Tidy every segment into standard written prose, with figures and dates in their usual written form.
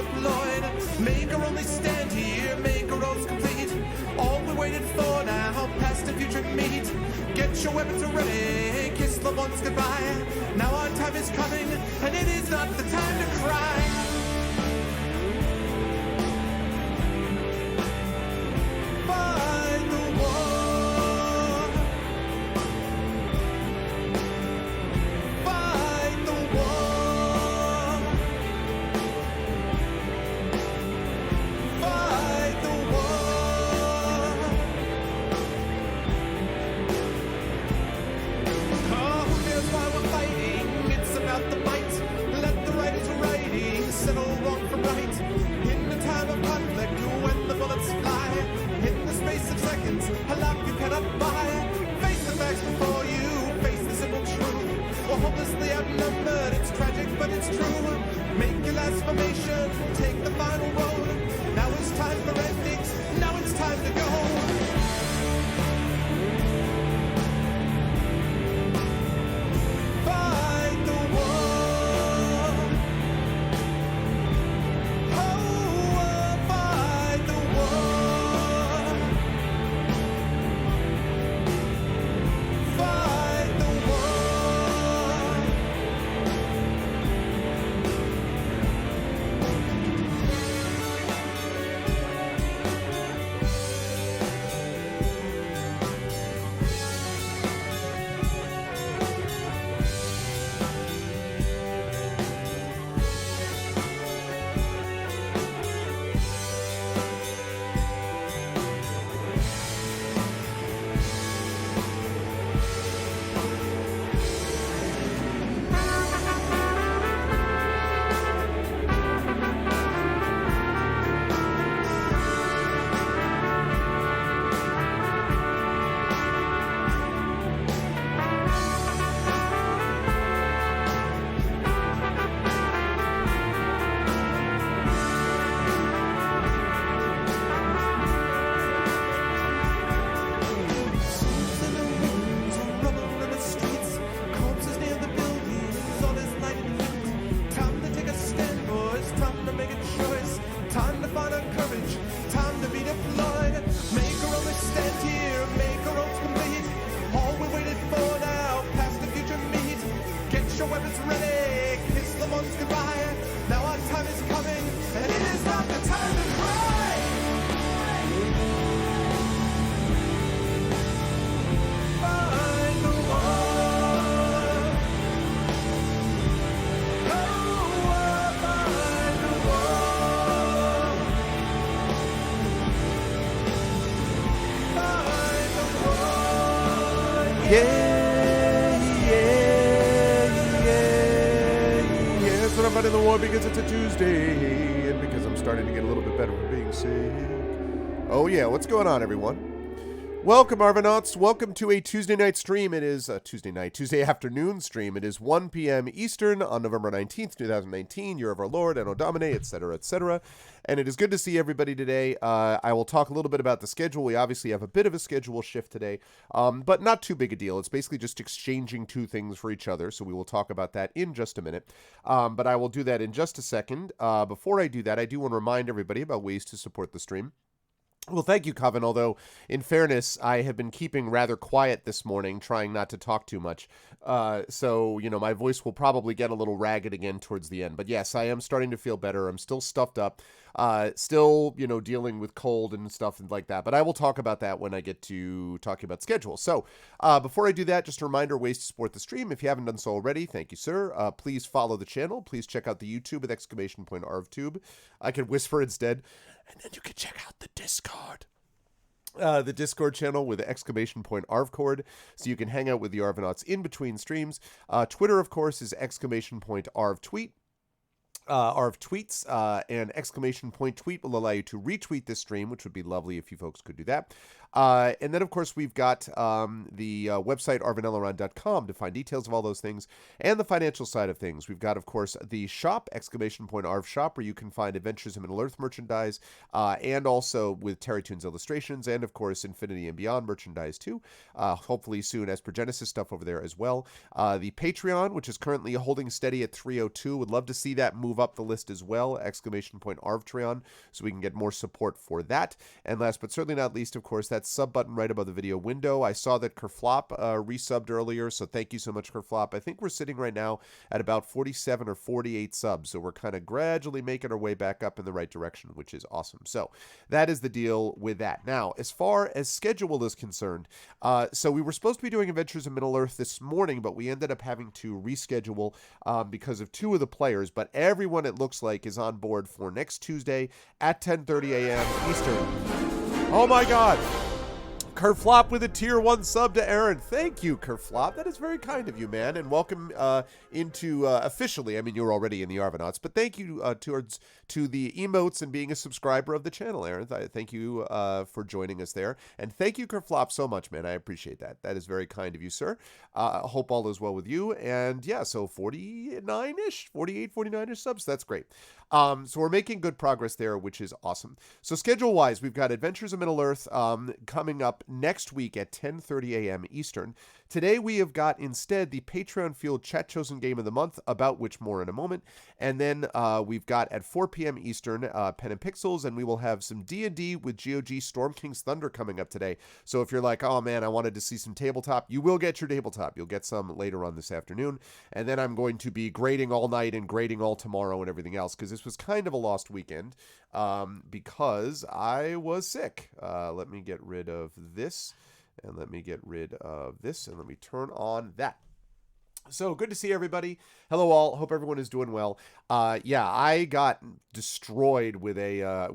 deployed. Make her only stand here, make her roles complete. All we waited for now, past and future meet. Get your weapons ready, kiss loved ones goodbye. Now our time is coming, and it is not the time to cry. Fight the war. Fight the war. Fight the war. Oh, who cares why we're fighting? It's about the fight. Let the right is righting, settle wrong from right. In a time of conflict, when the bullets fly, in the space of seconds, a life you cannot buy. Face the facts before you, face the simple truth. We're hopelessly outnumbered, it's tragic but it's true. Make your last formation, take the final road. Now it's time for endings, now it's time to go. Fight the war. Oh, fight the war. Fight the war. Yes, when I'm fighting the war because it's a Tuesday and because I'm starting to get a little bit better from being sick. Oh yeah, what's going on, everyone? Welcome, Arvanauts. Welcome to a Tuesday night stream. It is a Tuesday afternoon stream. It is 1 p.m. Eastern on November 19th, 2019, year of our Lord, Anno Domini, etc., etc. And it is good to see everybody today. I will talk a little bit about the schedule. We obviously have a bit of a schedule shift today, but not too big a deal. It's basically just exchanging two things for each other, so we will talk about that in just a minute. But I will do that in just a second. Before I do that, I do want to remind everybody about ways to support the stream. Well, thank you, Coven, although, in fairness, I have been keeping rather quiet this morning, trying not to talk too much. So, my voice will probably get a little ragged again towards the end. But yes, I am starting to feel better. I'm still stuffed up. Still, dealing with cold and stuff like that. But I will talk about that when I get to talking about schedule. So, before I do that, just a reminder, ways to support the stream. If you haven't done so already, thank you, sir. Please follow the channel. Please check out the YouTube with !arvtube. I can whisper instead. And then you can check out the Discord. The Discord channel with !arvcord, so you can hang out with the Arvanauts in between streams. Twitter, of course, is !arvtweet. Arv tweets, and !tweet will allow you to retweet this stream, which would be lovely if you folks could do that. And then, of course, we've got the website, arvanelloron.com, to find details of all those things and the financial side of things. We've got, of course, the shop, !Arv shop, where you can find Adventures in Middle-earth merchandise, and also with Terry Toons illustrations, and, of course, Infinity and Beyond merchandise, too. Hopefully soon, Esper Genesis stuff over there as well. The Patreon, which is currently holding steady at 302. Would love to see that move up the list as well, !Arvtreon, so we can get more support for that. And last but certainly not least, of course, that sub button right above the video window. I saw that Kerflop resubbed earlier, so thank you so much, Kerflop. I think we're sitting right now at about 47 or 48 subs, so we're kind of gradually making our way back up in the right direction, which is awesome. So that is the deal with that. Now, as far as schedule is concerned, so we were supposed to be doing Adventures in Middle-earth this morning, but we ended up having to reschedule because of two of the players, but everyone, it looks like, is on board for next Tuesday at 10:30 a.m. Eastern. Oh my God! Kerflop with a tier 1 sub to Aaron. Thank you, Kerflop. That is very kind of you, man. And welcome into officially. I mean, you're already in the Arvanauts, but thank you to the emotes and being a subscriber of the channel, Aaron. Thank you for joining us there. And thank you, Kerflop, so much, man. I appreciate that. That is very kind of you, sir. Hope all is well with you. And yeah, so 49-ish, 48, 49-ish subs. That's great. So we're making good progress there, which is awesome. So schedule-wise, we've got Adventures of Middle-earth coming up next week at 10:30 a.m. Eastern. Today we have got instead the Patreon-fueled Chat Chosen Game of the Month, about which more in a moment. And then we've got at 4 p.m. Eastern, Pen and Pixels, and we will have some D&D with GOG Storm King's Thunder coming up today. So if you're like, oh man, I wanted to see some tabletop, you will get your tabletop. You'll get some later on this afternoon. And then I'm going to be grading all night and grading all tomorrow and everything else, because this was kind of a lost weekend because I was sick. Let me get rid of this, and let me get rid of this, and let me turn on that. So good to see everybody. Hello all. Hope everyone is doing well. Yeah, I got destroyed with a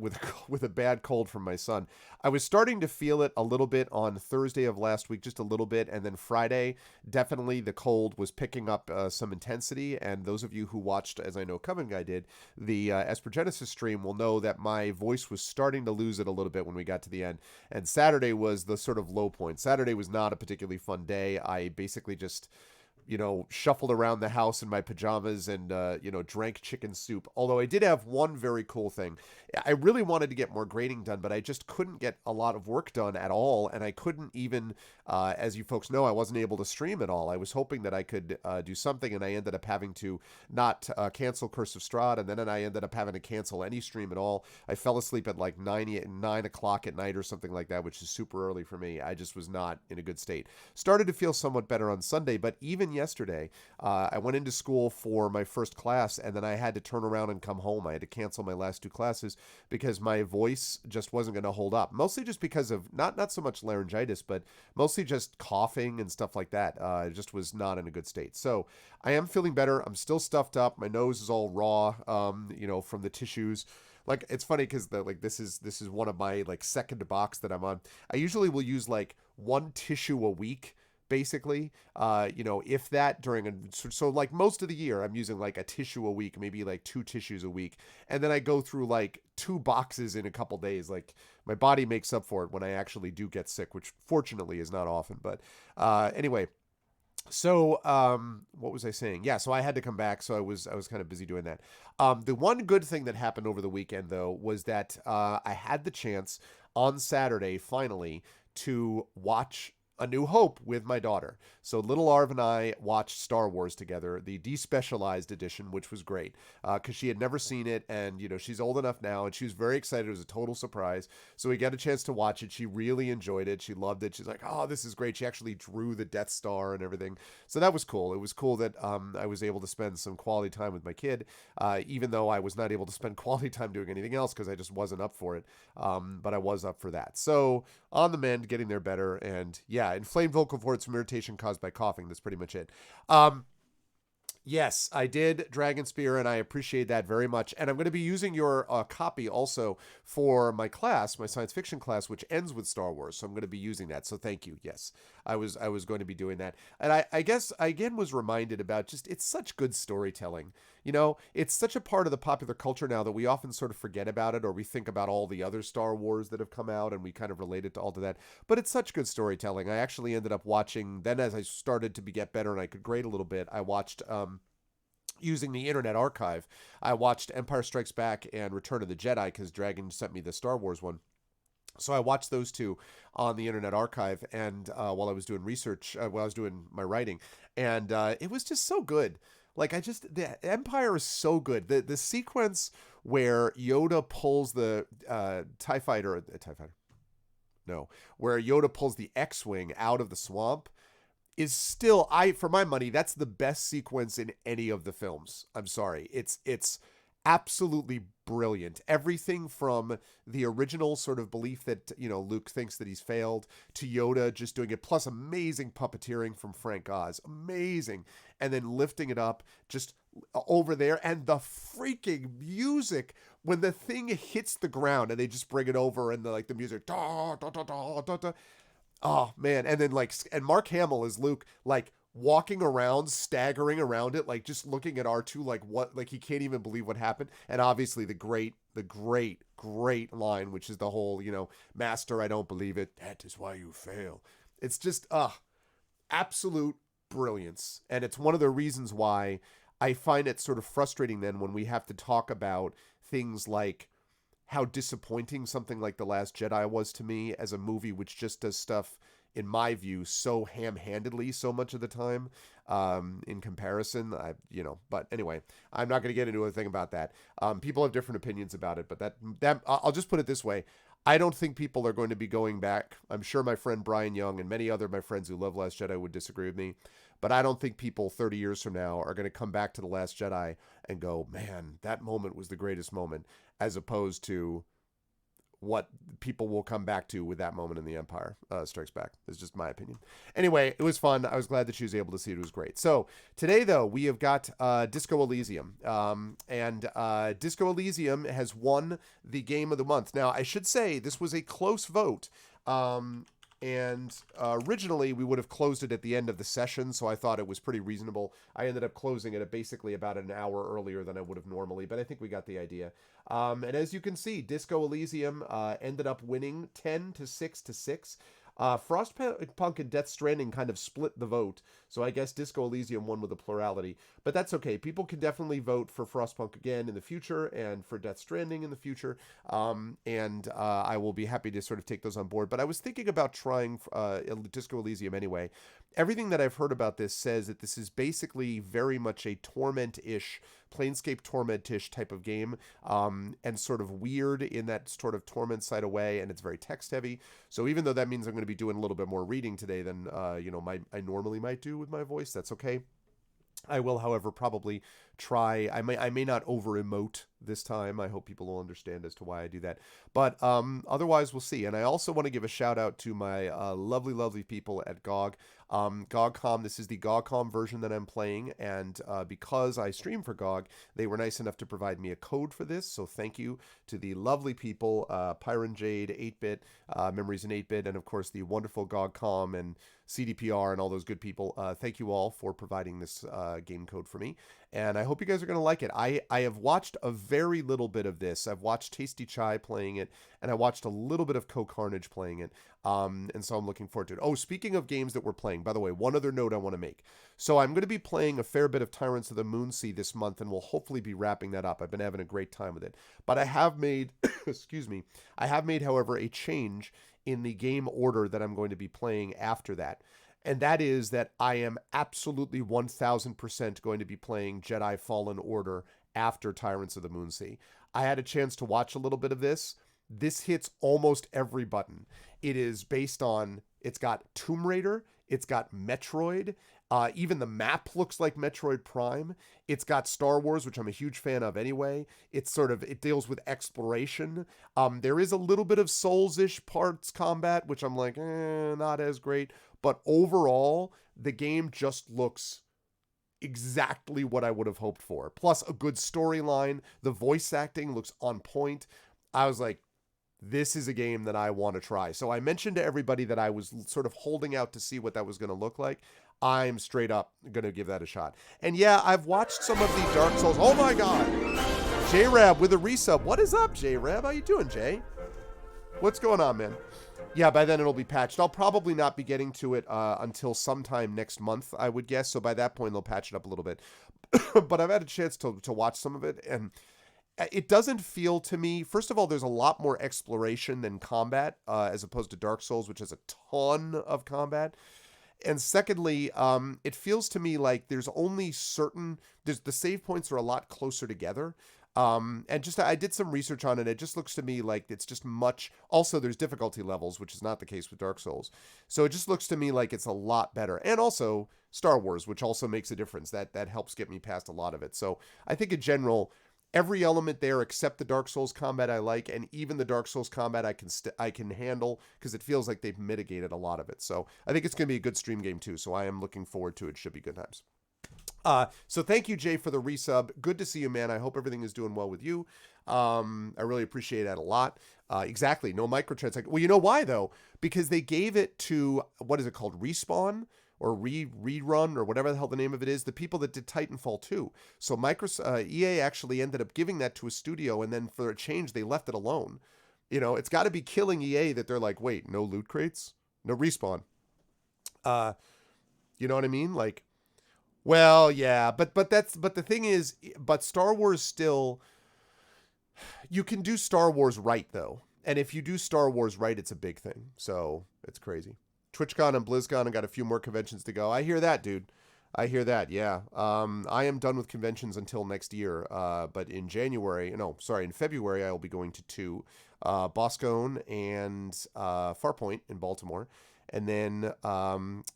with a bad cold from my son. I was starting to feel it a little bit on Thursday of last week, just a little bit, and then Friday, definitely the cold was picking up some intensity. And those of you who watched, as I know Coven Guy did, the Esper Genesis stream will know that my voice was starting to lose it a little bit when we got to the end. And Saturday was the sort of low point. Saturday was not a particularly fun day. I basically just, shuffled around the house in my pajamas and, drank chicken soup. Although I did have one very cool thing. I really wanted to get more grading done, but I just couldn't get a lot of work done at all. And I couldn't even, as you folks know, I wasn't able to stream at all. I was hoping that I could do something, and I ended up having to not cancel Curse of Strahd, and then I ended up having to cancel any stream at all. I fell asleep at like 9 o'clock at night or something like that, which is super early for me. I just was not in a good state. Started to feel somewhat better on Sunday, but even yesterday, I went into school for my first class, and then I had to turn around and come home. I had to cancel my last two classes because my voice just wasn't going to hold up. Mostly just because of not so much laryngitis, but mostly just coughing and stuff like that. I just was not in a good state. So I am feeling better. I'm still stuffed up. My nose is all raw, from the tissues. Like, it's funny because this is one of my second box that I'm on. I usually will use one tissue a week, basically, if that so most of the year I'm using a tissue a week, maybe 2 tissues a week, and then I go through 2 boxes in a couple days. My body makes up for it when I actually do get sick, which fortunately is not often. But anyway, so what was I saying? Yeah, so I had to come back, so I was kind of busy doing that. The one good thing that happened over the weekend, though, was that I had the chance on Saturday finally to watch A New Hope with my daughter. So little Arv and I watched Star Wars together, the despecialized edition, which was great because she had never seen it, and she's old enough now, and she was very excited. It was a total surprise. So we got a chance to watch it. She really enjoyed it. She loved it. She's like, "Oh, this is great." She actually drew the Death Star and everything. So that was cool. It was cool that I was able to spend some quality time with my kid, even though I was not able to spend quality time doing anything else because I just wasn't up for it. But I was up for that. So on the mend, getting there better, and yeah, inflamed vocal cords from irritation caused by coughing. That's pretty much it. Yes, I did Dragon Spear, and I appreciate that very much. And I'm going to be using your copy also for my class, my science fiction class, which ends with Star Wars. So I'm going to be using that. So thank you. Yes, I was going to be doing that. And I guess I again was reminded about just it's such good storytelling. You know, it's such a part of the popular culture now that we often sort of forget about it, or we think about all the other Star Wars that have come out, and we kind of relate it to all to that. But it's such good storytelling. I actually ended up watching. Then, as I started to get better and I could grade a little bit, I watched. Using the Internet Archive, I watched Empire Strikes Back and Return of the Jedi because Dragon sent me the Star Wars one. So I watched those two on the Internet Archive, and while I was doing research, while I was doing my writing, and it was just so good. Like the Empire is so good. The sequence where Yoda pulls the Tie Fighter, no, where Yoda pulls the X-wing out of the swamp is still, I for my money, that's the best sequence in any of the films. I'm sorry. It's absolutely brilliant. Everything from the original sort of belief that, Luke thinks that he's failed, to Yoda just doing it, plus amazing puppeteering from Frank Oz. Amazing. And then lifting it up just over there, and the freaking music when the thing hits the ground and they just bring it over, and the music da da da da da da. Oh man, and then and Mark Hamill is Luke, walking around, staggering around it, just looking at R2, what, he can't even believe what happened. And obviously the great line, which is the whole, Master, I don't believe it. That is why you fail. It's just absolute brilliance, and it's one of the reasons why I find it sort of frustrating then when we have to talk about things like how disappointing something like The Last Jedi was to me as a movie which just does stuff, in my view, so ham-handedly so much of the time, in comparison. But anyway, I'm not going to get into a thing about that. People have different opinions about it, but that I'll just put it this way. I don't think people are going to be going back. I'm sure my friend Brian Young and many other my friends who love Last Jedi would disagree with me, but I don't think people 30 years from now are going to come back to The Last Jedi and go, man, that moment was the greatest moment, as opposed to what people will come back to with that moment in The Empire Strikes Back. It's just my opinion. Anyway, it was fun. I was glad that she was able to see it. It was great. So today, though, we have got Disco Elysium. And Disco Elysium has won the Game of the Month. Now, I should say this was a close vote. And originally, we would have closed it at the end of the session, so I thought it was pretty reasonable. I ended up closing it at basically about an hour earlier than I would have normally, but I think we got the idea. And as you can see, Disco Elysium ended up winning 10 to 6 to 6. Frostpunk and Death Stranding kind of split the vote, so I guess Disco Elysium won with a plurality. But that's okay. People can definitely vote for Frostpunk again in the future and for Death Stranding in the future, and I will be happy to sort of take those on board. But I was thinking about trying Disco Elysium anyway. Everything that I've heard about this says that this is basically very much a Torment-ish, Planescape Torment-ish type of game, and sort of weird in that sort of Torment side away, and it's very text-heavy. So even though that means I'm going to be doing a little bit more reading today than I normally might do with my voice, that's okay. I will, however, probably try. I may not over emote this time. I hope people will understand as to why I do that. But otherwise, we'll see. And I also want to give a shout out to my lovely people at GOG. GOGCom, this is the GOGCom version that I'm playing, and because I stream for GOG, they were nice enough to provide me a code for this, so thank you to the lovely people, Pyron Jade, 8-Bit, Memories in 8-Bit, and of course the wonderful GOGCom and CDPR and all those good people. Thank you all for providing this game code for me, and I hope you guys are going to like it. I have watched a very little bit of this. I've watched Tasty Chai playing it, and I watched a little bit of Co-Carnage playing it, and so I'm looking forward to it. Oh, speaking of games that we're playing, by the way, one other note I want to make. So I'm going to be playing a fair bit of Tyrants of the Moonsea this month, and we'll hopefully be wrapping that up. I've been having a great time with it. But I have made, excuse me, however, a change in the game order that I'm going to be playing after that. And that is that I am absolutely 1000% going to be playing Jedi Fallen Order after Tyrants of the Moonsea. I had a chance to watch a little bit of this. This hits almost every button. It is based on, it's got Tomb Raider, it's got Metroid, even the map looks like Metroid Prime. It's got Star Wars, which I'm a huge fan of anyway. It deals with exploration. There is a little bit of Souls-ish parts combat, which I'm like, not as great. But overall, the game just looks exactly what I would have hoped for. Plus a good storyline. The voice acting looks on point. I was like, this is a game that I want to try. So I mentioned to everybody that I was sort of holding out to see what that was going to look like. I'm straight up going to give that a shot. And yeah, I've watched some of the Dark Souls. Oh my God. J-Rab with a resub. What is up, J-Rab? How you doing, Jay? What's going on, man? Yeah, by then it'll be patched. I'll probably not be getting to it until sometime next month, I would guess. So by that point, they'll patch it up a little bit. But I've had a chance to watch some of it, and it doesn't feel to me... First of all, there's a lot more exploration than combat, as opposed to Dark Souls, which has a ton of combat. And secondly, it feels to me like there's only certain... the save points are a lot closer together. And just, I did some research on it. It just looks to me like it's just much. Also, there's difficulty levels, which is not the case with Dark Souls. So it just looks to me like it's a lot better. And also Star Wars, which also makes a difference. That helps get me past a lot of it. So I think in general, every element there except the Dark Souls combat I like, and even the Dark Souls combat I can handle, because it feels like they've mitigated a lot of it. So I think it's going to be a good stream game too. So I am looking forward to it. Should be good times. So thank you, Jay, for the resub. Good to see you, man. I hope everything is doing well with you. I really appreciate that a lot. Exactly. No microtransactions. Well, you know why, though? Because they gave it to, what is it called? Respawn or Rerun or whatever the hell the name of it is. The people that did Titanfall 2. So EA actually ended up giving that to a studio, and then for a change, they left it alone. You know, it's got to be killing EA that they're like, wait, no loot crates? No Respawn. You know what I mean? Like, well, yeah, but the thing is, but Star Wars still, you can do Star Wars right though, and if you do Star Wars right, it's a big thing. So it's crazy. TwitchCon and BlizzCon, I got a few more conventions to go. I hear that, dude. I hear that. Yeah. I am done with conventions until next year. But in February, I will be going to two, Boscone and Farpoint in Baltimore. And then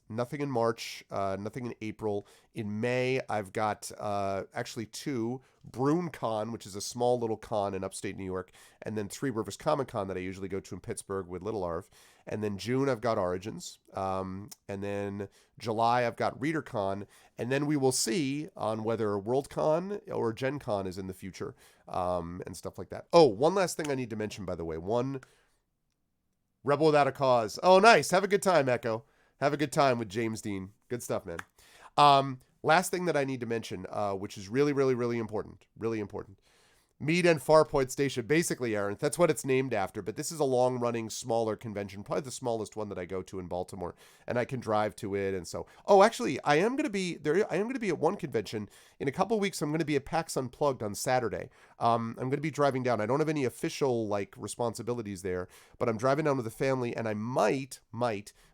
nothing in March, nothing in April. In May, I've got actually two, BruneCon, which is a small little con in upstate New York, and then Three Rivers Comic Con that I usually go to in Pittsburgh with Little Arv. And then June, I've got Origins. And then July, I've got ReaderCon. And then we will see on whether WorldCon or Gen Con is in the future, and stuff like that. Oh, one last thing I need to mention, by the way. Rebel Without a Cause. Oh, nice. Have a good time, Echo. Have a good time with James Dean. Good stuff, man. Last thing that I need to mention, which is really, really, really important. Really important. Mead and Farpoint Station. Basically, Aaron, that's what it's named after. But this is a long-running, smaller convention. Probably the smallest one that I go to in Baltimore. And I can drive to it. And so... Oh, actually, I am going to be there. I am going to be at one convention. In a couple of weeks, I'm going to be at PAX Unplugged on Saturday. I'm going to be driving down. I don't have any official, responsibilities there. But I'm driving down with the family. And I might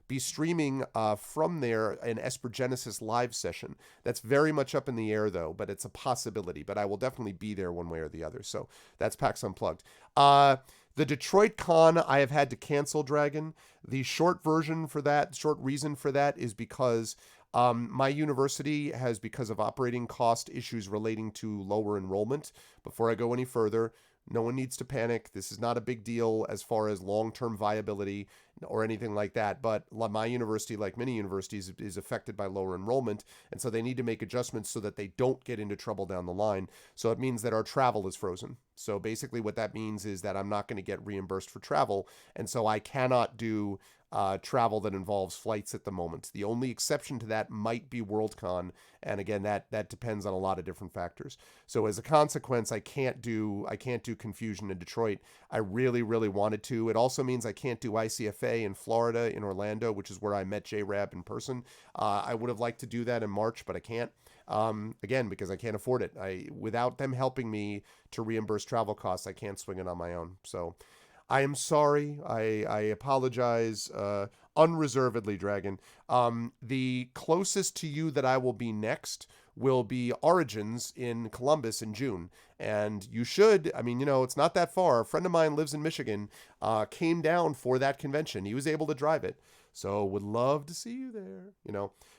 be streaming from there an Esper Genesis live session. That's very much up in the air, though, but it's a possibility. But I will definitely be there one way or the other. So that's PAX Unplugged. The Detroit Con, I have had to cancel, Dragon. The short reason for that is because my university has, because of operating cost issues relating to lower enrollment. Before I go any further, no one needs to panic. This is not a big deal as far as long-term viability or anything like that. But my university, like many universities, is affected by lower enrollment. And so they need to make adjustments so that they don't get into trouble down the line. So it means that our travel is frozen. So basically what that means is that I'm not going to get reimbursed for travel. And so I cannot do travel that involves flights at the moment. The only exception to that might be WorldCon, and again, that depends on a lot of different factors. So as a consequence, I can't do Confusion in Detroit. I really, really wanted to. It also means I can't do ICFA in Florida, in Orlando, which is where I met J-Rab in person. I would have liked to do that in March, but I can't. Again, because I can't afford it. Without them helping me to reimburse travel costs, I can't swing it on my own. So I am sorry. I apologize unreservedly, Dragon. The closest to you that I will be next will be Origins in Columbus in June. And you should, it's not that far. A friend of mine lives in Michigan, came down for that convention. He was able to drive it. So would love to see you there.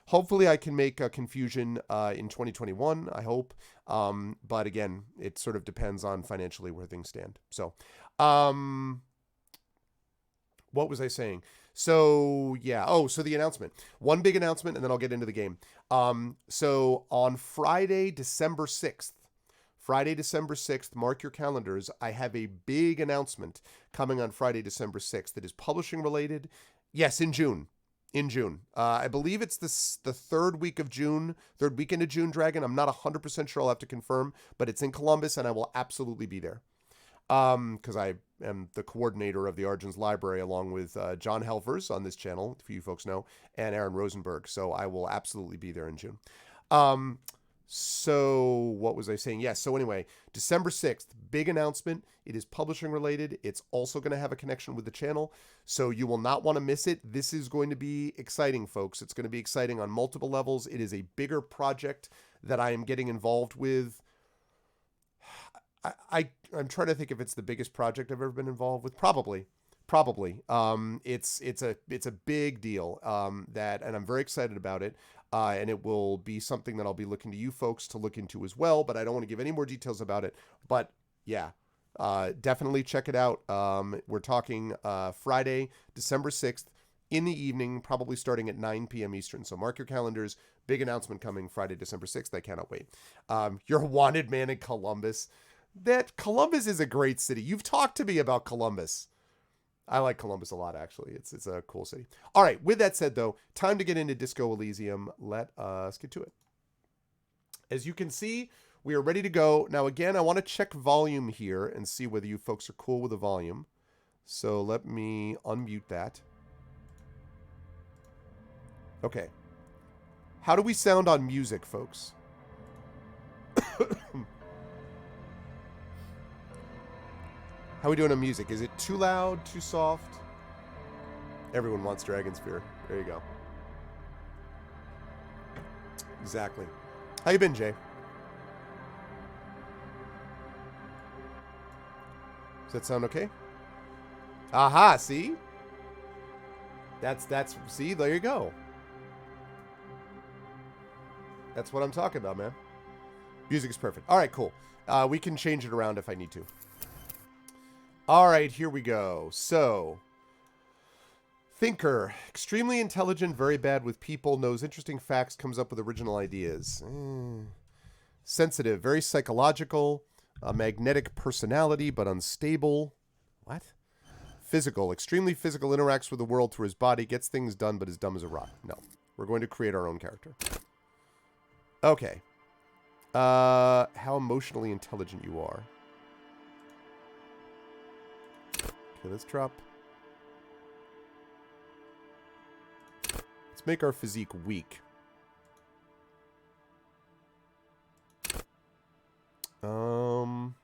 Hopefully I can make a Confusion in 2021, I hope. But again, it sort of depends on financially where things stand. So, what was I saying? So yeah. Oh, so the announcement. One big announcement, and then I'll get into the game. So on Friday, December 6th, mark your calendars. I have a big announcement coming on Friday, December 6th that is publishing related. Yes, in June. I believe it's the third weekend of June, Dragon. I'm not 100% sure. I'll have to confirm, but it's in Columbus, and I will absolutely be there. Because I am the coordinator of the Argent's Library, along with John Helfers on this channel, if you folks know, and Aaron Rosenberg. So I will absolutely be there in June. So what was I saying? Yes. So anyway, December 6th, big announcement. It is publishing related. It's also going to have a connection with the channel. So you will not want to miss it. This is going to be exciting, folks. It's going to be exciting on multiple levels. It is a bigger project that I am getting involved with. I'm trying to think if it's the biggest project I've ever been involved with. Probably. It's a big deal. And I'm very excited about it. And it will be something that I'll be looking to you folks to look into as well, but I don't want to give any more details about it. But yeah, definitely check it out. We're talking Friday, December 6th in the evening, probably starting at 9 p.m. Eastern. So mark your calendars. Big announcement coming Friday, December 6th. I cannot wait. You're a wanted man in Columbus. That Columbus is a great city. You've talked to me about Columbus. I like Columbus a lot, actually. It's a cool city. All right, with that said, though, time to get into Disco Elysium. Let us get to it. As you can see, we are ready to go. Now, again, I want to check volume here and see whether you folks are cool with the volume. So let me unmute that. Okay. How do we sound on music, folks? How are we doing on music? Is it too loud, too soft? Everyone wants Dragon Spear. There you go. Exactly. How you been, Jay? Does that sound okay? Aha, see? See, there you go. That's what I'm talking about, man. Music is perfect. All right, cool. We can change it around if I need to. All right, here we go. So, thinker, extremely intelligent, very bad with people, knows interesting facts, comes up with original ideas. Sensitive, very psychological, a magnetic personality, but unstable. What? Physical, extremely physical, interacts with the world through his body, gets things done, but is dumb as a rock. No, we're going to create our own character. Okay. How emotionally intelligent you are. Okay, let's drop. Let's make our physique weak. Want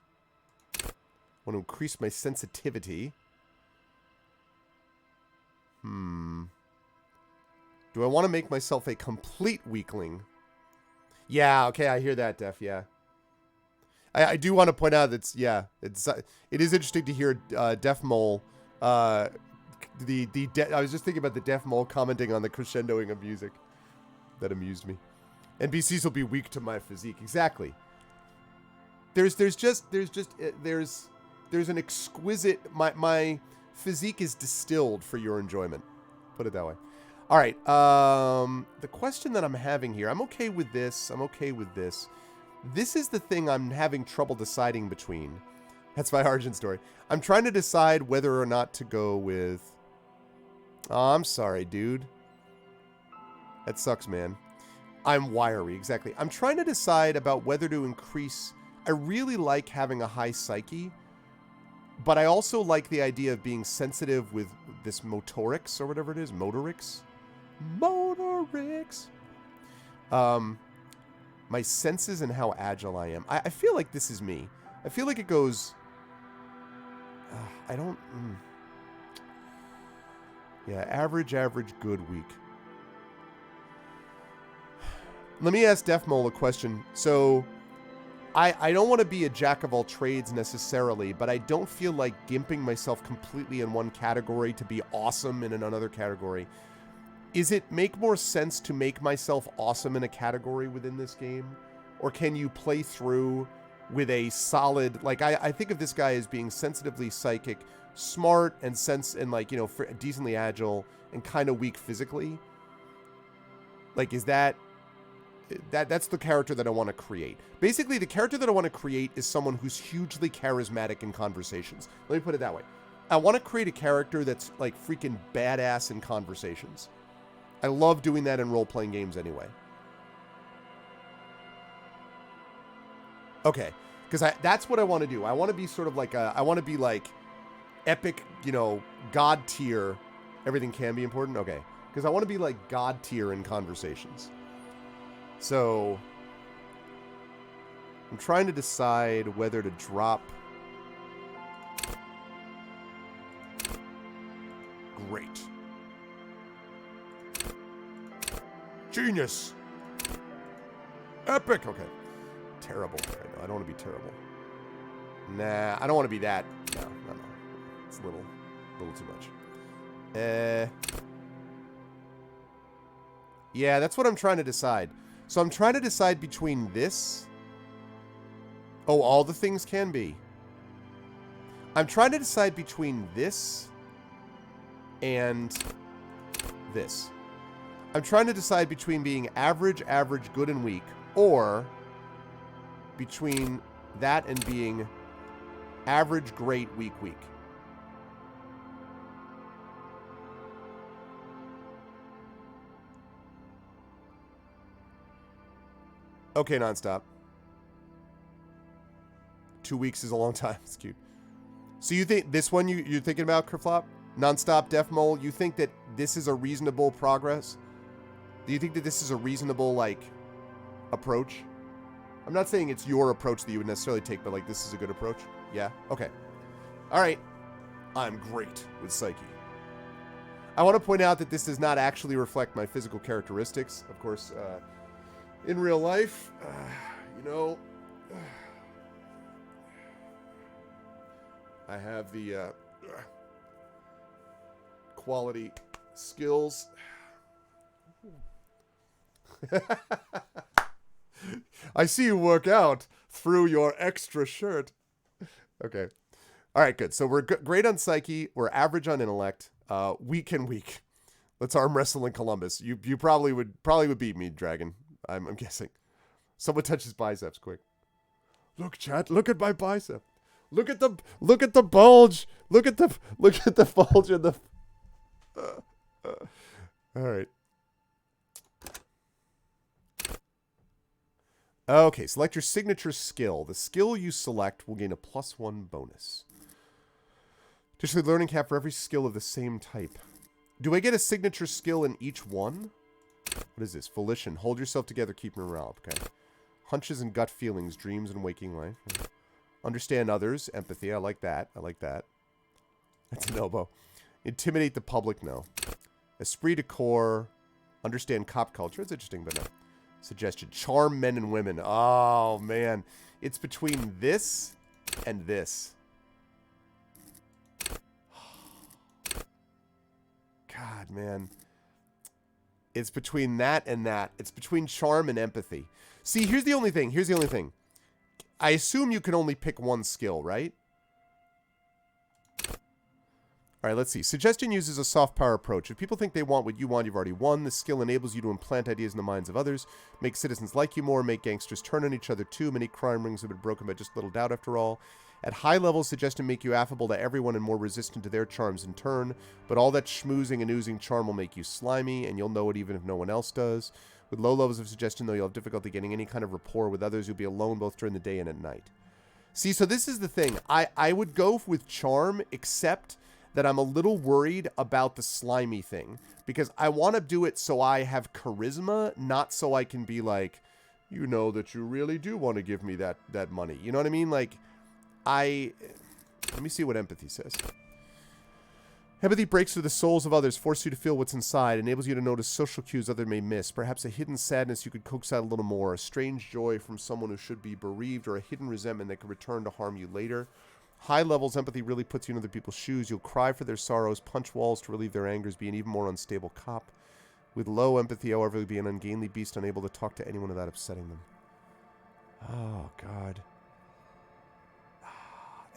to increase my sensitivity. Do I want to make myself a complete weakling? Yeah, okay, I hear that, Def, yeah. I do want to point out that it is interesting to hear Def Mole I was just thinking about the Def Mole commenting on the crescendoing of music. That amused me. NPCs will be weak to my physique. Exactly. There's an exquisite my physique is distilled for your enjoyment. Put it that way. All right. The question that I'm having here, I'm okay with this. This is the thing I'm having trouble deciding between. That's my origin story. I'm trying to decide whether or not to go with... Oh, I'm sorry, dude. That sucks, man. I'm wiry, exactly. I'm trying to decide about whether to increase... I really like having a high psyche, but I also like the idea of being sensitive with this motorics, or whatever it is. Motorics? My senses and how agile I am. I feel like this is me. I feel like it goes... I don't... Yeah, average, good, weak. Let me ask Defmole a question. So, I don't want to be a jack of all trades necessarily, but I don't feel like gimping myself completely in one category to be awesome in another category. Is it make more sense to make myself awesome in a category within this game? Or can you play through with a solid... Like, I think of this guy as being sensitively psychic, smart and like, you know, decently agile and kind of weak physically. Like, is that's the character that I want to create. Basically, the character that I want to create is someone who's hugely charismatic in conversations. Let me put it that way. I want to create a character that's like freaking badass in conversations. I love doing that in role-playing games anyway. Okay, because that's what I want to do. I want to be sort of like I want to be like epic, you know, god tier. Everything can be important. Okay, because I want to be like god tier in conversations. So I'm trying to decide whether to drop. Great. Genius. Epic. Okay. Terrible. Okay, no, I don't want to be terrible. Nah, I don't want to be that. No. It's a little too much. Yeah, that's what I'm trying to decide. So I'm trying to decide between this. Oh, all the things can be. I'm trying to decide between this and this. I'm trying to decide between being average, good, and weak, or between that and being average, great, weak. Okay, nonstop. 2 weeks is a long time. It's cute. So you think this one you're thinking about, Kerflop? Nonstop Def Mole, you think that this is a reasonable progress? Do you think that this is a reasonable, like, approach? I'm not saying it's your approach that you would necessarily take, but, like, this is a good approach? Yeah? Okay. All right. I'm great with Psyche. I want to point out that this does not actually reflect my physical characteristics. Of course, in real life, you know, I have the quality skills. I see you work out through your extra shirt. Okay. All right, good. So we're great on Psyche. We're average on intellect. Weak. Let's arm wrestle in Columbus. You probably would beat me, Dragon. I'm guessing. Someone touch his biceps quick. Look, chat. Look at my bicep. Look at the bulge. Look at the bulge in the. All right. Okay, select your signature skill. The skill you select will gain a +1 bonus. Additionally, learning cap for every skill of the same type. Do I get a signature skill in each one? What is this? Volition. Hold yourself together, keep morale up. Okay. Hunches and gut feelings, dreams and waking life. Understand others, empathy. I like that. That's an elbow. Intimidate the public, no. Esprit de corps. Understand cop culture. It's interesting, but no. Suggestion. Charm men and women. Oh, man. It's between this and this. God, man. It's between that and that. It's between charm and empathy. See, here's the only thing. I assume you can only pick one skill, right? All right, let's see. Suggestion uses a soft power approach. If people think they want what you want, you've already won. This skill enables you to implant ideas in the minds of others, make citizens like you more, make gangsters turn on each other too. Many crime rings have been broken by just little doubt after all. At high levels, suggestion make you affable to everyone and more resistant to their charms in turn, but all that schmoozing and oozing charm will make you slimy, and you'll know it even if no one else does. With low levels of suggestion, though, you'll have difficulty getting any kind of rapport with others. You'll be alone both during the day and at night. See, so this is the thing. I would go with charm, except that I'm a little worried about the slimy thing, because I want to do it so I have charisma, not so I can be like, you know that you really do want to give me that money. You know what I mean? Like, let me see what empathy says. Empathy breaks through the souls of others, forces you to feel what's inside, enables you to notice social cues others may miss, perhaps a hidden sadness you could coax out a little more, a strange joy from someone who should be bereaved, or a hidden resentment that could return to harm you later. High levels, empathy really puts you in other people's shoes. You'll cry for their sorrows, punch walls to relieve their angers, be an even more unstable cop. With low empathy, however, you'll be an ungainly beast, unable to talk to anyone without upsetting them. Oh, God.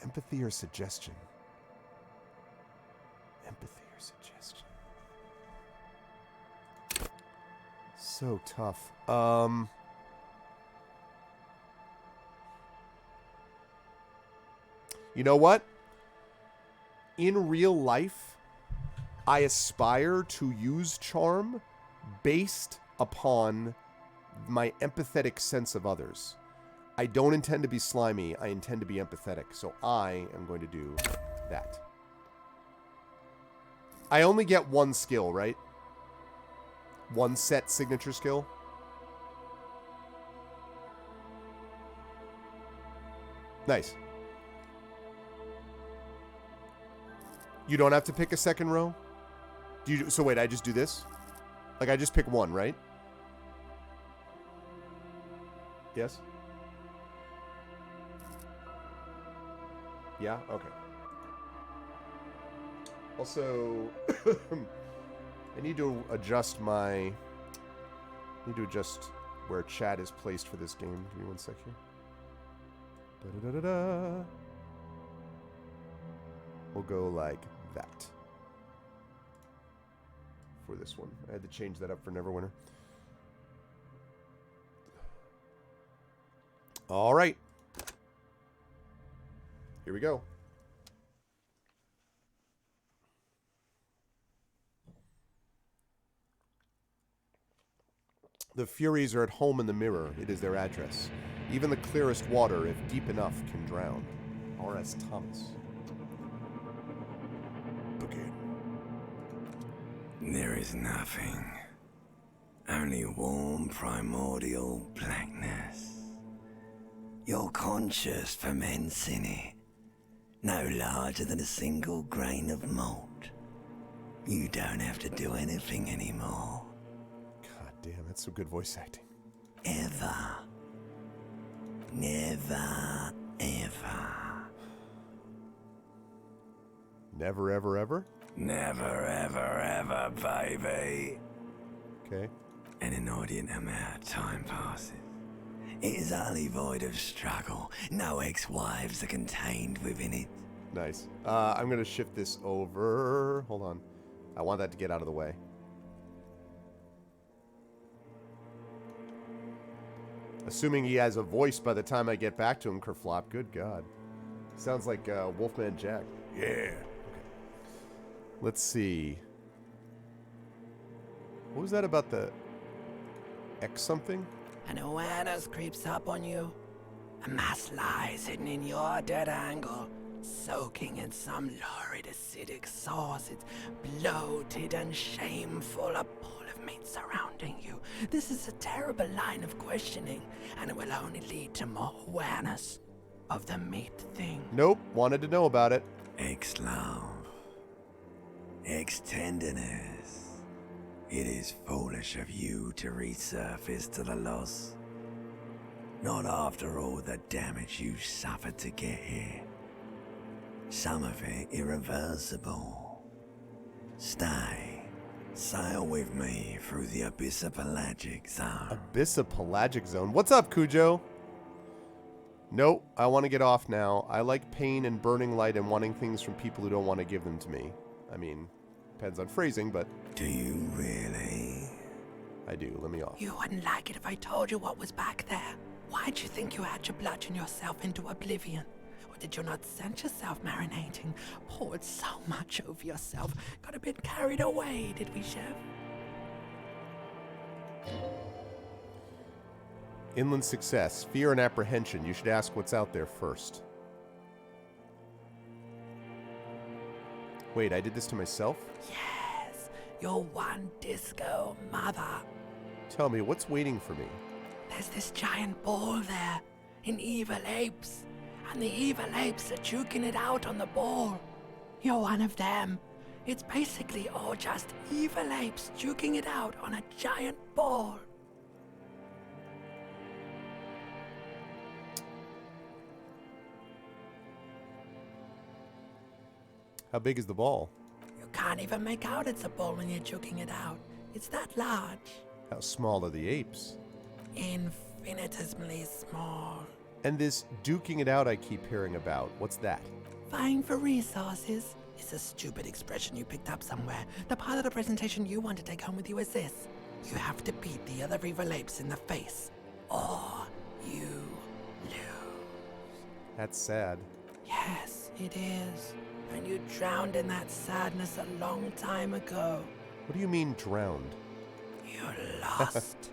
Empathy or suggestion? Empathy or suggestion? So tough. You know what? In real life, I aspire to use charm based upon my empathetic sense of others. I don't intend to be slimy. I intend to be empathetic. So I am going to do that. I only get one skill, right? One set signature skill. Nice. You don't have to pick a second row? So wait, I just do this? Like I just pick one, right? Yes? Yeah? Okay. Also, I need to adjust where chat is placed for this game. Give me one sec here. Da-da-da-da-da. We'll go like that for this one. I had to change that up for Neverwinter. All right. Here we go. The Furies are at home in the mirror. It is their address. Even the clearest water, if deep enough, can drown. R.S. Thomas. Begin. There is nothing. Only warm primordial blackness. Your conscious ferments in it. No larger than a single grain of malt. You don't have to do anything anymore. God damn, that's some good voice acting. Ever. Never, ever. Never, ever, ever? Never, ever, ever, baby. Okay. An inordinate amount of time passes. It is utterly void of struggle. No ex-wives are contained within it. Nice. I'm going to shift this over. Hold on. I want that to get out of the way. Assuming he has a voice by the time I get back to him, Kerflop. Good God. Sounds like Wolfman Jack. Yeah. Okay. Let's see. What was that about the X something? An awareness creeps up on you. A mass lies hidden in your dead angle, soaking in some lurid acidic sauce. It's bloated and shameful, a pool of meat surrounding you. This is a terrible line of questioning, and it will only lead to more awareness of the meat thing. Nope. Wanted to know about it. Ex-love. Ex-tenderness. It is foolish of you to resurface to the loss. Not after all the damage you suffered to get here. Some of it irreversible. Stay. Sail with me through the Abyssopelagic Zone. Abyssopelagic Zone. What's up, Cujo? Nope. I want to get off now. I like pain and burning light and wanting things from people who don't want to give them to me. I mean, depends on phrasing, but... Do you really? I do. Let me off. You wouldn't like it if I told you what was back there. Why'd you think you had to bludgeon yourself into oblivion? Or did you not sense yourself marinating? Poured so much over yourself. Got a bit carried away, did we, Chef? Inland success. Fear and apprehension. You should ask what's out there first. Wait, I did this to myself? Yes, your one disco mother. Tell me, what's waiting for me? There's this giant ball there, in evil apes. And the evil apes are juking it out on the ball. You're one of them. It's basically all just evil apes juking it out on a giant ball. How big is the ball? You can't even make out it's a ball when you're juking it out. It's that large. How small are the apes? Infinitesimally small. And this duking it out I keep hearing about, what's that? Vying for resources. It's a stupid expression you picked up somewhere. The part of the presentation you want to take home with you is this. You have to beat the other Reaver Lapes in the face, or you lose. That's sad. Yes, it is. And you drowned in that sadness a long time ago. What do you mean drowned? You lost.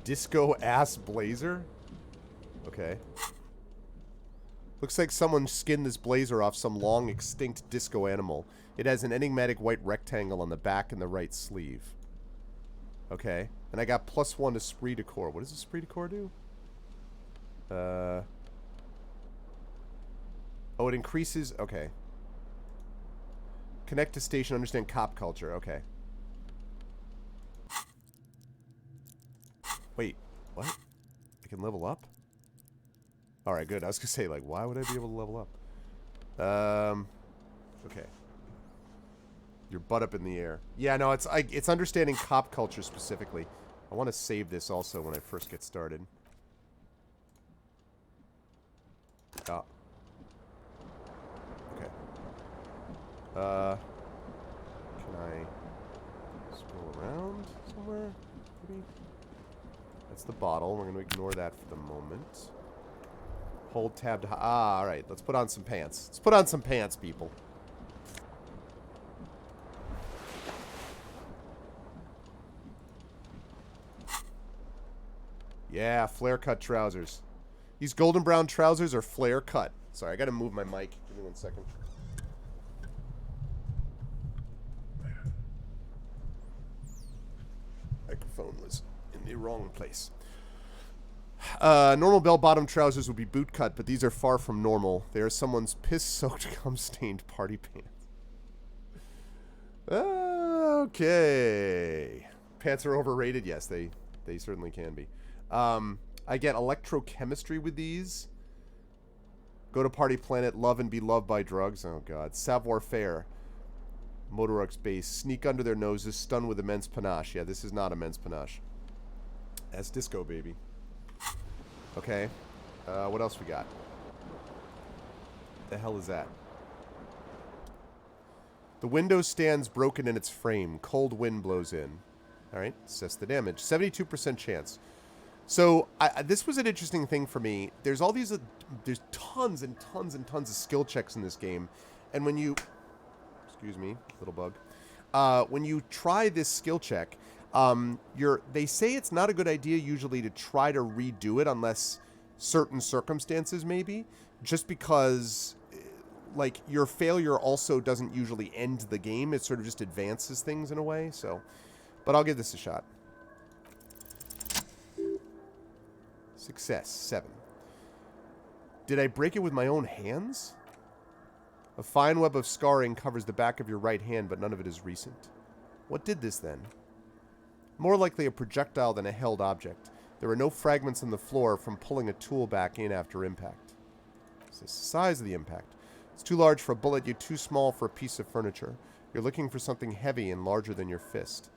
Disco ass blazer? Okay. Looks like someone skinned this blazer off some long extinct disco animal. It has an enigmatic white rectangle on the back and the right sleeve. Okay. And I got +1 to Esprit de Corps. What does Esprit de Corps do? Oh, it increases... Okay. Connect to station, understand cop culture. Okay. Wait, what? I can level up? Alright, good. I was gonna say, like, why would I be able to level up? Okay. Your butt up in the air. Yeah, no, it's understanding cop culture specifically. I want to save this also when I first get started. Oh. Okay. Can I scroll around somewhere? Maybe? That's the bottle. We're going to ignore that for the moment. Hold tab to... Ah, alright. Let's put on some pants. Let's put on some pants, people. Yeah, flare-cut trousers. These golden brown trousers are flare-cut. Sorry, I got to move my mic. Give me 1 second. Microphone was in the wrong place. Normal bell-bottom trousers would be boot-cut, but these are far from normal. They are someone's piss-soaked, cum-stained party pants. Okay. Pants are overrated? Yes, they certainly can be. I get electrochemistry with these. Go to Party Planet, love and be loved by drugs. Oh, God. Savoir-faire. Motorux base. Sneak under their noses, stun with immense panache. Yeah, this is not immense panache. That's disco, baby. Okay. What else we got? The hell is that? The window stands broken in its frame. Cold wind blows in. Alright, assess the damage. 72% chance. So, this was an interesting thing for me. There's all these... there's tons and tons and tons of skill checks in this game. And when you... Excuse me, little bug. When you try this skill check, they say it's not a good idea usually to try to redo it unless certain circumstances maybe. Just because, like, your failure also doesn't usually end the game. It sort of just advances things in a way, so... But I'll give this a shot. Success, 7. Did I break it with my own hands? A fine web of scarring covers the back of your right hand, but none of it is recent. What did this then? More likely a projectile than a held object. There are no fragments on the floor from pulling a tool back in after impact. It's the size of the impact. It's too large for a bullet, yet too small for a piece of furniture. You're looking for something heavy and larger than your fist.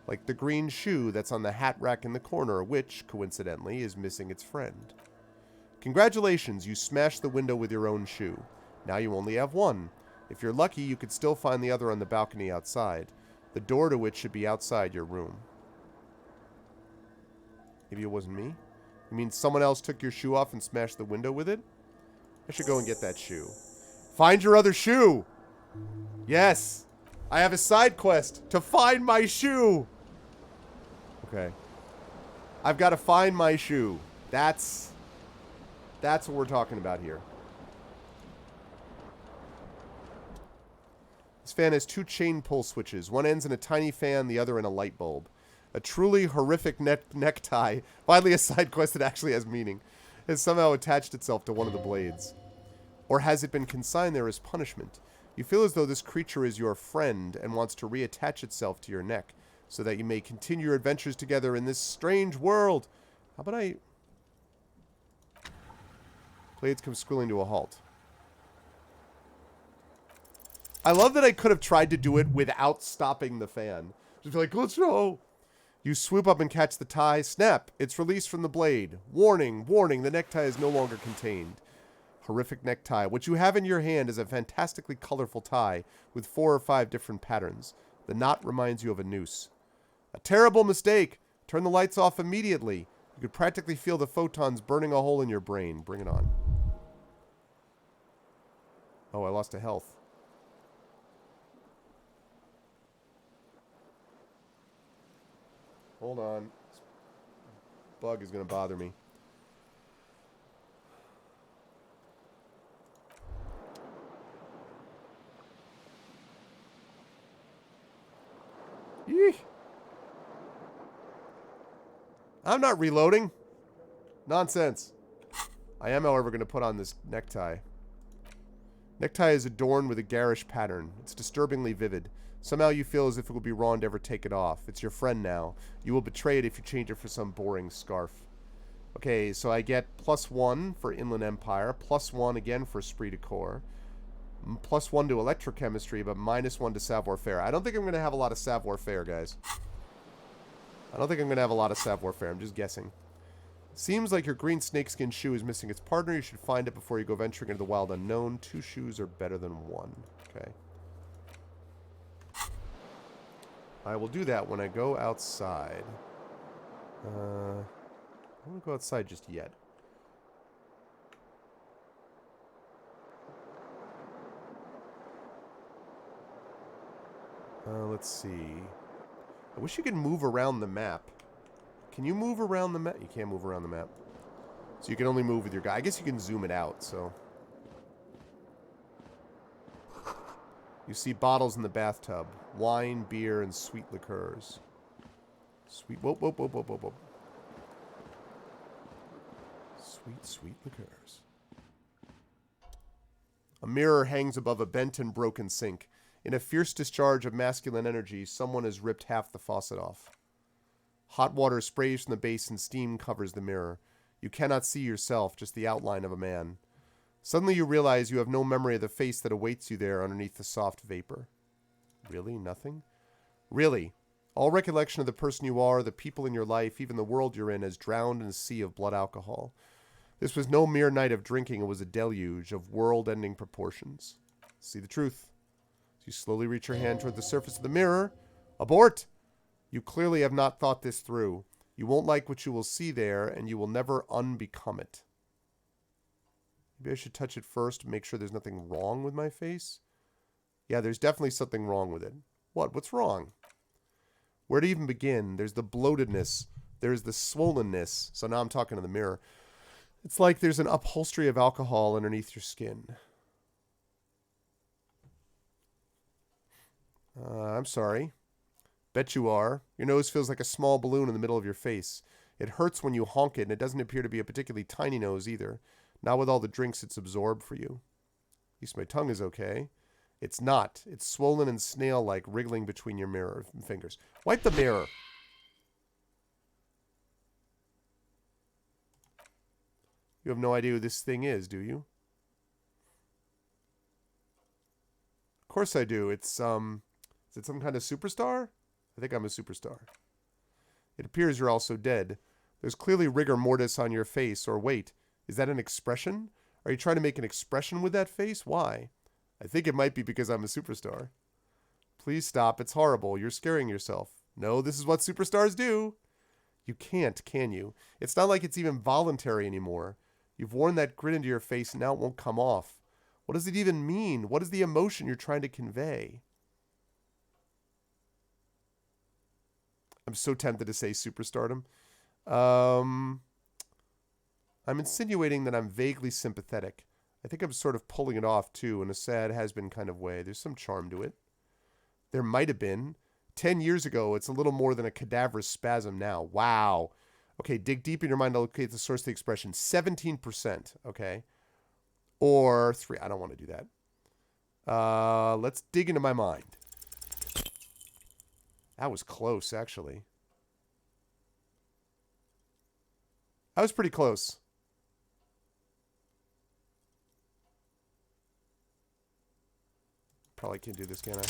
Like the green shoe that's on the hat rack in the corner, which, coincidentally, is missing its friend. Congratulations, you smashed the window with your own shoe. Now you only have one. If you're lucky, you could still find the other on the balcony outside. The door to which should be outside your room. Maybe it wasn't me? You mean someone else took your shoe off and smashed the window with it? I should go and get that shoe. Find your other shoe! Yes! I have a side quest to find my shoe! Okay. I've got to find my shoe. That's what we're talking about here. This fan has 2 chain pull switches. One ends in a tiny fan, the other in a light bulb. A truly horrific necktie. Finally, a side quest that actually has meaning. has somehow attached itself to one of the blades. Or has it been consigned there as punishment? You feel as though this creature is your friend and wants to reattach itself to your neck so that you may continue your adventures together in this strange world. How about I... Blades come squealing to a halt. I love that I could have tried to do it without stopping the fan. Just be like, let's go. You swoop up and catch the tie. Snap! It's released from the blade. Warning, warning, the necktie is no longer contained. Horrific necktie. What you have in your hand is a fantastically colorful tie with 4 or 5 different patterns. The knot reminds you of a noose. A terrible mistake. Turn the lights off immediately. You could practically feel the photons burning a hole in your brain. Bring it on. Oh, I lost a health. Hold on. This bug is going to bother me. Eek. I'm not reloading. Nonsense. I am, however, going to put on this necktie. Necktie is adorned with a garish pattern. It's disturbingly vivid. Somehow you feel as if it would be wrong to ever take it off. It's your friend now. You will betray it if you change it for some boring scarf. Okay, so I get +1 for Inland Empire, +1 again for Esprit de Corps, +1 to Electrochemistry, but -1 to Savoir-Faire. I don't think I'm going to have a lot of Savoir-Faire, guys. I don't think I'm going to have a lot of Savoir-Faire. I'm just guessing. Seems like your green snakeskin shoe is missing its partner. You should find it before you go venturing into the wild unknown. 2 shoes are better than 1. Okay. I will do that when I go outside. I don't want to go outside just yet. Let's see. I wish you could move around the map. Can you move around the map? You can't move around the map. So you can only move with your guy. I guess you can zoom it out, so... You see bottles in the bathtub. Wine, beer, and sweet liqueurs. Sweet... Whoop, whoop, whoop, whoop, whoop, whoop. Sweet, sweet liqueurs. A mirror hangs above a bent and broken sink. In a fierce discharge of masculine energy, someone has ripped half the faucet off. Hot water sprays from the base and steam covers the mirror. You cannot see yourself, just the outline of a man. Suddenly you realize you have no memory of the face that awaits you there underneath the soft vapor. Really? Nothing? Really? All recollection of the person you are, the people in your life, even the world you're in, is drowned in a sea of blood alcohol. This was no mere night of drinking, it was a deluge of world-ending proportions. See the truth. As you slowly reach your hand toward the surface of the mirror. Abort! You clearly have not thought this through. You won't like what you will see there, and you will never unbecome it. Maybe I should touch it first to make sure there's nothing wrong with my face. Yeah, there's definitely something wrong with it. What? What's wrong? Where to even begin? There's the bloatedness. There's the swollenness. So now I'm talking to the mirror. It's like there's an upholstery of alcohol underneath your skin. I'm sorry. Bet you are. Your nose feels like a small balloon in the middle of your face. It hurts when you honk it, and it doesn't appear to be a particularly tiny nose either. Not with all the drinks it's absorbed for you. At least my tongue is okay. It's not. It's swollen and snail-like, wriggling between your mirror fingers. Wipe the mirror. You have no idea who this thing is, do you? Of course I do. It's, is it some kind of superstar? I think I'm a superstar. It appears you're also dead. There's clearly rigor mortis on your face, or wait, is that an expression? Are you trying to make an expression with that face? Why? I think it might be because I'm a superstar. Please stop, it's horrible. You're scaring yourself. No, this is what superstars do. You can't, can you? It's not like it's even voluntary anymore. You've worn that grin into your face and now it won't come off. What does it even mean? What is the emotion you're trying to convey? I'm so tempted to say superstardom. I'm insinuating that I'm vaguely sympathetic. I think I'm sort of pulling it off, too, in a sad, has-been kind of way. There's some charm to it. There might have been. 10 years ago, it's a little more than a cadaverous spasm now. Wow. Okay, dig deep in your mind to locate the source of the expression. 17%. Okay. Or 3. I don't want to do that. Let's dig into my mind. That was close, actually. That was pretty close. Probably can't do this, can I?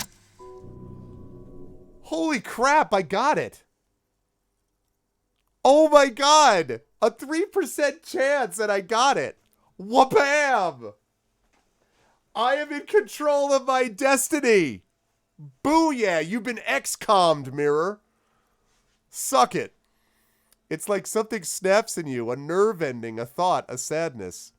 Holy crap, I got it. Oh my god. A 3% chance and I got it. Wha-bam! I am in control of my destiny. Booyah, you've been XCOM'd, Mirror. Suck it. It's like something snaps in you, a nerve ending, a thought, a sadness.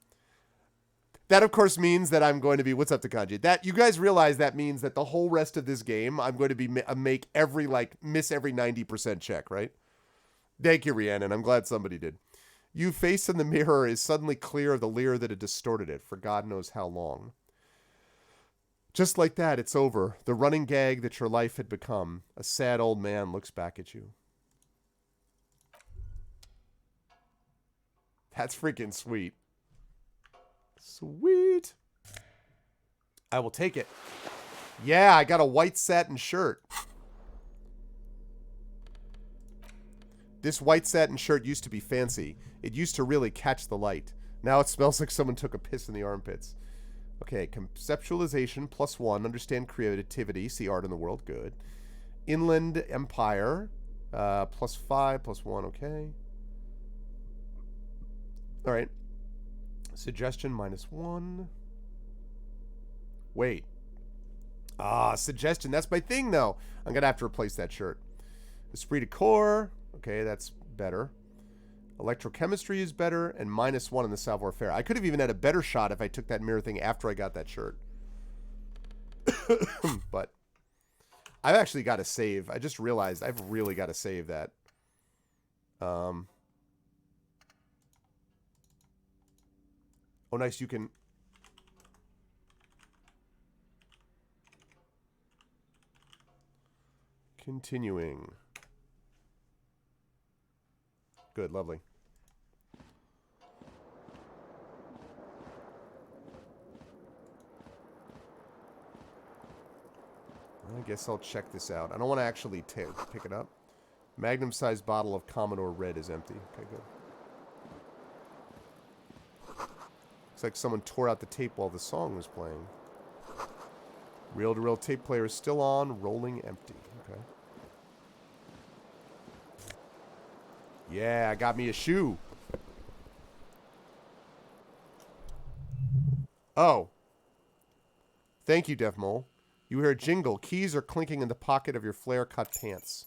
That, of course, means that I'm going to be... What's up, Takanji? That, you guys realize that means that the whole rest of this game, I'm going to be miss every 90% check, right? Thank you, Rhiannon. I'm glad somebody did. You face in the mirror is suddenly clear of the leer that had distorted it for God knows how long. Just like that, it's over. The running gag that your life had become. A sad old man looks back at you. That's freaking sweet. Sweet. I will take it. Yeah, I got a white satin shirt. This white satin shirt used to be fancy. It used to really catch the light. Now it smells like someone took a piss in the armpits. Okay, conceptualization +1. Understand creativity. See art in the world. Good. Inland Empire. +5, +1. Okay. All right. Suggestion -1. Wait. Suggestion. That's my thing, though. I'm going to have to replace that shirt. Esprit de corps. Okay, that's better. Electrochemistry is better. And -1 in the savoir-faire. I could have even had a better shot if I took that mirror thing after I got that shirt. But I've actually got to save. I just realized I've really got to save that. Oh, nice. You can... Continuing. Good, lovely. I guess I'll check this out. I don't want to actually pick it up. Magnum-sized bottle of Commodore Red is empty. Okay, good. Looks like someone tore out the tape while the song was playing. Reel-to-reel tape player is still on, rolling empty. Okay. Yeah, I got me a shoe. Oh. Thank you, Def Mole. You hear a jingle. Keys are clinking in the pocket of your flare-cut pants.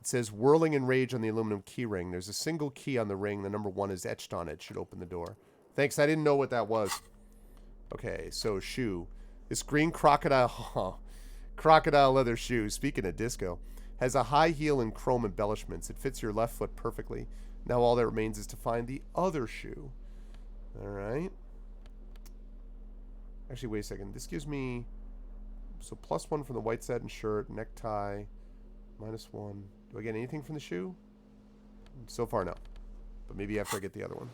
It says whirling in rage on the aluminum key ring. There's a single key on the ring. The number 1 is etched on it. Should open the door. Thanks, I didn't know what that was. Okay, so shoe. This green crocodile leather shoe, speaking of disco, has a high heel and chrome embellishments. It fits your left foot perfectly. Now all that remains is to find the other shoe. Alright. Actually, wait a second. This gives me... So +1 from the white satin shirt, necktie, -1. Do I get anything from the shoe? So far, no. But maybe after I get the other one.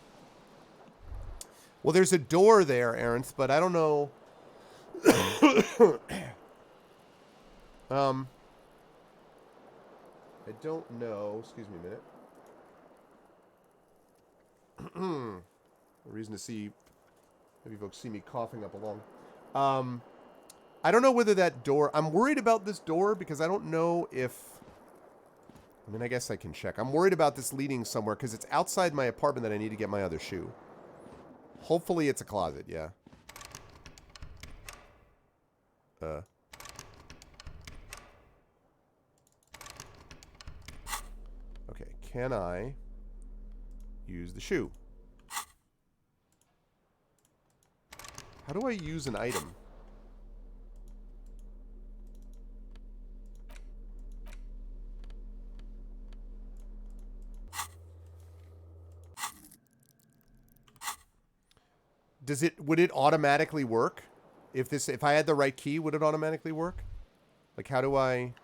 Well, there's a door there, Arenth, but I don't know. I don't know. Excuse me a minute. A reason to see. Maybe folks see me coughing up along. I don't know whether that door... I'm worried about this door because I don't know if... I mean, I guess I can check. I'm worried about this leading somewhere because it's outside my apartment that I need to get my other shoe. Hopefully it's a closet, yeah. Okay, can I use the shoe? How do I use an item? Would it automatically work? If I had the right key, would it automatically work? Like, how do I...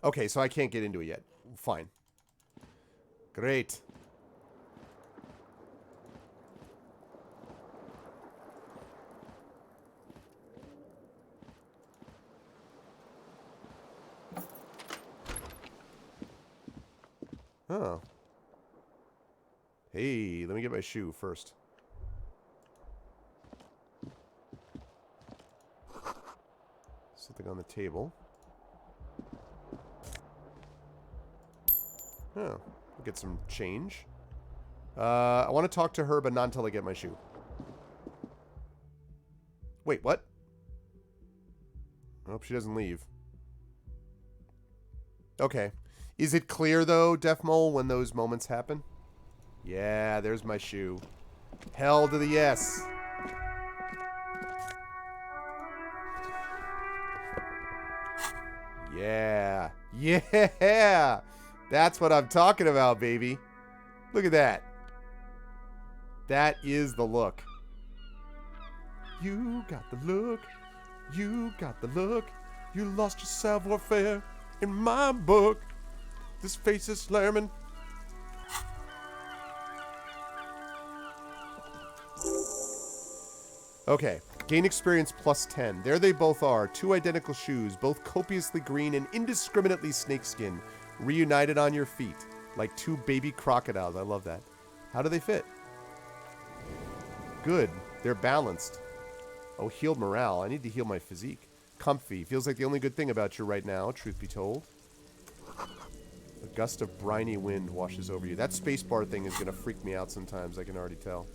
Okay, so I can't get into it yet. Fine. Great. Oh. Hey, let me get my shoe first. Something on the table. Oh, I'll get some change. I want to talk to her, but not until I get my shoe. Wait, what? I hope she doesn't leave. Okay. Is it clear, though, Def Mole, when those moments happen? Yeah, there's my shoe. Hell to the yes. Yeah. Yeah. That's what I'm talking about, baby. Look at that. That is the look. You got the look. You got the look. You lost your savoir-faire in my book. This face is slamming. Okay. Gain experience plus 10. There they both are. Two identical shoes, both copiously green and indiscriminately snakeskin, reunited on your feet, like two baby crocodiles. I love that. How do they fit? Good. They're balanced. Oh, healed morale. I need to heal my physique. Comfy. Feels like the only good thing about you right now, truth be told. A gust of briny wind washes over you. That spacebar thing is going to freak me out sometimes, I can already tell.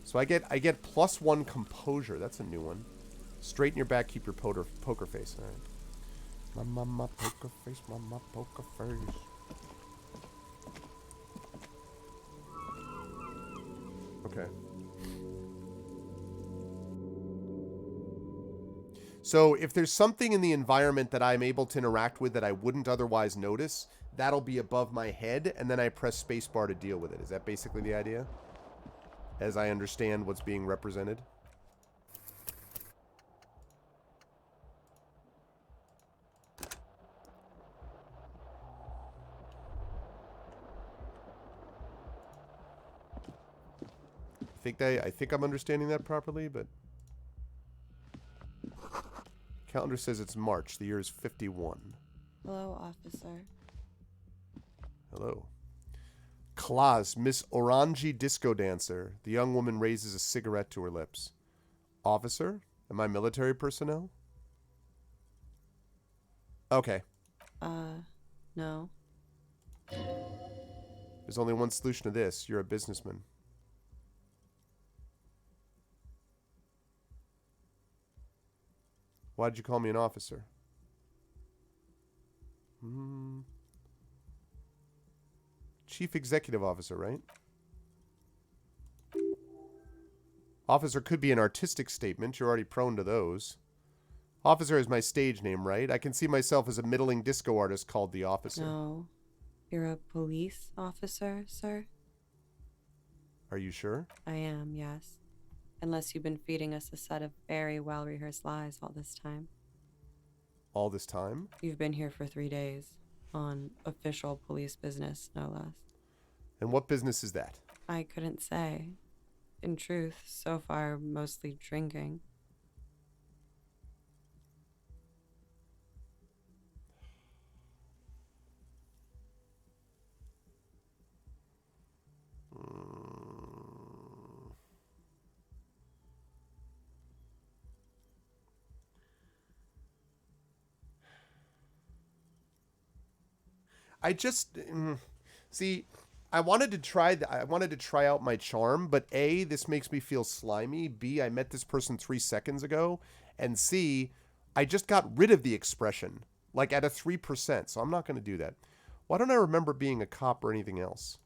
So I get plus 1 composure. That's a new one. Straighten your back, keep your poker face. All right. My poker face, my poker face. Okay. So if there's something in the environment that I'm able to interact with that I wouldn't otherwise notice, that'll be above my head, and then I press spacebar to deal with it. Is that basically the idea? As I understand what's being represented. I think I'm understanding that properly, but calendar says it's March. The year is 51. Hello, officer. Hello. Claus, Miss Orangy Disco Dancer. The young woman raises a cigarette to her lips. Officer? Am I military personnel? Okay. No. There's only one solution to this. You're a businessman. Why'd you call me an officer? Chief Executive Officer, right? Officer could be an artistic statement. You're already prone to those. Officer is my stage name, right? I can see myself as a middling disco artist called the Officer. No. You're a police officer, sir? Are you sure? I am, yes. Unless you've been feeding us a set of very well-rehearsed lies all this time. All this time? You've been here for 3 days. On official police business, no less. And what business is that? I couldn't say. In truth, so far, mostly drinking. I just see. I wanted to try out my charm, but A, this makes me feel slimy. B, I met this person 3 seconds ago, and C, I just got rid of the expression, like at a 3%. So I'm not going to do that. Why don't I remember being a cop or anything else?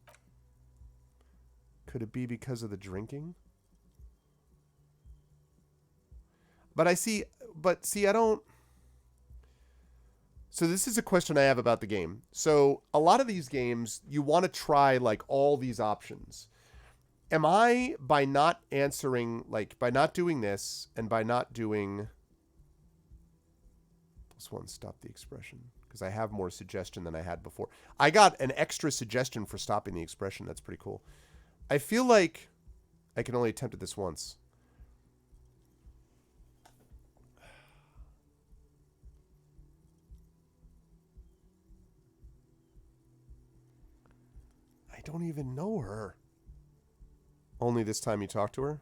Could it be because of the drinking? But see, I don't. So this is a question I have about the game. So a lot of these games, you want to try like all these options. Am I, by not answering, like by not doing this and by not doing +1, stop the expression, because I have more suggestion than I had before. I got an extra suggestion for stopping the expression. That's pretty cool. I feel like I can only attempt it this once. I don't even know her. Only this time you talk to her?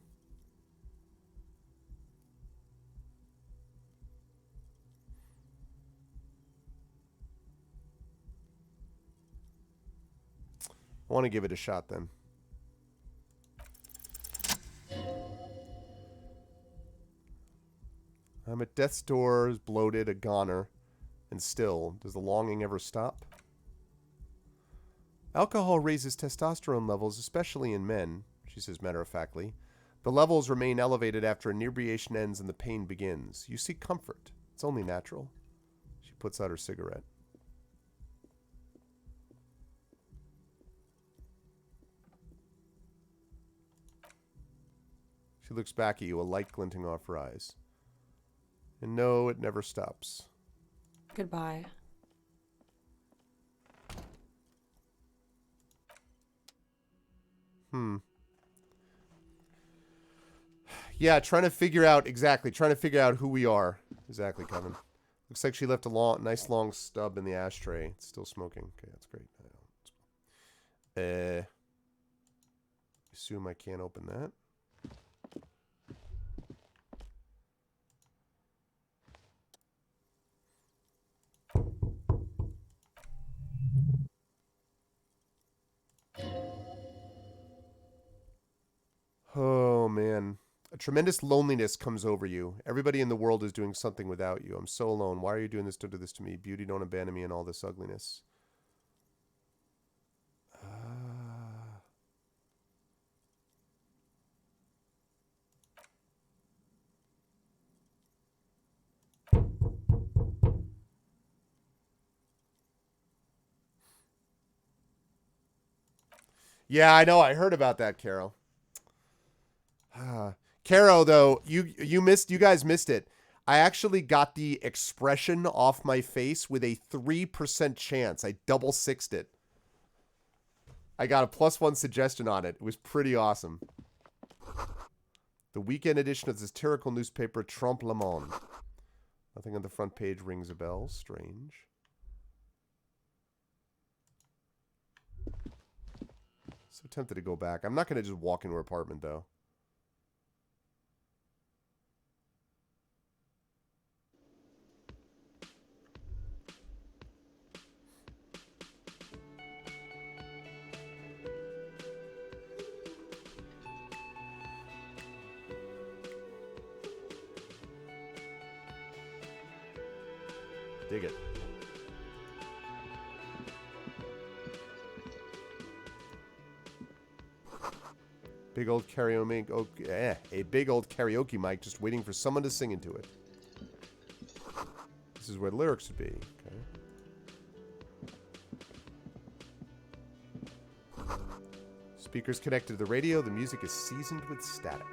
I want to give it a shot then. I'm at death's door, bloated, a goner, and still, does the longing ever stop? Alcohol raises testosterone levels, especially in men, she says matter-of-factly. The levels remain elevated after inebriation ends and the pain begins. You seek comfort. It's only natural. She puts out her cigarette. She looks back at you, a light glinting off her eyes. And no, it never stops. Goodbye. Yeah, trying to figure out who we are. Exactly, Kevin. Looks like she left a nice long stub in the ashtray. It's still smoking. Okay, that's great. Assume I can't open that. Oh, man. A tremendous loneliness comes over you. Everybody in the world is doing something without you. I'm so alone. Why are you doing this? Don't do this to me. Beauty, don't abandon me in all this ugliness. Yeah, I know. I heard about that, Carol. Caro, though, you guys missed it. I actually got the expression off my face with a 3% chance. I double sixed it. I got a +1 suggestion on it. It was pretty awesome. The weekend edition of the satirical newspaper Trompe le Monde. Nothing on the front page rings a bell. Strange. So tempted to go back. I'm not going to just walk into her apartment, though. Dig it. Big old karaoke, a big old karaoke mic just waiting for someone to sing into it. This is where the lyrics would be. Okay. Speakers connected to the radio. The music is seasoned with static.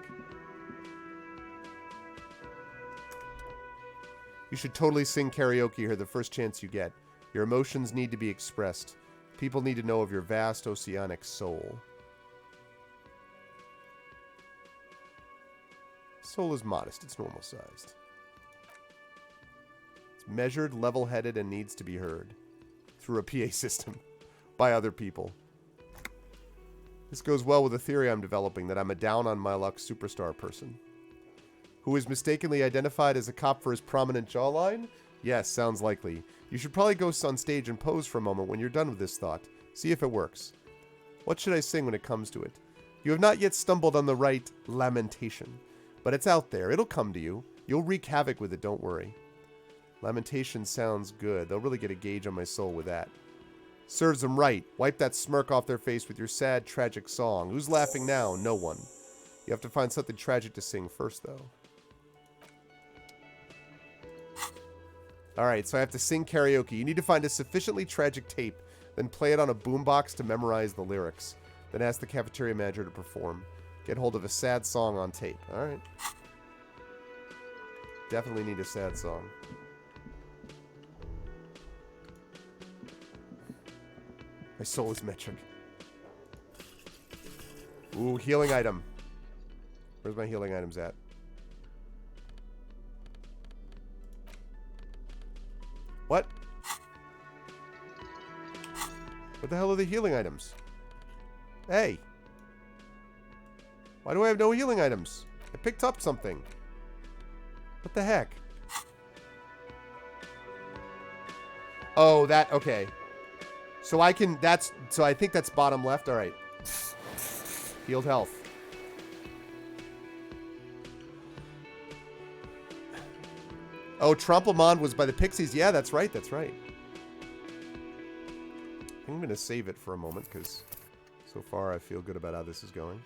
You should totally sing karaoke here the first chance you get. Your emotions need to be expressed. People need to know of your vast oceanic soul. Soul is modest. It's normal sized. It's measured, level-headed, and needs to be heard through a PA system by other people. This goes well with a theory I'm developing that I'm a down-on-my-luck superstar person. Who is mistakenly identified as a cop for his prominent jawline? Yes, sounds likely. You should probably go on stage and pose for a moment when you're done with this thought. See if it works. What should I sing when it comes to it? You have not yet stumbled on the right lamentation. But it's out there. It'll come to you. You'll wreak havoc with it, don't worry. Lamentation sounds good. They'll really get a gauge on my soul with that. Serves them right. Wipe that smirk off their face with your sad, tragic song. Who's laughing now? No one. You have to find something tragic to sing first, though. Alright, so I have to sing karaoke. You need to find a sufficiently tragic tape, then play it on a boombox to memorize the lyrics. Then ask the cafeteria manager to perform. Get hold of a sad song on tape. Alright. Definitely need a sad song. My soul is metric. Ooh, healing item. Where's my healing items at? What? What the hell are the healing items? Hey. Why do I have no healing items? I picked up something. What the heck? Oh, that, okay. So I can, so I think that's bottom left. All right. Healed health. Oh, Tromplemond was by the Pixies. Yeah, that's right. That's right. I'm going to save it for a moment because so far I feel good about how this is going.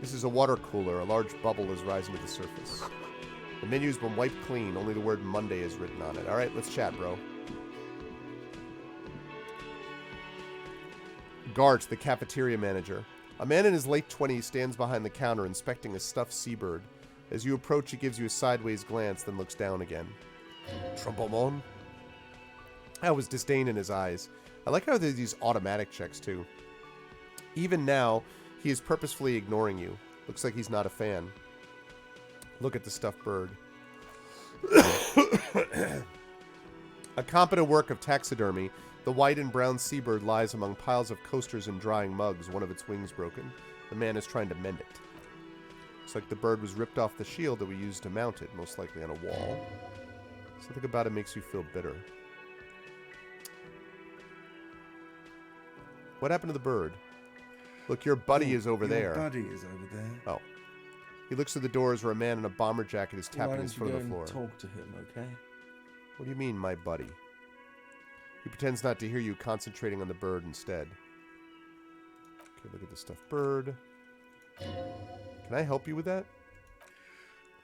This is a water cooler. A large bubble is rising to the surface. The menu's been wiped clean. Only the word Monday is written on it. All right, let's chat, bro. Gart, the cafeteria manager. A man in his late 20s stands behind the counter inspecting a stuffed seabird. As you approach, he gives you a sideways glance, then looks down again. Tromplemond? That was disdain in his eyes. I like how there's these automatic checks, too. Even now, he is purposefully ignoring you. Looks like he's not a fan. Look at the stuffed bird. A competent work of taxidermy, the white and brown seabird lies among piles of coasters and drying mugs, one of its wings broken. The man is trying to mend it. Looks like the bird was ripped off the shield that we used to mount it, most likely on a wall. Something about it makes you feel bitter. What happened to the bird? Look, your buddy is over there. Your buddy is over there. Oh. He looks through the doors where a man in a bomber jacket is tapping his foot on the floor. Why don't you go and talk to him, okay? What do you mean, my buddy? He pretends not to hear you, concentrating on the bird instead. Okay, look at the stuffed bird. Can I help you with that?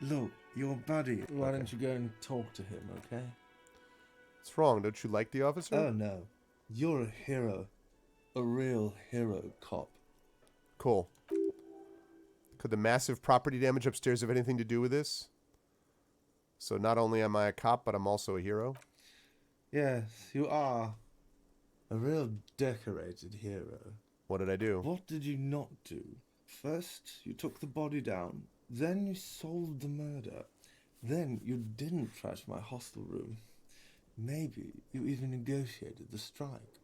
Look, your buddy. Why don't you go and talk to him, okay? What's wrong? Don't you like the officer? Oh, no. You're a hero. A real hero cop. Cool. Could the massive property damage upstairs have anything to do with this? So not only am I a cop, but I'm also a hero? Yes, you are. A real decorated hero. What did I do? What did you not do? First, you took the body down. Then you solved the murder. Then you didn't trash my hostel room. Maybe you even negotiated the strike.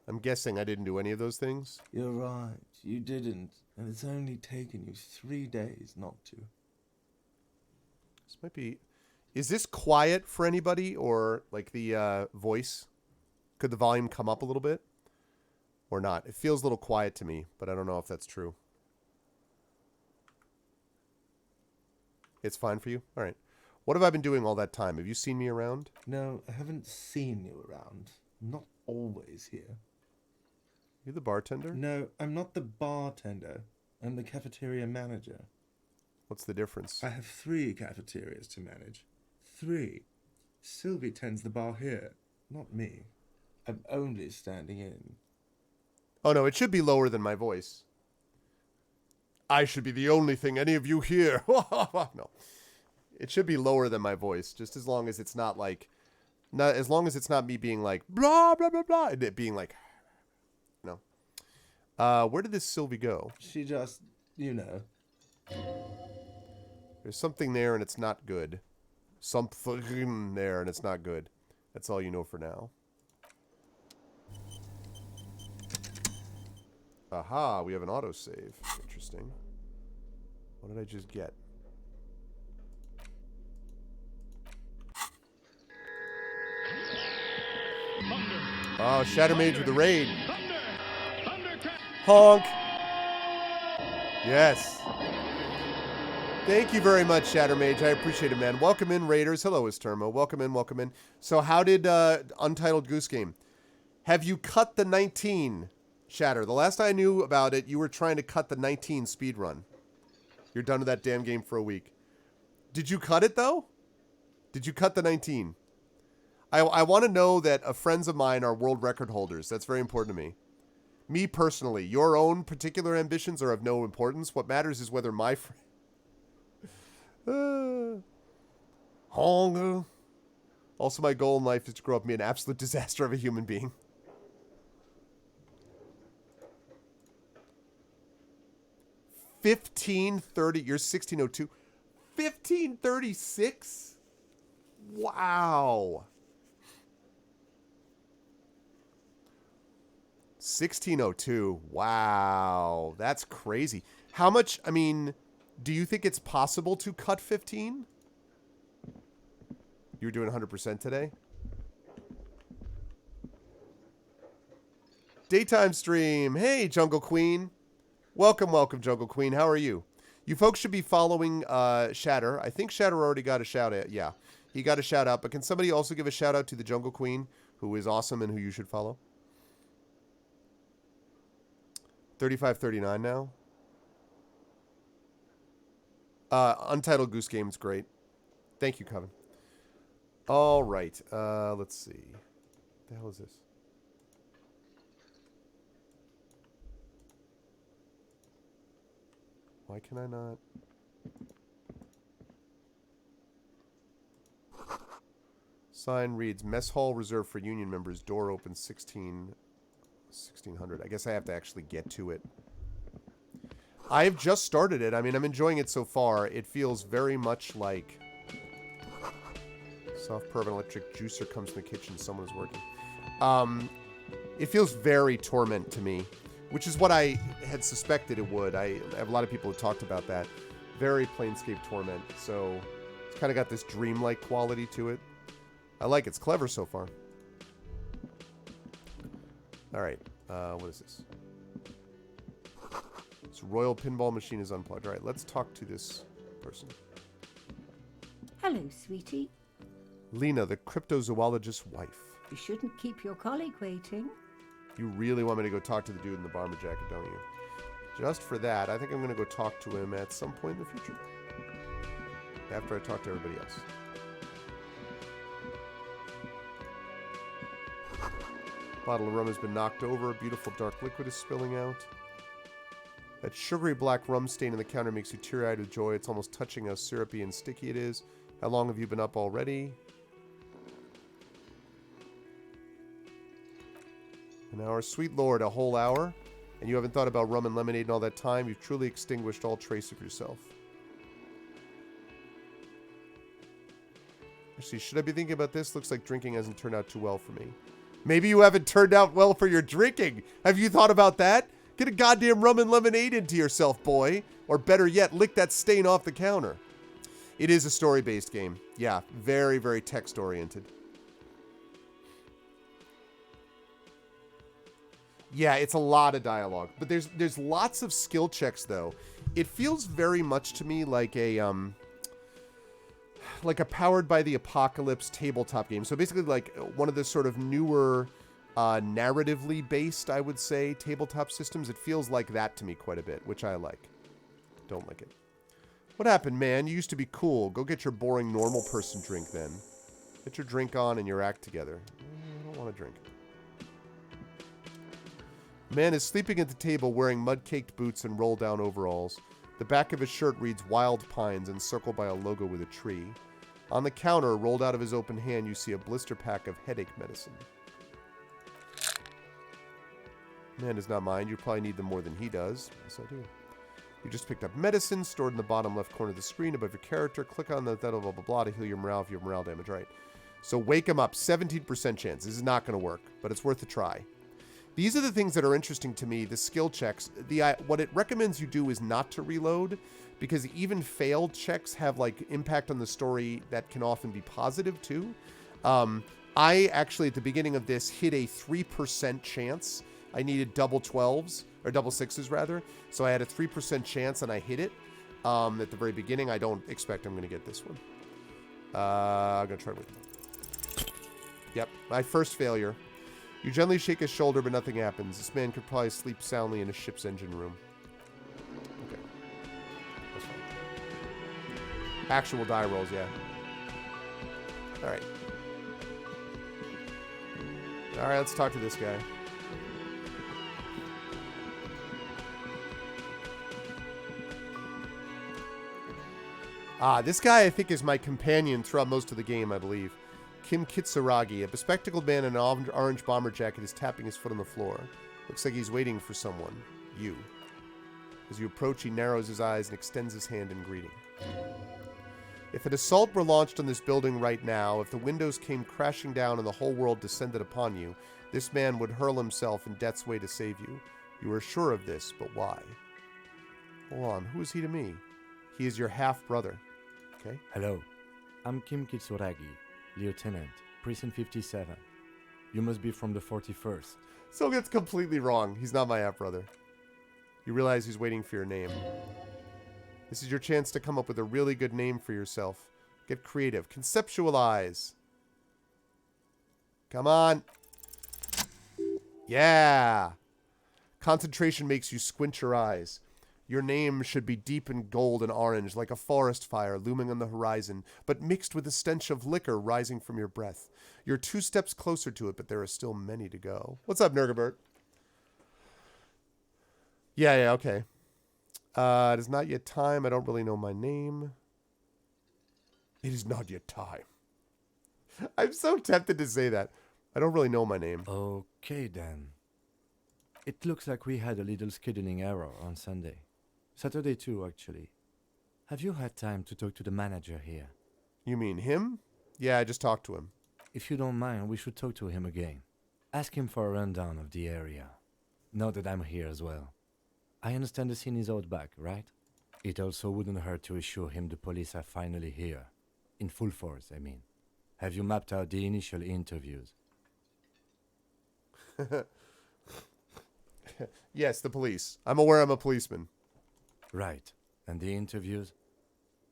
I'm guessing I didn't do any of those things? You're right. You didn't. And it's only taken you 3 days not to. This might be... Is this quiet for anybody? Or, like, the voice? Could the volume come up a little bit? Or not? It feels a little quiet to me, but I don't know if that's true. It's fine for you? All right. What have I been doing all that time? Have you seen me around? No, I haven't seen you around. I'm not always here. You the bartender? No, I'm not the bartender. I'm the cafeteria manager. What's the difference? I have 3 cafeterias to manage. 3. Sylvie tends the bar here, not me. I'm only standing in. Oh, no, it should be lower than my voice. I should be the only thing any of you hear. No. It should be lower than my voice, just as long as it's not like... as long as it's not me being like, blah, blah, blah, blah, and it being like... No. Where did this Sylvie go? She just, you know. There's something there and it's not good. Something there and it's not good. That's all you know for now. Aha, we have an autosave. Interesting. What did I just get? Oh, Shatter Mage with the raid. Honk. Yes. Thank you very much, Shatter Mage. I appreciate it, man. Welcome in, Raiders. Hello, Estermo. Welcome in, welcome in. So how did Untitled Goose Game? Have you cut the 19, Shatter? The last I knew about it, you were trying to cut the 19 speed run. You're done with that damn game for a week. Did you cut it, though? Did you cut the 19? I want to know that friends of mine are world record holders. That's very important to me. Me personally, your own particular ambitions are of no importance. What matters is whether my friend... Hunger. Also, my goal in life is to grow up and be an absolute disaster of a human being. $15.30. You're 1602. 1536. Wow. 1602. Wow. That's crazy. How much, I mean, do you think it's possible to cut 15? You were doing 100% today? Daytime stream. Hey, Jungle Queen. Welcome, welcome, Jungle Queen. How are you? You folks should be following Shatter. I think Shatter already got a shout out. Yeah, he got a shout out. But can somebody also give a shout out to the Jungle Queen, who is awesome and who you should follow? 35.39 now. Untitled Goose Game's great. Thank you, Coven. All right. Let's see. What the hell is this? Why can I not? Sign reads, Mess Hall reserved for Union members. Door open 1600. I guess I have to actually get to it. I have just started it. I mean, I'm enjoying it so far. It feels very much like soft perv and electric juicer comes from the kitchen. Someone is working. It feels very Torment to me, which is what I had suspected it would. I have a lot of people who talked about that. Very Planescape Torment. So it's kind of got this dreamlike quality to it. I like it. It's clever so far. All right. What is this? This Royal Pinball Machine is unplugged. All right, let's talk to this person. Hello, sweetie. Lena, the cryptozoologist's wife. You shouldn't keep your colleague waiting. You really want me to go talk to the dude in the bomber jacket, don't you? Just for that, I think I'm going to go talk to him at some point in the future. After I talk to everybody else. Bottle of rum has been knocked over. Beautiful dark liquid is spilling out. That sugary black rum stain on the counter makes you teary-eyed with joy. It's almost touching how syrupy and sticky it is. How long have you been up already? An hour. Sweet Lord, a whole hour? And you haven't thought about rum and lemonade in all that time? You've truly extinguished all trace of yourself. Actually, should I be thinking about this? Looks like drinking hasn't turned out too well for me. Maybe you haven't turned out well for your drinking. Have you thought about that? Get a goddamn rum and lemonade into yourself, boy. Or better yet, lick that stain off the counter. It is a story-based game. Yeah, very, very text-oriented. Yeah, it's a lot of dialogue. But there's lots of skill checks, though. It feels very much to me like a Powered by the Apocalypse tabletop game. So basically like one of the sort of newer narratively based, I would say, tabletop systems. It feels like that to me quite a bit, which I like. Don't like it. What happened, man? You used to be cool. Go get your boring normal person drink then. Get your drink on and your act together. I don't want to drink. Man is sleeping at the table wearing mud-caked boots and roll-down overalls. The back of his shirt reads Wild Pines, encircled by a logo with a tree. On the counter, rolled out of his open hand, you see a blister pack of headache medicine. Man does not mind. You probably need them more than he does. Yes, I do. You just picked up medicine, stored in the bottom left corner of the screen above your character. Click on the blah, blah, blah, blah, to heal your morale if you have morale damage. Right. So wake him up. 17% chance. This is not going to work, but it's worth a try. These are the things that are interesting to me, the skill checks. What it recommends you do is not to reload, because even failed checks have like impact on the story that can often be positive too. I actually, at the beginning of this, hit a 3% chance. I needed double 12s, or double 6s rather. So I had a 3% chance and I hit it at the very beginning. I don't expect I'm going to get this one. I'm going to try with it. Yep, my first failure. You gently shake his shoulder, but nothing happens. This man could probably sleep soundly in a ship's engine room. Okay. That's fine. Actual die rolls, yeah. Alright. Alright, let's talk to this guy. This guy, I think, is my companion throughout most of the game, I believe. Kim Kitsuragi, a bespectacled man in an orange bomber jacket, is tapping his foot on the floor. Looks like he's waiting for someone. You. As you approach, he narrows his eyes and extends his hand in greeting. If an assault were launched on this building right now, if the windows came crashing down and the whole world descended upon you, this man would hurl himself in death's way to save you. You are sure of this, but why? Hold on, who is he to me? He is your half-brother. Okay? Hello, I'm Kim Kitsuragi, Lieutenant, Precinct 57. You must be from the 41st. So it's completely wrong. He's not my half-brother. You realize he's waiting for your name. This is your chance to come up with a really good name for yourself. Get creative. Conceptualize. Come on. Yeah. Concentration makes you squint your eyes. Your name should be deep in gold and orange, like a forest fire looming on the horizon, but mixed with the stench of liquor rising from your breath. You're 2 steps closer to it, but there are still many to go. What's up, Nergabert? Yeah, okay. It is not yet time. I don't really know my name. It is not yet time. I'm so tempted to say that. I don't really know my name. Okay, then. It looks like we had a little scheduling error on Sunday. Saturday too, actually. Have you had time to talk to the manager here? You mean him? Yeah, I just talked to him. If you don't mind, we should talk to him again. Ask him for a rundown of the area. Now that I'm here as well. I understand the scene is out back, right? It also wouldn't hurt to assure him the police are finally here. In full force, I mean. Have you mapped out the initial interviews? Yes, the police. I'm aware I'm a policeman. Right. And the interviews?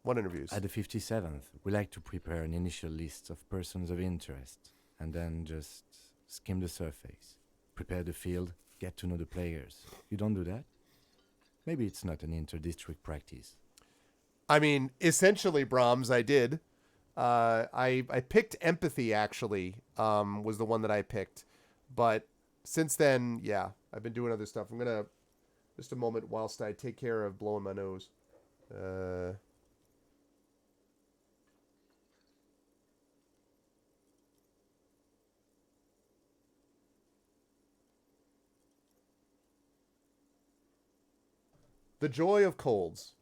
What interviews? At the 57th, we like to prepare an initial list of persons of interest, and then just skim the surface. Prepare the field, get to know the players. You don't do that? Maybe it's not an inter-district practice. I mean, essentially, Brahms, I did. I picked empathy, actually, was the one that I picked. But since then, yeah, I've been doing other stuff. I'm going to, just a moment whilst I take care of blowing my nose. The joy of colds.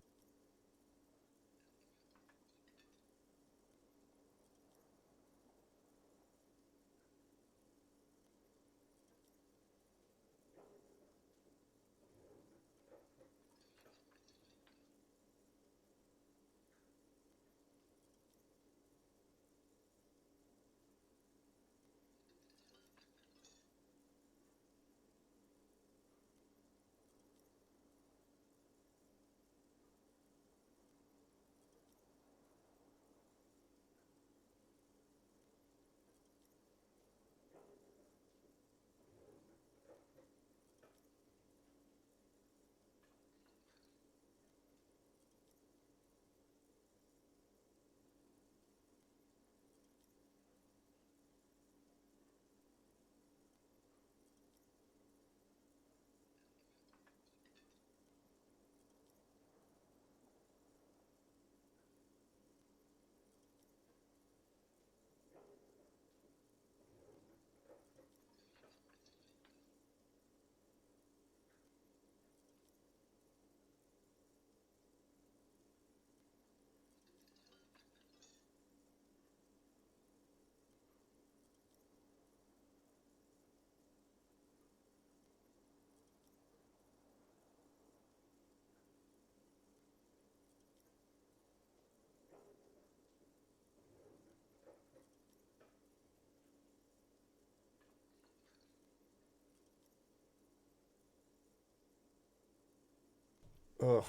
Ugh.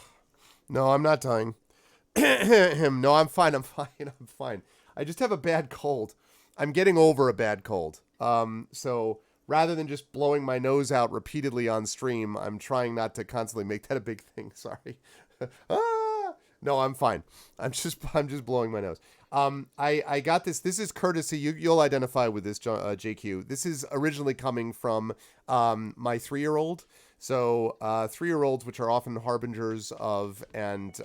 No, I'm not dying. No, I'm fine. I'm fine. I'm fine. I just have a bad cold. I'm getting over a bad cold. So rather than just blowing my nose out repeatedly on stream, I'm trying not to constantly make that a big thing. Sorry. No, I'm fine. I'm just blowing my nose. I got this. This is courtesy. You'll identify with this, JQ. This is originally coming from my 3-year-old. So 3-year-olds, which are often harbingers of and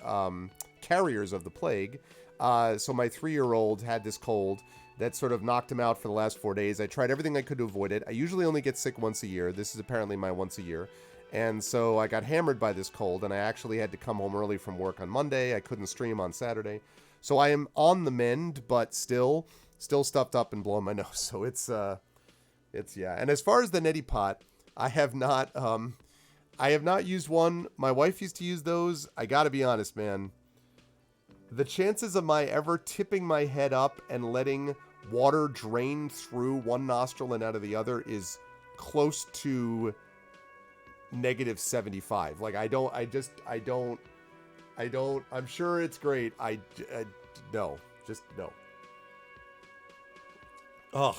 carriers of the plague. So my 3-year-old had this cold that sort of knocked him out for the last 4 days. I tried everything I could to avoid it. I usually only get sick once a year. This is apparently my once a year. And so I got hammered by this cold, and I actually had to come home early from work on Monday. I couldn't stream on Saturday. So I am on the mend, but still stuffed up and blowing my nose. So it's yeah. And as far as the neti pot, I have not used one. My wife used to use those. I got to be honest, man. The chances of my ever tipping my head up and letting water drain through one nostril and out of the other is close to -75. Like, I'm sure it's great. No. Just no. Ugh.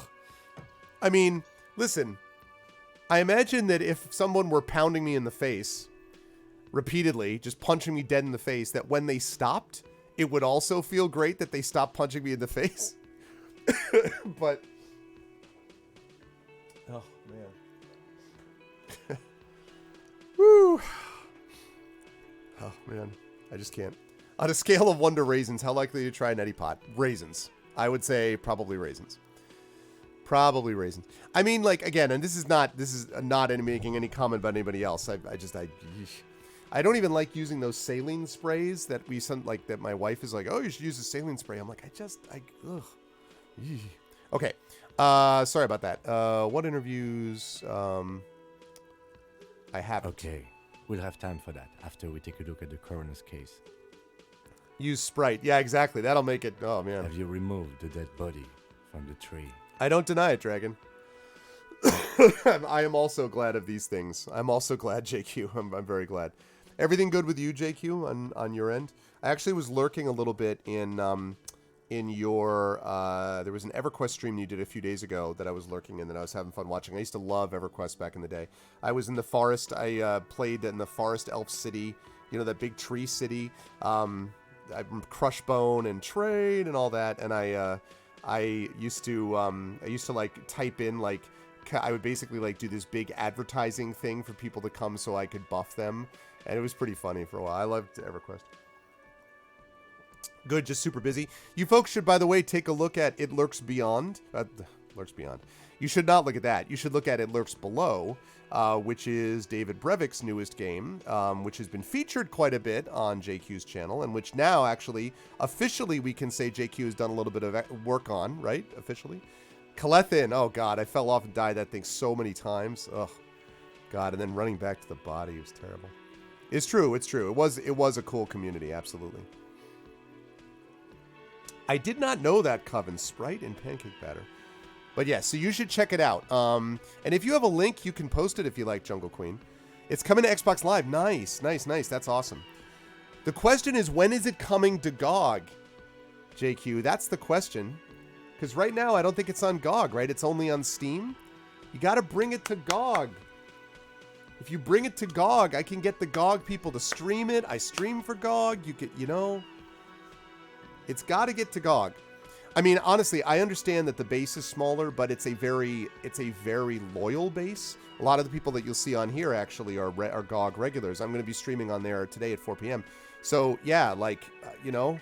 I mean, listen, I imagine that if someone were pounding me in the face repeatedly, just punching me dead in the face, that when they stopped, it would also feel great that they stopped punching me in the face. But, oh, man. Woo. Oh, man. I just can't. On a scale of 1 to raisins, how likely to try a neti pot? Raisins. I would say probably raisins. Probably raisins. I mean, like, again, and this is not making any comment about anybody else. I don't even like using those saline sprays that that my wife is like, oh, you should use a saline spray. I'm like, ugh. Okay. Sorry about that. What interviews? I haven't. Okay. We'll have time for that after we take a look at the coroner's case. Use Sprite. Yeah, exactly. That'll make it. Oh, man. Have you removed the dead body from the tree? I don't deny it, Dragon. I am also glad of these things. I'm also glad, JQ. I'm very glad. Everything good with you, JQ, on your end? I actually was lurking a little bit in your there was an EverQuest stream you did a few days ago that I was lurking in that I was having fun watching. I used to love EverQuest back in the day. I was in the forest. I played in the forest elf city, you know, that big tree city. Crushbone and Trade and all that, and I used to like type in, like, I would basically like do this big advertising thing for people to come so I could buff them, and it was pretty funny for a while. I loved EverQuest. Good, just super busy. You folks should, by the way, take a look at It Lurks Beyond. Lurks Beyond. You should not look at that. You should look at It Lurks Below, which is David Brevik's newest game, which has been featured quite a bit on JQ's channel, and which now, actually, officially, we can say JQ has done a little bit of work on, right? Officially. Calethin, oh god, I fell off and died that thing so many times. Ugh. God, and then running back to the body was terrible. It's true, it's true. It was a cool community, absolutely. I did not know that, Coven. Sprite and pancake batter. But yeah, so you should check it out. And if you have a link, you can post it if you like, Jungle Queen. It's coming to Xbox Live. Nice, nice, nice. That's awesome. The question is, when is it coming to GOG? JQ, that's the question. Because right now, I don't think it's on GOG, right? It's only on Steam. You got to bring it to GOG. If you bring it to GOG, I can get the GOG people to stream it. I stream for GOG. You could, you know, it's got to get to GOG. I mean, honestly, I understand that the base is smaller, but it's a very loyal base. A lot of the people that you'll see on here actually are GOG regulars. I'm going to be streaming on there today at 4 p.m. So yeah, like, you know.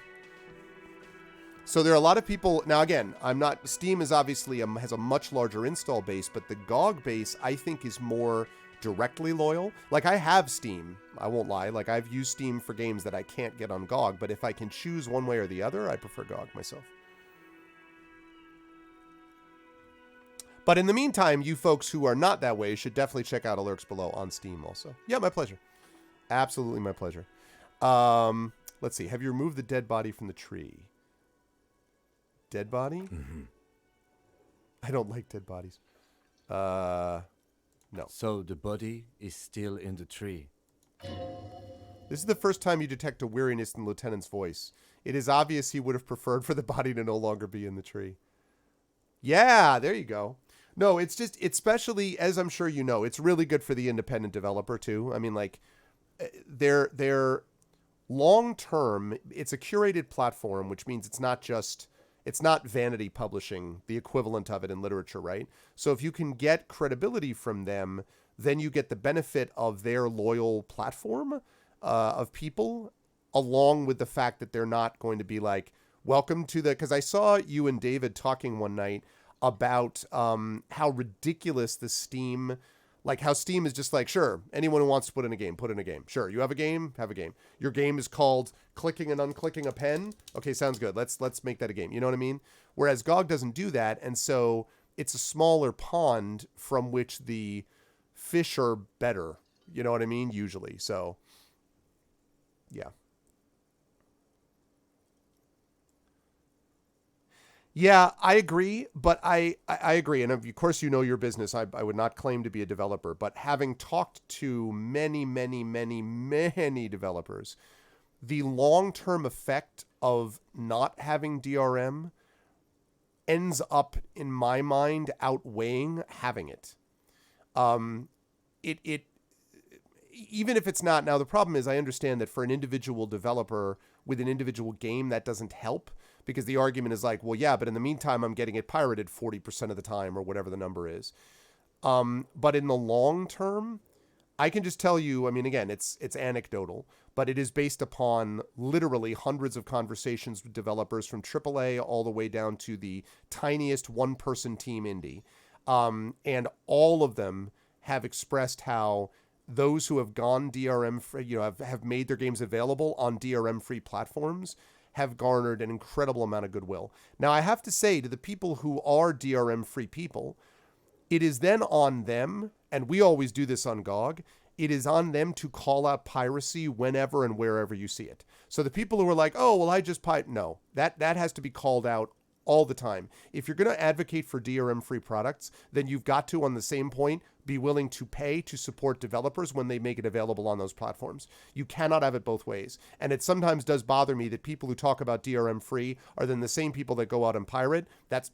So there are a lot of people. Now again, Steam is obviously has a much larger install base, but the GOG base I think is more directly loyal. Like, I have Steam, I won't lie. Like, I've used Steam for games that I can't get on GOG, but if I can choose one way or the other, I prefer GOG myself. But in the meantime, you folks who are not that way should definitely check out Alerts Below on Steam also. Yeah, my pleasure. Absolutely my pleasure. Let's see. Have you removed the dead body from the tree? Dead body? Mm-hmm. I don't like dead bodies. No. So the body is still in the tree. This is the first time you detect a weariness in the lieutenant's voice. It is obvious he would have preferred for the body to no longer be in the tree. Yeah, there you go. No, it's just, especially, as I'm sure you know, it's really good for the independent developer too. I mean, like, they're long-term, it's a curated platform, which means it's not vanity publishing, the equivalent of it in literature, right? So if you can get credibility from them, then you get the benefit of their loyal platform of people, along with the fact that they're not going to be like, Welcome to the, because I saw you and David talking one night about how ridiculous the Steam, like how Steam is just like, sure, anyone who wants to put in a game, put in a game. Sure, you have a game, have a game. Your game is called clicking and unclicking a pen. Okay, sounds good. Let's make that a game. You know what I mean? Whereas GOG doesn't do that, and so it's a smaller pond from which the fish are better. You know what I mean? Usually. So, yeah. Yeah, I agree, but I agree. And of course, you know your business. I would not claim to be a developer, but having talked to many, many, many, many developers, the long-term effect of not having DRM ends up, in my mind, outweighing having it. It even if it's not, now the problem is I understand that for an individual developer with an individual game, that doesn't help, because the argument is like, well, yeah, but in the meantime, I'm getting it pirated 40% of the time or whatever the number is. But in the long term, I can just tell you, I mean, again, it's anecdotal, but it is based upon literally hundreds of conversations with developers from AAA all the way down to the tiniest one-person team indie. And all of them have expressed how those who have gone DRM free, have made their games available on DRM free platforms, have garnered an incredible amount of goodwill. Now, I have to say, to the people who are DRM free people, it is then on them, and we always do this on GOG, it is on them to call out piracy whenever and wherever you see it. So the people who are like, oh, well, I just no, that has to be called out all the time. If you're going to advocate for DRM-free products, then you've got to, on the same point, be willing to pay to support developers when they make it available on those platforms. You cannot have it both ways. And it sometimes does bother me that people who talk about DRM-free are then the same people that go out and pirate. That's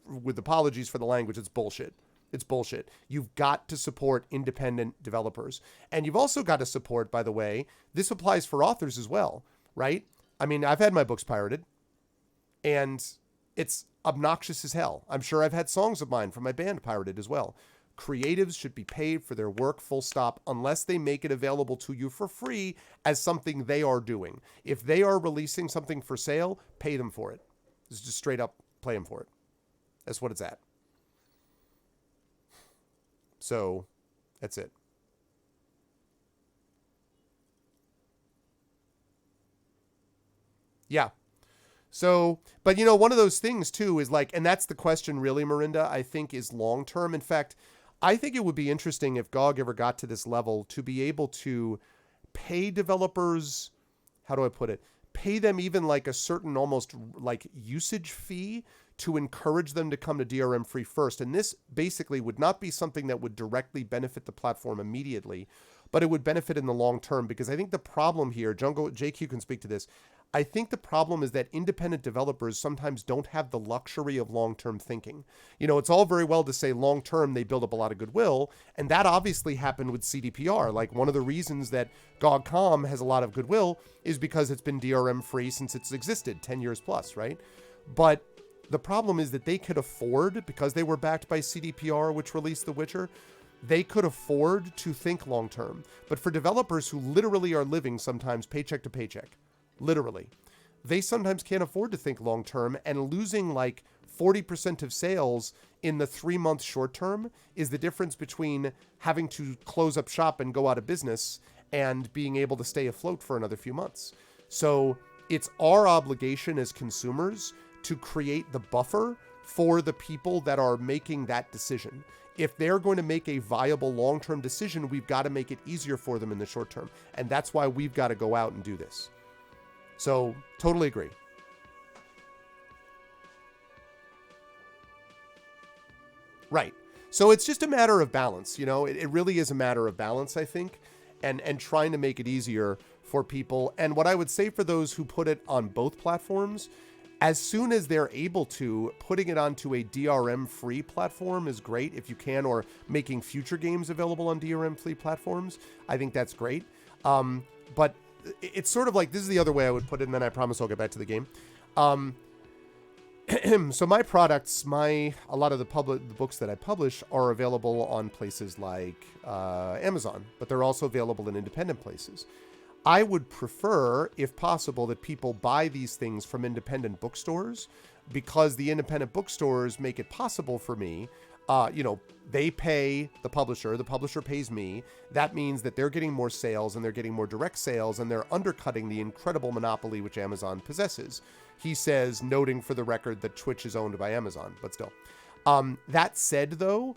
with apologies for the language, it's bullshit. It's bullshit. You've got to support independent developers. And you've also got to support, by the way, this applies for authors as well, right? I mean, I've had my books pirated, and it's obnoxious as hell. I'm sure I've had songs of mine from my band pirated as well. Creatives should be paid for their work, full stop, unless they make it available to you for free as something they are doing. If they are releasing something for sale, pay them for it. It's just straight up pay them for it. That's what it's at. So, that's it. Yeah. So, but one of those things too is like, and that's the question really, Mirinda, I think is long-term. In fact, I think it would be interesting if GOG ever got to this level to be able to pay developers, how do I put it? Pay them even like a certain almost like usage fee to encourage them to come to DRM free first. And this basically would not be something that would directly benefit the platform immediately, but it would benefit in the long term, because I think the problem here, JQ can speak to this, I think the problem is that independent developers sometimes don't have the luxury of long-term thinking. It's all very well to say long-term they build up a lot of goodwill, and that obviously happened with CDPR. Like, one of the reasons that GOG.com has a lot of goodwill is because it's been DRM-free since it's existed, 10 years plus, right? But the problem is that they could afford, because they were backed by CDPR, which released The Witcher, they could afford to think long-term. But for developers who literally are living sometimes paycheck to paycheck, literally, they sometimes can't afford to think long-term, and losing like 40% of sales in the 3-month short term is the difference between having to close up shop and go out of business and being able to stay afloat for another few months. So it's our obligation as consumers to create the buffer for the people that are making that decision. If they're going to make a viable long-term decision, we've got to make it easier for them in the short term. And that's why we've got to go out and do this. So, totally agree. Right. So it's just a matter of balance. It really is a matter of balance, I think, and trying to make it easier for people. And what I would say for those who put it on both platforms, as soon as they're able to, putting it onto a DRM-free platform is great if you can, or making future games available on DRM-free platforms. I think that's great. But it's sort of like, this is the other way I would put it, and then I promise I'll get back to the game. So my products, a lot of the books that I publish are available on places like Amazon, but they're also available in independent places. I would prefer, if possible, that people buy these things from independent bookstores, because the independent bookstores make it possible for me. They pay the publisher pays me. That means that they're getting more sales and they're getting more direct sales, and they're undercutting the incredible monopoly which Amazon possesses. He says, noting for the record that Twitch is owned by Amazon, but still. That said, though,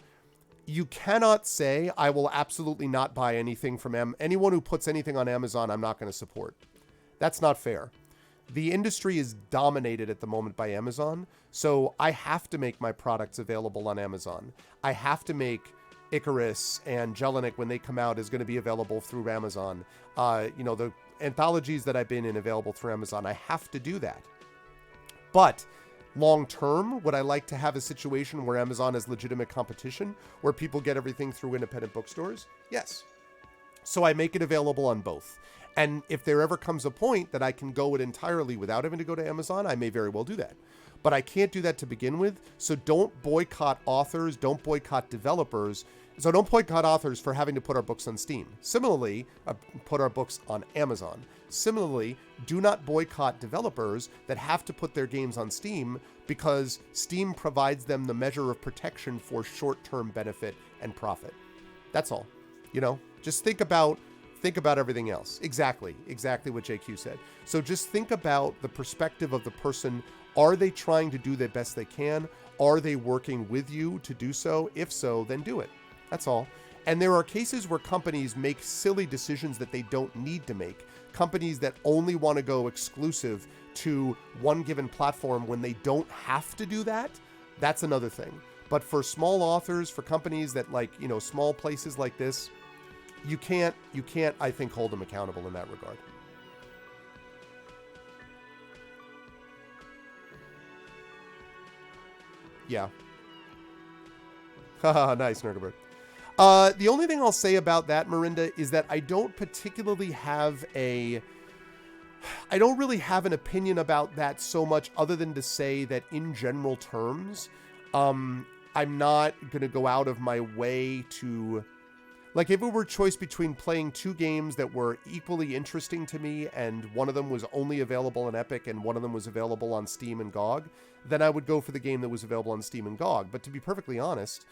you cannot say, I will absolutely not buy anything from anyone who puts anything on Amazon, I'm not going to support. That's not fair. The industry is dominated at the moment by Amazon, so I have to make my products available on Amazon. I have to make Icarus and Jelinek, when they come out, is going to be available through Amazon. The anthologies that I've been in available through Amazon. I have to do that. But long term, would I like to have a situation where Amazon is legitimate competition, where people get everything through independent bookstores? Yes. So I make it available on both. And if there ever comes a point that I can go it entirely without having to go to Amazon, I may very well do that. But I can't do that to begin with. So don't boycott authors, don't boycott developers. So don't boycott authors for having to put our books on Steam. Similarly, put our books on Amazon. Similarly, do not boycott developers that have to put their games on Steam, because Steam provides them the measure of protection for short-term benefit and profit. That's all. Just think about everything else. Exactly what JQ said. So just think about the perspective of the person. Are they trying to do the best they can? Are they working with you to do so? If so, then do it. That's all. And there are cases where companies make silly decisions that they don't need to make. Companies that only want to go exclusive to one given platform when they don't have to do that, that's another thing. But for small authors, for companies that small places like this, you can't, I think, hold them accountable in that regard. Yeah. Haha, nice, Nurgabird. The only thing I'll say about that, Marinda, is that I don't particularly have I don't really have an opinion about that so much, other than to say that in general terms, I'm not going to go out of my way to... Like, if it were a choice between playing two games that were equally interesting to me, and one of them was only available on Epic and one of them was available on Steam and GOG, then I would go for the game that was available on Steam and GOG. But to be perfectly honest,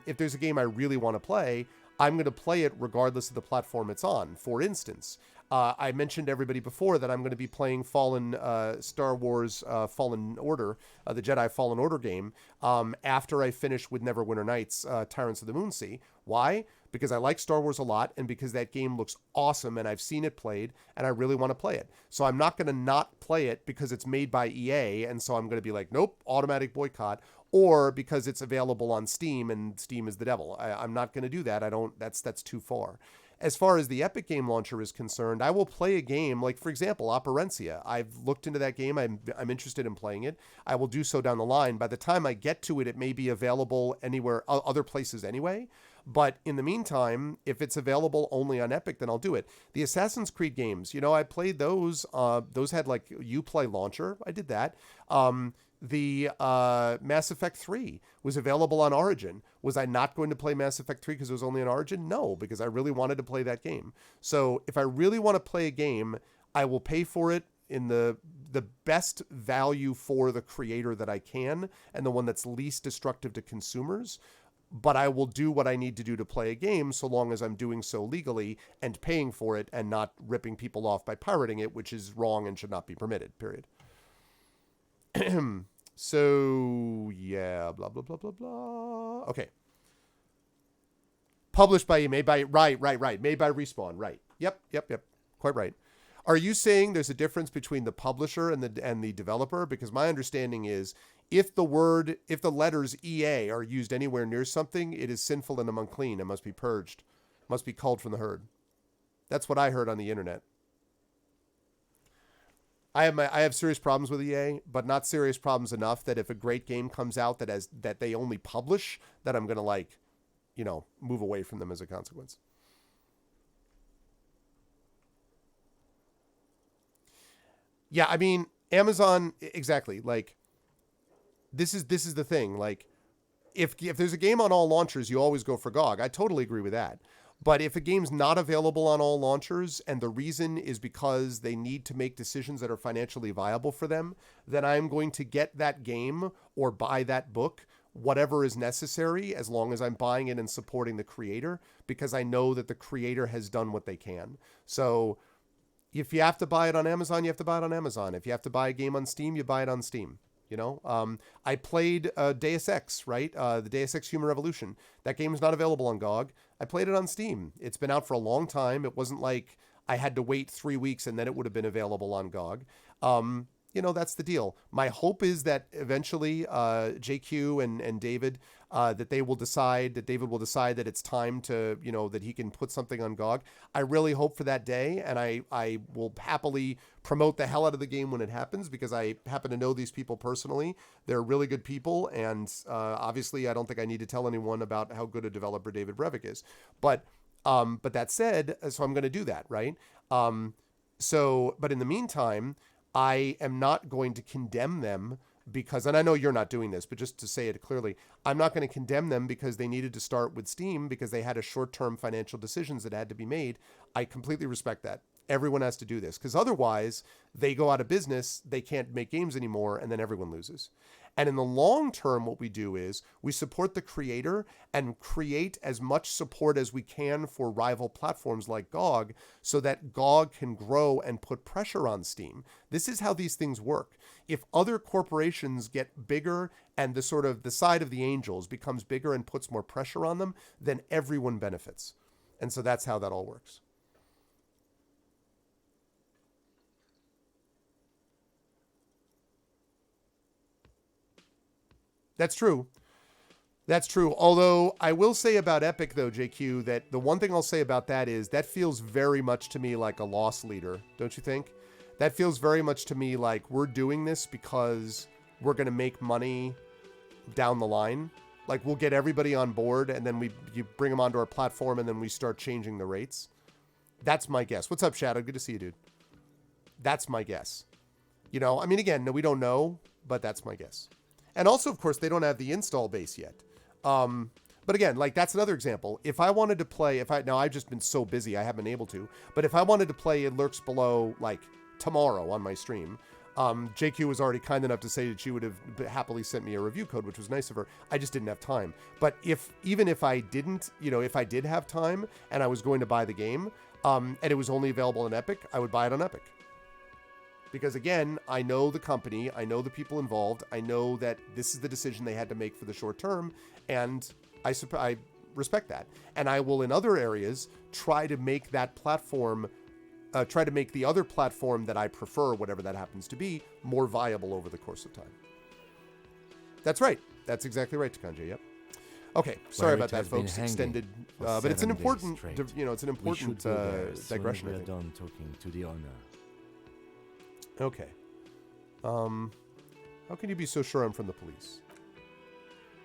if there's a game I really want to play, I'm going to play it regardless of the platform it's on. For instance, I mentioned to everybody before that I'm going to be playing Star Wars Fallen Order, the Jedi Fallen Order game, after I finish with Neverwinter Nights, Tyrants of the Moonsea. Why? Because I like Star Wars a lot, and because that game looks awesome, and I've seen it played, and I really want to play it. So I'm not going to not play it because it's made by EA, and so I'm going to be like, nope, automatic boycott, or because it's available on Steam, and Steam is the devil. I'm not going to do that. That's too far. As far as the Epic Game Launcher is concerned, I will play a game, like, for example, Operencia. I've looked into that game. I'm interested in playing it. I will do so down the line. By the time I get to it, it may be available anywhere, other places anyway. But in the meantime, if it's available only on Epic, then I'll do it. The Assassin's Creed games, I played those. Those had, like, Uplay Launcher. I did that. The Mass Effect 3 was available on Origin. Was I not going to play Mass Effect 3 because it was only on Origin? No, because I really wanted to play that game. So if I really want to play a game, I will pay for it in the best value for the creator that I can, and the one that's least destructive to consumers. But I will do what I need to do to play a game, so long as I'm doing so legally and paying for it and not ripping people off by pirating it, which is wrong and should not be permitted, period. So, yeah, blah, blah, blah, blah, blah. Okay. Published by, made by, right. Made by Respawn, right. Yep. Quite right. Are you saying there's a difference between the publisher and the developer? Because my understanding is, if the letters EA are used anywhere near something, it is sinful and unclean. It must be purged. Must be culled from the herd. That's what I heard on the internet. I have serious problems with EA, but not serious problems enough that if a great game comes out that they only publish, that I'm going to move away from them as a consequence. Yeah, I mean, Amazon, exactly. Like, this is the thing. Like, if there's a game on all launchers, you always go for GOG. I totally agree with that. But if a game's not available on all launchers and the reason is because they need to make decisions that are financially viable for them, then I'm going to get that game or buy that book, whatever is necessary, as long as I'm buying it and supporting the creator, because I know that the creator has done what they can. So if you have to buy it on Amazon, you have to buy it on Amazon. If you have to buy a game on Steam, you buy it on Steam. You know, I played Deus Ex, right? The Deus Ex Human Revolution. That game is not available on GOG. I played it on Steam. It's been out for a long time. It wasn't like I had to wait 3 weeks and then it would have been available on GOG. You know, that's the deal. My hope is that eventually JQ and David, that David will decide that it's time to, you know, that he can put something on GOG. I really hope for that day, and I will happily promote the hell out of the game when it happens, because I happen to know these people personally. They're really good people, and obviously I don't think I need to tell anyone about how good a developer David Brevik is. But that said, so I'm going to do that, right? But in the meantime, I am not going to condemn them because, and I know you're not doing this, but just to say it clearly, I'm not going to condemn them because they needed to start with Steam because they had a short-term financial decisions that had to be made. I completely respect that. Everyone has to do this, because otherwise they go out of business, they can't make games anymore, and then everyone loses. And in the long term, what we do is we support the creator and create as much support as we can for rival platforms like GOG, so that GOG can grow and put pressure on Steam. This is how these things work. If other corporations get bigger and the side of the angels becomes bigger and puts more pressure on them, then everyone benefits. And so that's how that all works. That's true. That's true. Although I will say about Epic, though, JQ, that the one thing I'll say about that is that feels very much to me like a loss leader. Don't you think? That feels very much to me like we're doing this because we're going to make money down the line. Like we'll get everybody on board and then you bring them onto our platform and then we start changing the rates. That's my guess. What's up, Shadow? Good to see you, dude. That's my guess. You know, I mean, again, we don't know, but that's my guess. And also, of course, they don't have the install base yet. But again, like that's another example. If I wanted to play, now I've just been so busy, I haven't been able to, but if I wanted to play It Lurks Below, like tomorrow on my stream, JQ was already kind enough to say that she would have happily sent me a review code, which was nice of her. I just didn't have time. But even if I didn't, you know, if I did have time and I was going to buy the game, and it was only available on Epic, I would buy it on Epic. Because again, I know the company, I know the people involved, I know that this is the decision they had to make for the short term, and I respect that. And I will, in other areas, try to make that platform, try to make the other platform that I prefer, whatever that happens to be, more viable over the course of time. That's right. That's exactly right, Takanje. Yep. Okay, sorry about that, folks. Extended, but it's an important, it's an important digression. We're done talking to the owner. Okay. How can you be so sure I'm from the police?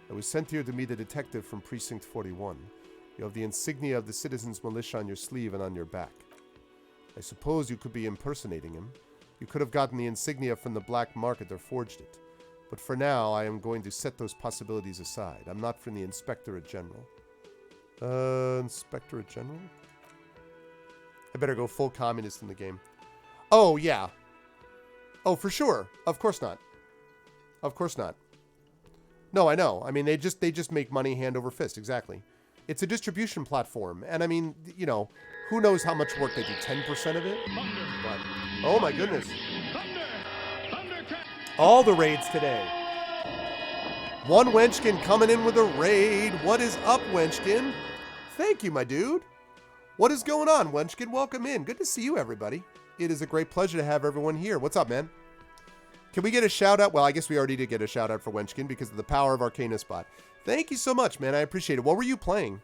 I was sent here to meet a detective from Precinct 41. You have the insignia of the Citizens Militia on your sleeve and on your back. I suppose you could be impersonating him. You could have gotten the insignia from the black market or forged it. But for now, I am going to set those possibilities aside. I'm not from the Inspectorate General. Inspectorate General? I better go full communist in the game. Oh, yeah. Oh, for sure. Of course not. Of course not. No, I know. I mean, they just make money hand over fist. Exactly. It's a distribution platform. And I mean, you know, who knows how much work they do? 10% of it? But, oh my goodness. All the raids today. One Wenchkin coming in with a raid. What is up, Wenchkin? Thank you, my dude. What is going on, Wenchkin? Welcome in. Good to see you, everybody. It is a great pleasure to have everyone here. What's up, man? Can we get a shout out? Well, I guess we already did get a shout out for Wenchkin because of the power of Arcana Spot. Thank you so much, man. I appreciate it. What were you playing,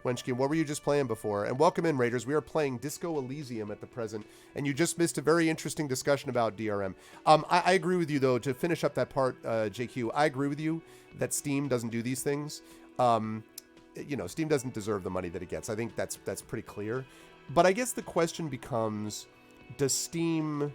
Wenchkin? What were you just playing before? And welcome in, Raiders. We are playing Disco Elysium at the present, and you just missed a very interesting discussion about DRM. I agree with you, though, to finish up that part, JQ. I agree with you that Steam doesn't do these things. You know, Steam doesn't deserve the money that it gets. I think that's pretty clear. But I guess the question becomes, does Steam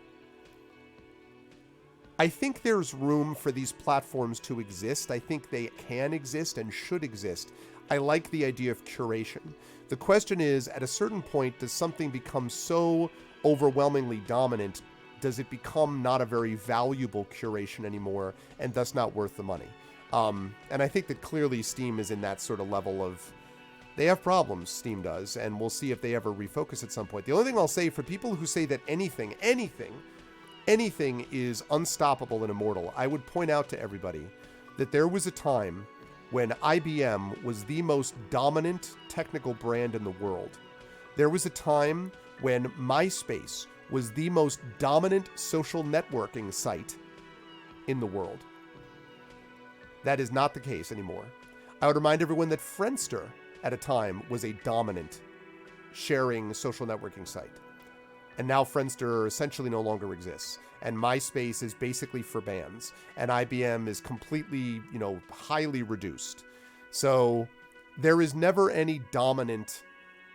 I think there's room for these platforms to exist. I think they can exist and should exist. I like the idea of curation. The question is, at a certain point, does something become so overwhelmingly dominant? Does it become not a very valuable curation anymore and thus not worth the money? And I think that clearly Steam is in that sort of level of, they have problems, Steam does, and we'll see if they ever refocus at some point. The only thing I'll say for people who say that anything is unstoppable and immortal, I would point out to everybody that there was a time when IBM was the most dominant technical brand in the world. There was a time when MySpace was the most dominant social networking site in the world. That is not the case anymore. I would remind everyone that Friendster at a time was a dominant sharing social networking site. And now Friendster essentially no longer exists. And MySpace is basically for bands. And IBM is completely, highly reduced. So there is never any dominant,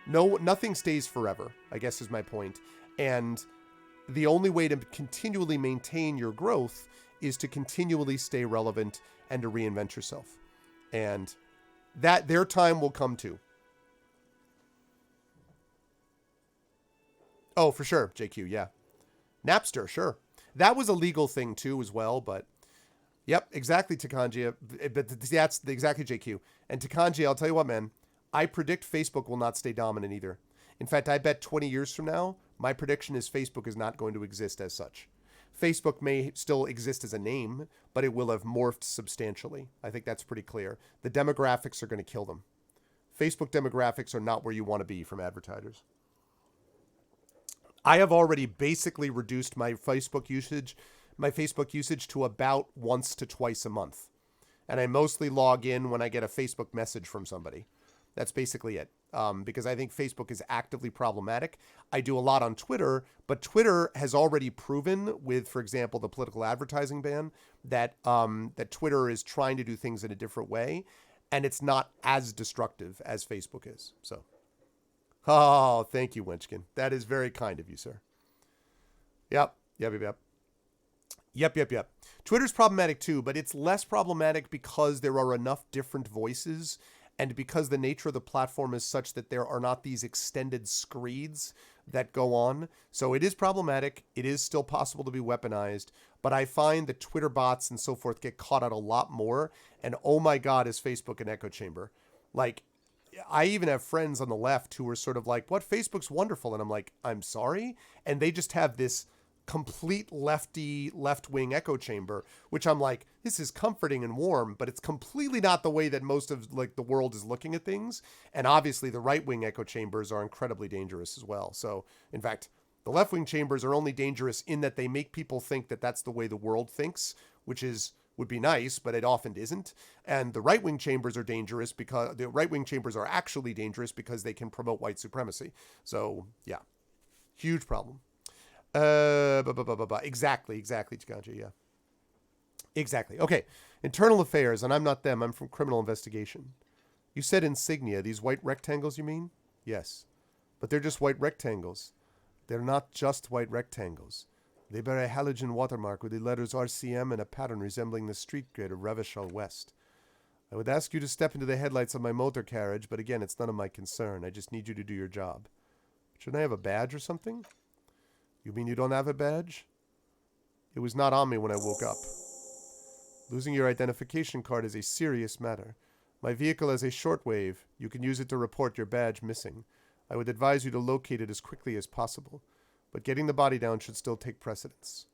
nothing stays forever, I guess is my point. And the only way to continually maintain your growth is to continually stay relevant and to reinvent yourself. And that their time will come too. Oh, for sure, JQ, yeah. Napster, sure. That was a legal thing too as well, but yep, exactly, Takanji. But that's exactly JQ. And Takanji, I'll tell you what, man, I predict Facebook will not stay dominant either. In fact, I bet 20 years from now, my prediction is Facebook is not going to exist as such. Facebook may still exist as a name, but it will have morphed substantially. I think that's pretty clear. The demographics are going to kill them. Facebook demographics are not where you want to be from advertisers. I have already basically reduced my Facebook usage to about once to twice a month. And I mostly log in when I get a Facebook message from somebody. That's basically it. Because I think Facebook is actively problematic. I do a lot on Twitter, but Twitter has already proven with, for example, the political advertising ban that Twitter is trying to do things in a different way, and it's not as destructive as Facebook is. So, oh, thank you, Winchkin. That is very kind of you, sir. Yep. Twitter's problematic too, but it's less problematic because there are enough different voices and because the nature of the platform is such that there are not these extended screeds that go on. So it is problematic. It is still possible to be weaponized. But I find that Twitter bots and so forth get caught out a lot more. And oh my God, is Facebook an echo chamber? Like, I even have friends on the left who are sort of like, what, Facebook's wonderful. And I'm like, I'm sorry. And they just have this complete left-wing echo chamber, which I'm like, this is comforting and warm, but it's completely not the way that most of the world is looking at things. And obviously the right-wing echo chambers are incredibly dangerous as well. So in fact, the left-wing chambers are only dangerous in that they make people think that that's the way the world thinks, which would be nice, but it often isn't. And the right-wing chambers are dangerous because the right-wing chambers are actually dangerous because they can promote white supremacy. So yeah, huge problem. Exactly, Chikachi, yeah. Exactly. Okay, internal affairs, and I'm not them. I'm from criminal investigation. You said insignia. These white rectangles, you mean? Yes. But they're just white rectangles. They're not just white rectangles. They bear a halogen watermark with the letters RCM and a pattern resembling the street grid of Revachol West. I would ask you to step into the headlights of my motor carriage, but again, it's none of my concern. I just need you to do your job. Shouldn't I have a badge or something? You mean you don't have a badge? It was not on me when I woke up. Losing your identification card is a serious matter. My vehicle has a shortwave. You can use it to report your badge missing. I would advise you to locate it as quickly as possible, but getting the body down should still take precedence.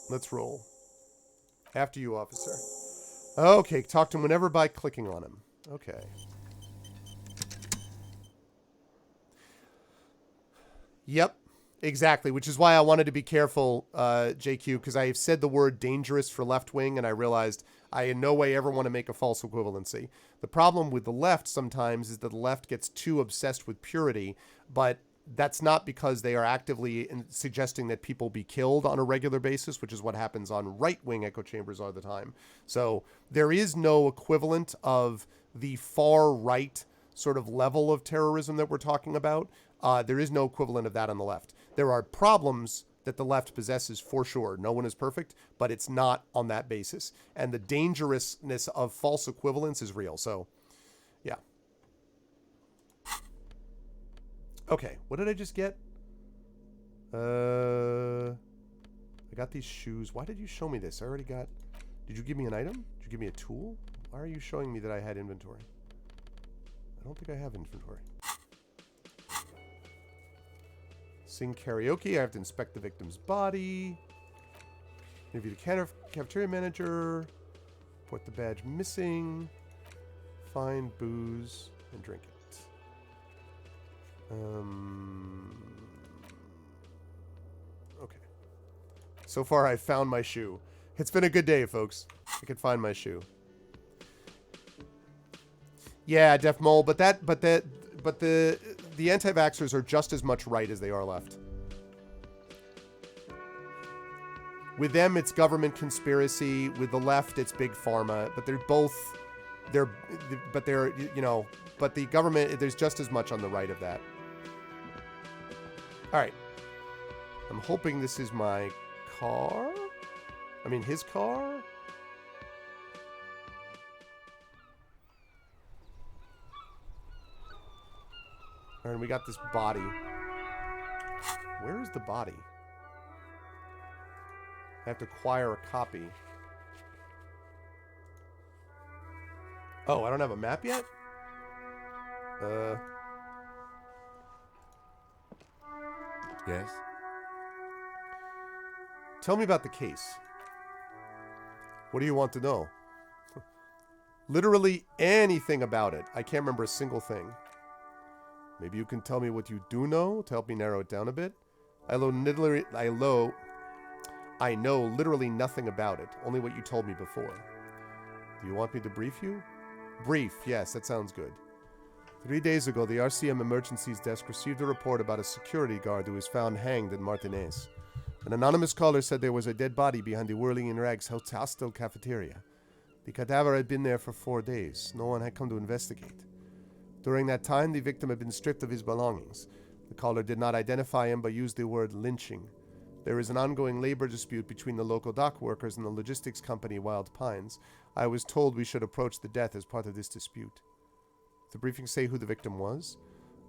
Let's roll. After you, officer. Okay, talk to him whenever by clicking on him. Okay. Yep, exactly, which is why I wanted to be careful, JQ, because I have said the word dangerous for left wing, and I realized I in no way ever want to make a false equivalency. The problem with the left sometimes is that the left gets too obsessed with purity, but that's not because they are actively suggesting that people be killed on a regular basis, which is what happens on right-wing echo chambers all the time. So there is no equivalent of the far right sort of level of terrorism that we're talking about, there is no equivalent of that on the left. There are problems that the left possesses for sure. No one is perfect, but it's not on that basis. And the dangerousness of false equivalence is real. So, yeah. Okay, what did I just get? I got these shoes. Why did you show me this? I already got... Did you give me an item? Did you give me a tool? Why are you showing me that I had inventory? I don't think I have inventory. Sing karaoke. I have to inspect the victim's body. Interview the cafeteria manager. Report the badge missing. Find booze and drink it. Okay. So far, I found my shoe. It's been a good day, folks. I can find my shoe. Yeah, Def Mole, but the anti-vaxxers are just as much right as they are left. With them, it's government conspiracy. With the left, it's big pharma. But but the government, there's just as much on the right of that. All right. I'm hoping this is my car. I mean, his car. All right, and we got this body. Where is the body? I have to acquire a copy. Oh, I don't have a map yet? Yes? Tell me about the case. What do you want to know? Literally anything about it. I can't remember a single thing. Maybe you can tell me what you do know to help me narrow it down a bit. I know literally nothing about it. Only what you told me before. Do you want me to brief you? Brief, yes, that sounds good. 3 days ago, the RCM Emergencies Desk received a report about a security guard who was found hanged in Martinez. An anonymous caller said there was a dead body behind the Whirling in Rags hostel cafeteria. The cadaver had been there for 4 days. No one had come to investigate. During that time, the victim had been stripped of his belongings. The caller did not identify him, but used the word lynching. There is an ongoing labor dispute between the local dock workers and the logistics company Wild Pines. I was told we should approach the death as part of this dispute. Did the briefing say who the victim was?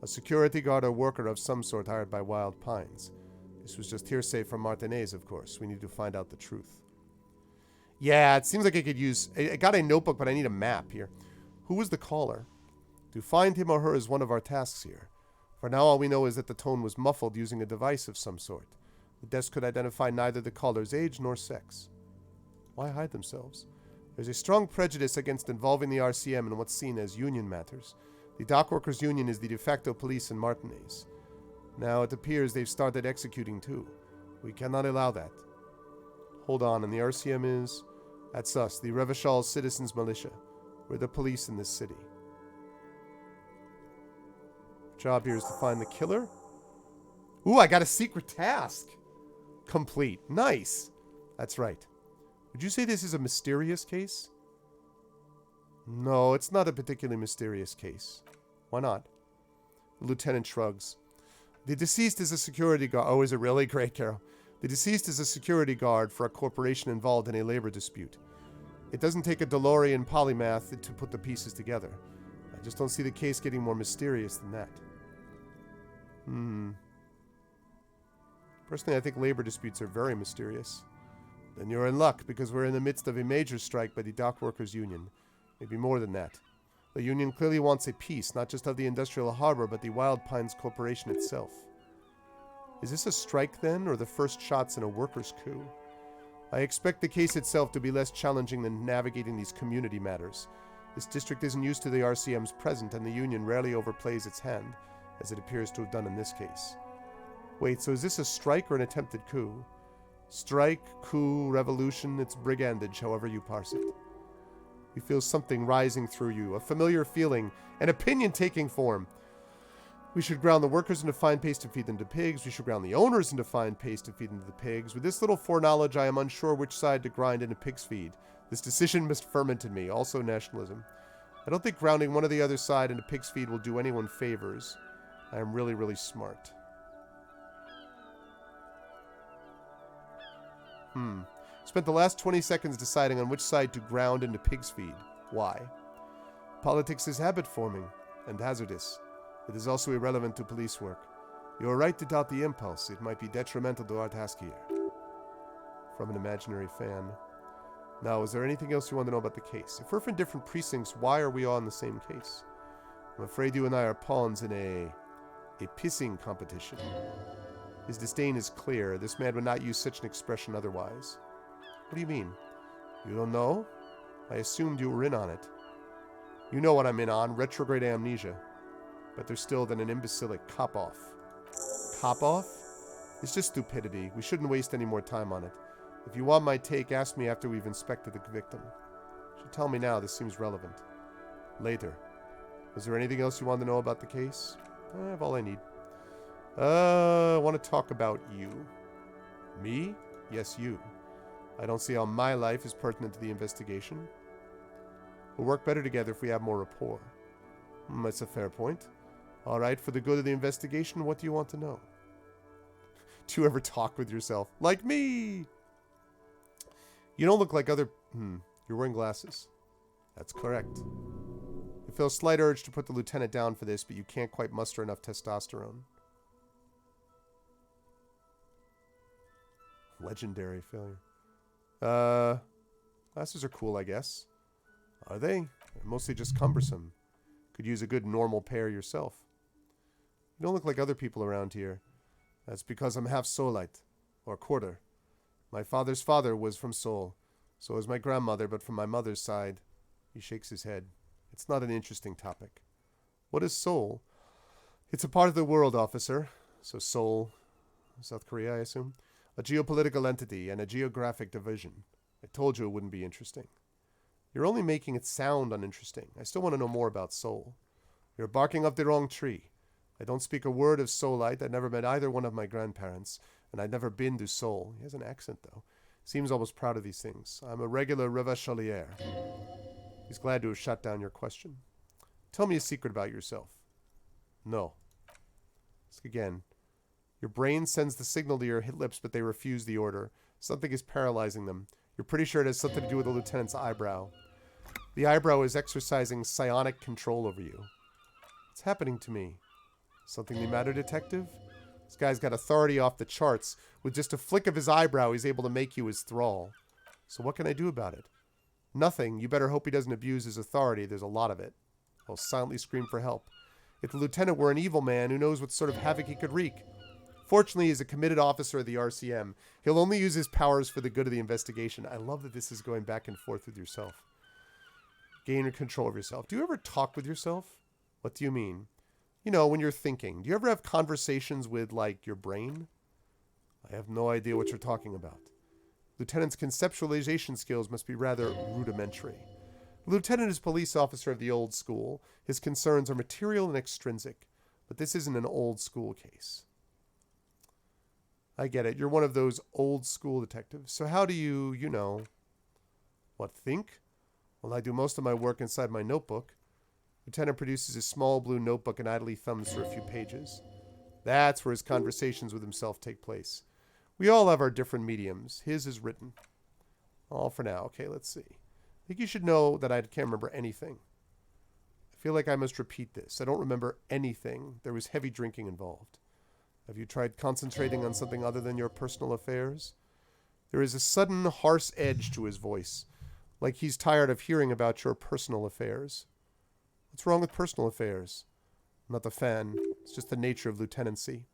A security guard or worker of some sort hired by Wild Pines. This was just hearsay from Martinez, of course. We need to find out the truth. Yeah, it seems like I could use... I got a notebook, but I need a map here. Who was the caller? To find him or her is one of our tasks here. For now, all we know is that the tone was muffled using a device of some sort. The desk could identify neither the caller's age nor sex. Why hide themselves? There's a strong prejudice against involving the RCM in what's seen as union matters. The dock workers' union is the de facto police in Martinez. Now it appears they've started executing too. We cannot allow that. Hold on, and the RCM is? That's us, the Revachol Citizens Militia. We're the police in this city. Job here is to find the killer. Ooh, I got a secret task. Complete. Nice. That's right. Would you say this is a mysterious case? No, it's not a particularly mysterious case. Why not? The lieutenant shrugs. The deceased is a security guard. Oh, is it really? Great, Carol. The deceased is a security guard for a corporation involved in a labor dispute. It doesn't take a DeLorean polymath to put the pieces together. I just don't see the case getting more mysterious than that. Personally, I think labor disputes are very mysterious. Then you're in luck, because we're in the midst of a major strike by the dock workers' union. Maybe more than that. The union clearly wants a peace, not just of the industrial harbor, but the Wild Pines Corporation itself. Is this a strike, then, or the first shots in a workers' coup? I expect the case itself to be less challenging than navigating these community matters. This district isn't used to the RCM's present, and the union rarely overplays its hand, as it appears to have done in this case. Wait, so is this a strike or an attempted coup? Strike, coup, revolution, it's brigandage, however you parse it. You feel something rising through you, a familiar feeling, an opinion taking form. We should ground the workers into fine paste and feed them to pigs. We should ground the owners into fine paste and feed them to the pigs. With this little foreknowledge, I am unsure which side to grind into pig's feed. This decision must ferment in me, also nationalism. I don't think grounding one or the other side into pig's feed will do anyone favors. I am really, really smart. Spent the last 20 seconds deciding on which side to ground into pig's feed. Why? Politics is habit forming and hazardous. It is also irrelevant to police work. You are right to doubt the impulse. It might be detrimental to our task here. From an imaginary fan. Now, is there anything else you want to know about the case? If we're from different precincts, why are we all in the same case? I'm afraid you and I are pawns in a pissing competition. His disdain is clear. This man would not use such an expression otherwise. What do you mean? You don't know? I assumed you were in on it. You know what I'm in on, retrograde amnesia. But there's still then an imbecilic cop-off. Cop-off? It's just stupidity. We shouldn't waste any more time on it. If you want my take, ask me after we've inspected the victim. You should tell me now. This seems relevant. Later. Was there anything else you want to know about the case? I have all I need. I want to talk about you. Me? Yes, you. I don't see how my life is pertinent to the investigation. We'll work better together if we have more rapport. That's a fair point. All right, for the good of the investigation, what do you want to know? Do you ever talk with yourself? Like me! You don't look like other... You're wearing glasses. That's correct. You feel a slight urge to put the lieutenant down for this, but you can't quite muster enough testosterone. Legendary failure. Glasses are cool, I guess. Are they? They're mostly just cumbersome. Could use a good normal pair yourself. You don't look like other people around here. That's because I'm half Solite, or quarter. My father's father was from Seoul. So was my grandmother, but from my mother's side. He shakes his head. It's not an interesting topic. What is Seoul? It's a part of the world, officer. So Seoul, South Korea, I assume? A geopolitical entity and a geographic division. I told you it wouldn't be interesting. You're only making it sound uninteresting. I still want to know more about Seoul. You're barking up the wrong tree. I don't speak a word of Seoulite. I've never met either one of my grandparents, and I've never been to Seoul. He has an accent, though. Seems almost proud of these things. I'm a regular Revacholier. He's glad to have shut down your question. Tell me a secret about yourself. No. Ask again. Your brain sends the signal to your lips, but they refuse the order. Something is paralyzing them. You're pretty sure it has something to do with the lieutenant's eyebrow. The eyebrow is exercising psionic control over you. What's happening to me? Something the matter, detective? This guy's got authority off the charts. With just a flick of his eyebrow, he's able to make you his thrall. So what can I do about it? Nothing. You better hope he doesn't abuse his authority. There's a lot of it. I'll silently scream for help. If the lieutenant were an evil man, who knows what sort of havoc he could wreak? Fortunately, he's a committed officer of the RCM. He'll only use his powers for the good of the investigation. I love that this is going back and forth with yourself. Gain control of yourself. Do you ever talk with yourself? What do you mean? You know, when you're thinking. Do you ever have conversations with, like, your brain? I have no idea what you're talking about. Lieutenant's conceptualization skills must be rather rudimentary. The lieutenant is police officer of the old school. His concerns are material and extrinsic. But this isn't an old school case. I get it. You're one of those old school detectives. So how do you, what, think? Well, I do most of my work inside my notebook. Lieutenant produces a small blue notebook and idly thumbs through a few pages. That's where his conversations with himself take place. We all have our different mediums. His is written. All for now. Okay, let's see. I think you should know that I can't remember anything. I feel like I must repeat this. I don't remember anything. There was heavy drinking involved. Have you tried concentrating on something other than your personal affairs? There is a sudden, harsh edge to his voice, like he's tired of hearing about your personal affairs. What's wrong with personal affairs? I'm not the fan. It's just the nature of lieutenancy.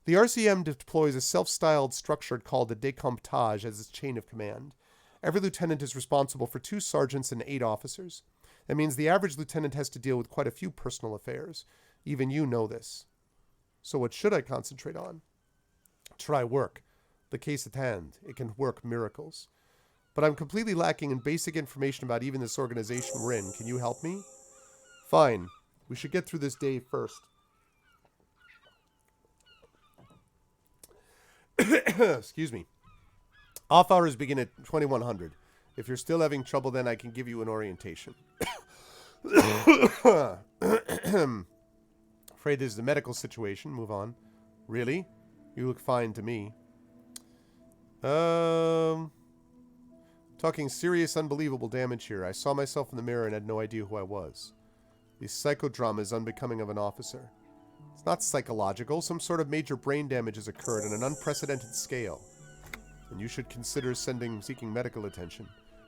The RCM deploys a self-styled structure called the décomptage as its chain of command. Every lieutenant is responsible for 2 sergeants and 8 officers. That means the average lieutenant has to deal with quite a few personal affairs. Even you know this. So what should I concentrate on? Try work. The case at hand. It can work miracles. But I'm completely lacking in basic information about even this organization we're in. Can you help me? Fine. We should get through this day first. Excuse me. Off hours begin at 2100. If you're still having trouble, then I can give you an orientation. Afraid this is a medical situation. Move on. Really? You look fine to me. Talking serious, unbelievable damage here. I saw myself in the mirror and had no idea who I was. This psychodrama is unbecoming of an officer. It's not psychological. Some sort of major brain damage has occurred on an unprecedented scale. And you should consider seeking medical attention.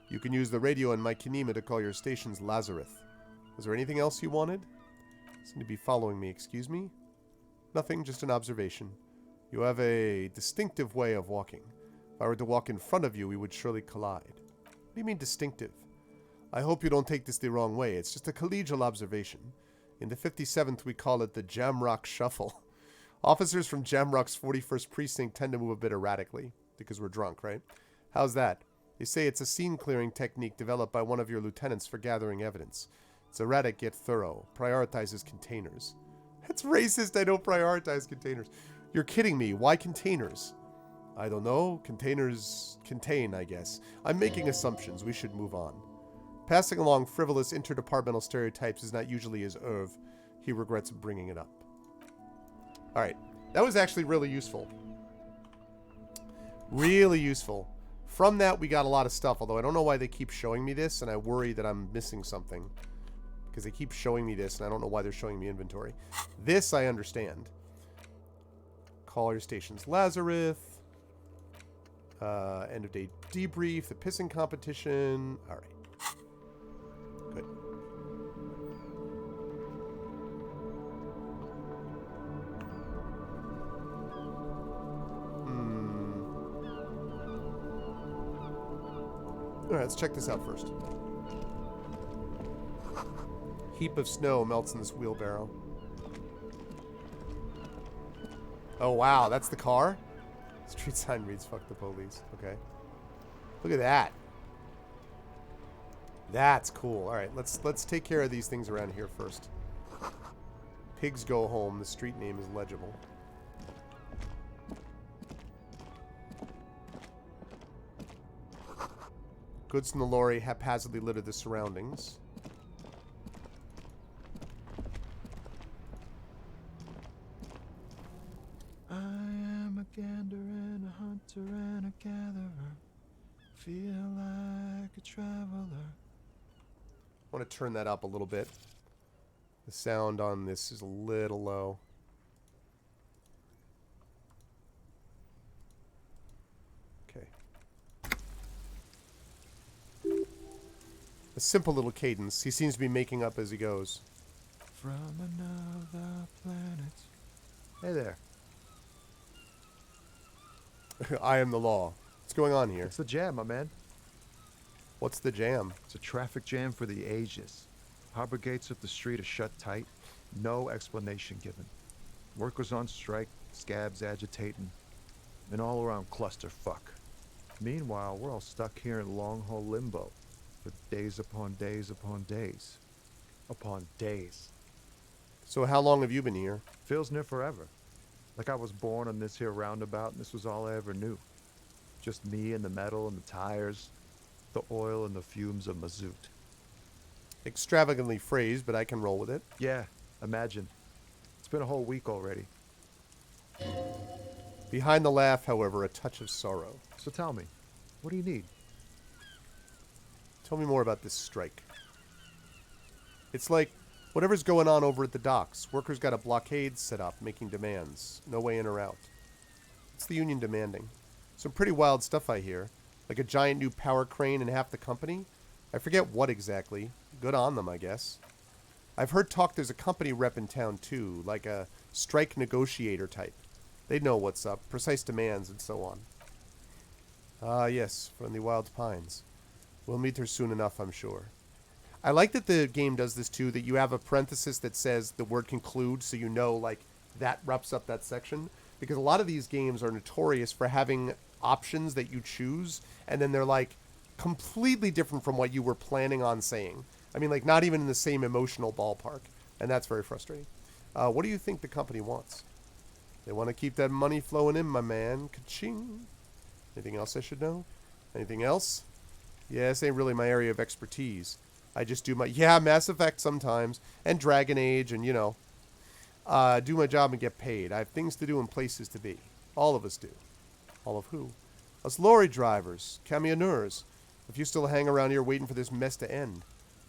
You can use the radio in my kinema to call your station's Lazarus. Was there anything else you wanted? Seem to be following me, excuse me? Nothing, just an observation. You have a distinctive way of walking. If I were to walk in front of you, we would surely collide. What do you mean distinctive? I hope you don't take this the wrong way. It's just a collegial observation. In the 57th, we call it the Jamrock Shuffle. Officers from Jamrock's 41st Precinct tend to move a bit erratically, because we're drunk, right? How's that? They say it's a scene-clearing technique developed by one of your lieutenants for gathering evidence. It's erratic yet thorough. Prioritizes containers. That's racist. I don't prioritize containers. You're kidding me. Why containers? I don't know. Containers contain, I guess. I'm making assumptions. We should move on. Passing along frivolous interdepartmental stereotypes is not usually his oeuvre. He regrets bringing it up. Alright. That was actually really useful. Really useful. From that, we got a lot of stuff, although I don't know why they keep showing me this, and I worry that I'm missing something. Because they keep showing me this, and I don't know why they're showing me inventory. This, I understand. Call your station's Lazarus. End of day debrief. The pissing competition. Alright. Good. Alright, let's check this out first. Heap of snow melts in this wheelbarrow. Oh wow, that's the car? Street sign reads "fuck the police." Okay. Look at that. That's cool. Alright, let's take care of these things around here first. Pigs go home. The street name is legible. Goods from the lorry haphazardly litter the surroundings. I am a gander and a hunter and a gatherer. Feel like a traveler. I want to turn that up a little bit. The sound on this is a little low. Okay. A simple little cadence. He seems to be making up as he goes. From another planet. Hey there. I am the law. What's going on here? It's the jam, my man. What's the jam? It's a traffic jam for the ages. Harbor gates of the street are shut tight. No explanation given. Workers on strike, scabs agitating, and all around clusterfuck. Meanwhile, we're all stuck here in long-haul limbo for days upon days upon days. Upon days. So how long have you been here? Feels near forever. Like I was born on this here roundabout and this was all I ever knew. Just me and the metal and the tires, the oil and the fumes of mazout. Extravagantly phrased, but I can roll with it. Yeah, imagine. It's been a whole week already. Behind the laugh, however, a touch of sorrow. So tell me, what do you need? Tell me more about this strike. It's like whatever's going on over at the docks. Workers got a blockade set up, making demands. No way in or out. What's the union demanding? Some pretty wild stuff I hear. Like a giant new power crane in half the company? I forget what exactly. Good on them, I guess. I've heard talk there's a company rep in town, too. Like a strike negotiator type. They know what's up. Precise demands and so on. Ah, yes. From the Wild Pines. We'll meet her soon enough, I'm sure. I like that the game does this too, that you have a parenthesis that says the word conclude, so you know, like, that wraps up that section. Because a lot of these games are notorious for having options that you choose, and then they're, like, completely different from what you were planning on saying. I mean, like, not even in the same emotional ballpark. And that's very frustrating. What do you think the company wants? They want to keep that money flowing in, my man. Ka-ching. Anything else I should know? Anything else? Yeah, this ain't really my area of expertise. I just do my Mass Effect sometimes, and Dragon Age, and do my job and get paid. I have things to do and places to be. All of us do. All of who? Us lorry drivers, camionneurs. If you still hang around here waiting for this mess to end,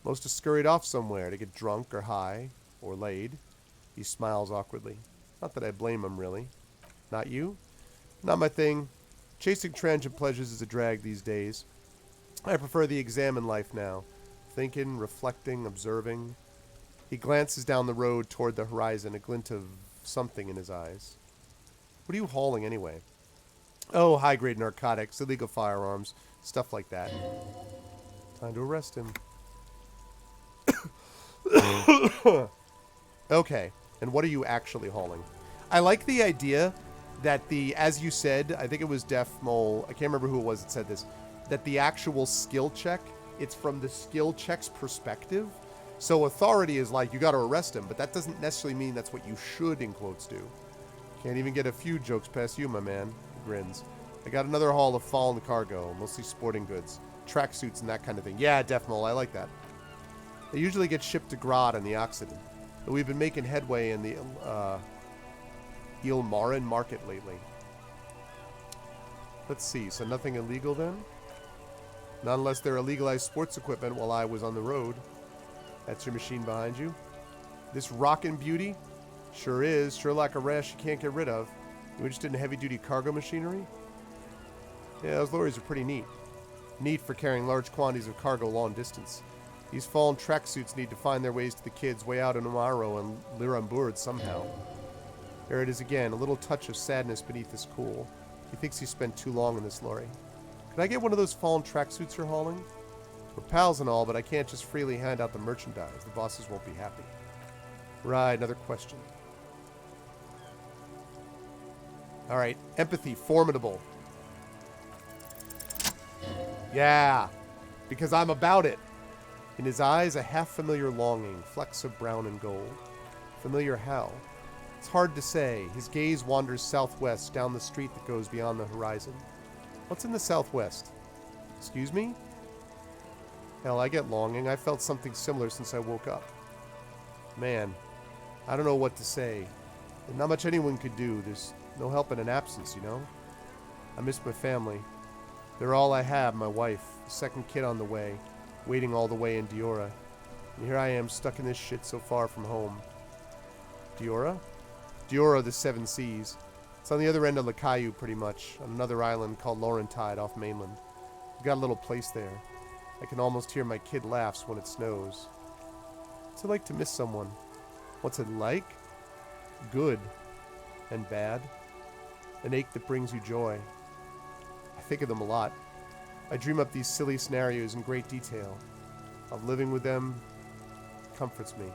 most have scurried off somewhere to get drunk or high or laid. He smiles awkwardly. Not that I blame him, really. Not you? Not my thing. Chasing transient pleasures is a drag these days. I prefer the examine life now. Thinking, reflecting, observing. He glances down the road toward the horizon, a glint of something in his eyes. What are you hauling anyway? Oh, high-grade narcotics, illegal firearms, stuff like that. Time to arrest him. Okay, and what are you actually hauling? I like the idea that as you said, I think it was Def Mole, I can't remember who it was that said this, that the actual skill check, it's from the skill check's perspective. So authority is like, you got to arrest him, but that doesn't necessarily mean that's what you should, in quotes, do. Can't even get a few jokes past you, my man. He grins. I got another haul of fallen cargo, mostly sporting goods, tracksuits and that kind of thing. Yeah, Def Mole, I like that. They usually get shipped to Grad on the Occident, but we've been making headway in the Ilmarin market lately. Let's see, so nothing illegal then? Not unless they're illegalized sports equipment while I was on the road. That's your machine behind you? This rockin' beauty? Sure is. Sure like a rash you can't get rid of. You interested in heavy-duty cargo machinery? Yeah, those lorries are pretty neat. Neat for carrying large quantities of cargo long distance. These fallen tracksuits need to find their ways to the kids way out in Amaro and Lirambur somehow. There it is again, a little touch of sadness beneath his cool. He thinks he spent too long in this lorry. Could I get one of those fallen tracksuits you're hauling? We're pals and all, but I can't just freely hand out the merchandise. The bosses won't be happy. Right, another question. Alright, empathy, formidable. Yeah, because I'm about it. In his eyes, a half-familiar longing, flecks of brown and gold. Familiar how? It's hard to say. His gaze wanders southwest, down the street that goes beyond the horizon. What's in the southwest? Excuse me? Hell, I get longing. I felt something similar since I woke up. Man, I don't know what to say. There's not much anyone could do. There's no help in an absence, you know? I miss my family. They're all I have, my wife, the second kid on the way, waiting all the way in Diora. And here I am, stuck in this shit so far from home. Diora? Diora, the Seven Seas. It's on the other end of Lakayu, pretty much, on another island called Laurentide off mainland. We've got a little place there. I can almost hear my kid laughs when it snows. What's it like to miss someone? What's it like? Good. And bad. An ache that brings you joy. I think of them a lot. I dream up these silly scenarios in great detail. Of living with them comforts me.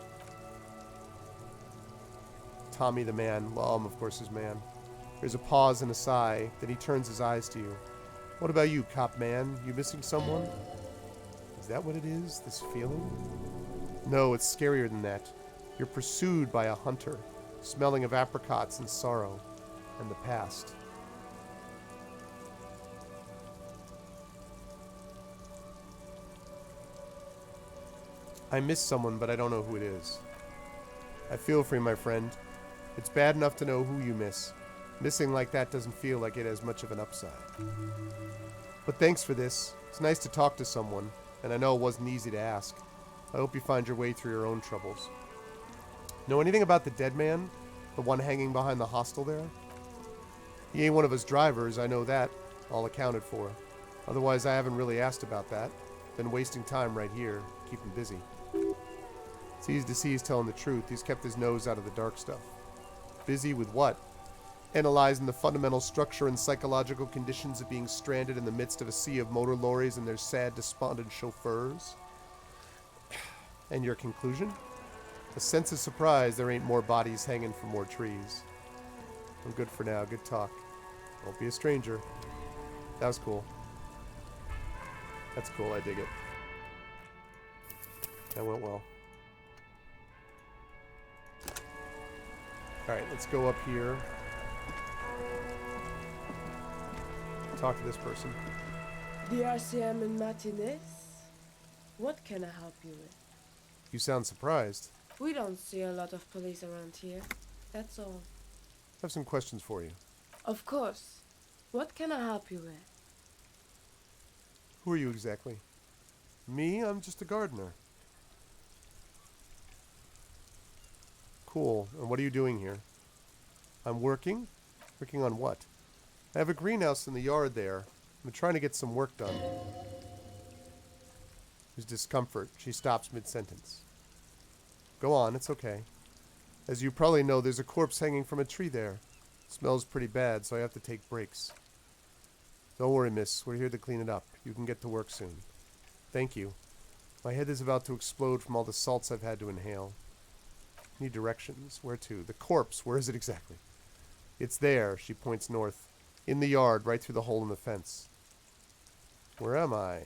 Tommy the man. Well, I'm of course his man. There's a pause and a sigh, then he turns his eyes to you. What about you, cop man? You missing someone? Is that what it is, this feeling? No, it's scarier than that. You're pursued by a hunter, smelling of apricots and sorrow, and the past. I miss someone, but I don't know who it is. I feel for you, my friend. It's bad enough to know who you miss. Missing like that doesn't feel like it has much of an upside. But thanks for this. It's nice to talk to someone, and I know it wasn't easy to ask. I hope you find your way through your own troubles. Know anything about the dead man? The one hanging behind the hostel there? He ain't one of us drivers, I know that. All accounted for. Otherwise, I haven't really asked about that. Been wasting time right here. Keep him busy. It's easy to see he's telling the truth. He's kept his nose out of the dark stuff. Busy with what? Analyzing the fundamental structure and psychological conditions of being stranded in the midst of a sea of motor lorries and their sad, despondent chauffeurs. And your conclusion? A sense of surprise there ain't more bodies hanging from more trees. I'm good for now. Good talk. Won't be a stranger. That was cool. That's cool. I dig it. That went well. Alright, let's go up here. Talk to this person. DRCM in Martinez. What can I help you with? You sound surprised. We don't see a lot of police around here. That's all. I have some questions for you. Of course. What can I help you with? Who are you exactly? Me? I'm just a gardener. Cool. And what are you doing here? I'm working? Working on what? I have a greenhouse in the yard there. I'm trying to get some work done. There's discomfort. She stops mid-sentence. Go on, it's okay. As you probably know, there's a corpse hanging from a tree there. It smells pretty bad, so I have to take breaks. Don't worry, miss. We're here to clean it up. You can get to work soon. Thank you. My head is about to explode from all the salts I've had to inhale. Need directions. Where to? The corpse. Where is it exactly? It's there. She points north. In the yard, right through the hole in the fence. Where am I?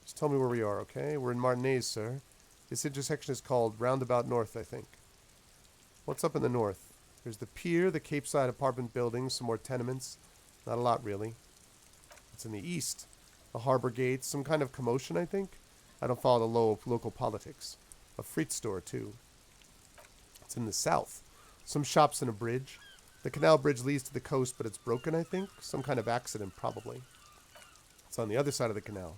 Just tell me where we are, okay? We're in Martinez, sir. This intersection is called Roundabout North, I think. What's up in the north? There's the pier, the Cape Side apartment buildings, some more tenements. Not a lot, really. It's in the east. The harbor gates, some kind of commotion, I think. I don't follow the local politics. A fruit store, too. It's in the south. Some shops and a bridge. The canal bridge leads to the coast, but it's broken, I think. Some kind of accident, probably. It's on the other side of the canal.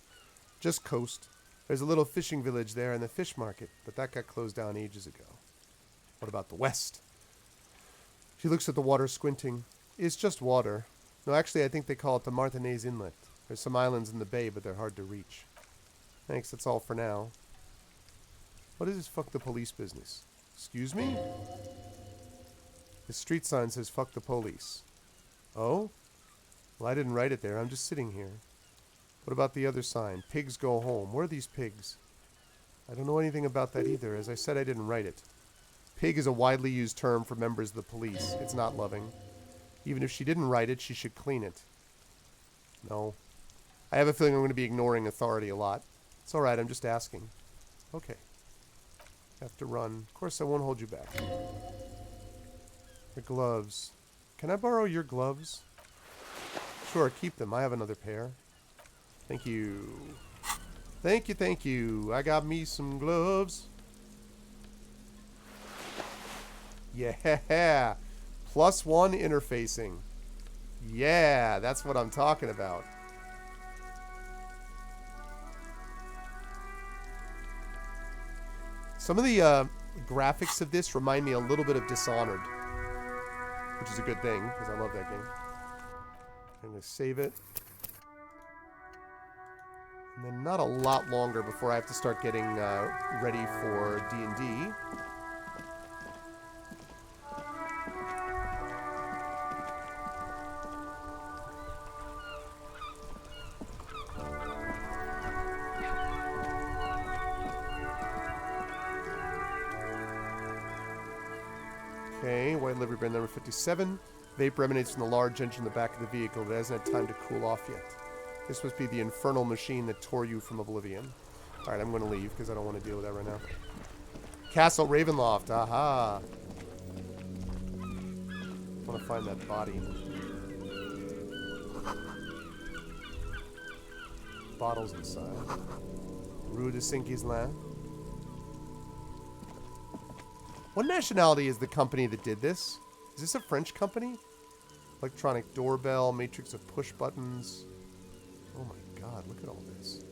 Just coast. There's a little fishing village there and the fish market, but that got closed down ages ago. What about the west? She looks at the water, squinting. It's just water. No, actually, I think they call it the Martinez Inlet. There's some islands in the bay, but they're hard to reach. Thanks, that's all for now. What is this fuck the police business? Excuse me? The street sign says fuck the police. Oh? Well, I didn't write it there. I'm just sitting here. What about the other sign? Pigs go home. Where are these pigs? I don't know anything about that either. As I said, I didn't write it. Pig is a widely used term for members of the police. It's not loving. Even if she didn't write it, she should clean it. No. I have a feeling I'm going to be ignoring authority a lot. It's alright, I'm just asking. Okay. Have to run. Of course, I won't hold you back. The gloves. Can I borrow your gloves? Sure, keep them. I have another pair. Thank you. Thank you, thank you. I got me some gloves. Yeah. +1 interfacing. Yeah, that's what I'm talking about. Some of the graphics of this remind me a little bit of Dishonored, which is a good thing, because I love that game. I'm going to save it. And then not a lot longer before I have to start getting ready for D&D. Okay, white livery brand number 57. Vapor emanates from the large engine in the back of the vehicle that hasn't had time to cool off yet. This must be the infernal machine that tore you from oblivion. Alright, I'm going to leave because I don't want to deal with that right now. Castle Ravenloft, aha! I want to find that body. Bottles inside. Rue de Cinq-Islin. What nationality is the company that did this? Is this a French company? Electronic doorbell, matrix of push buttons. Oh my god, look at all this.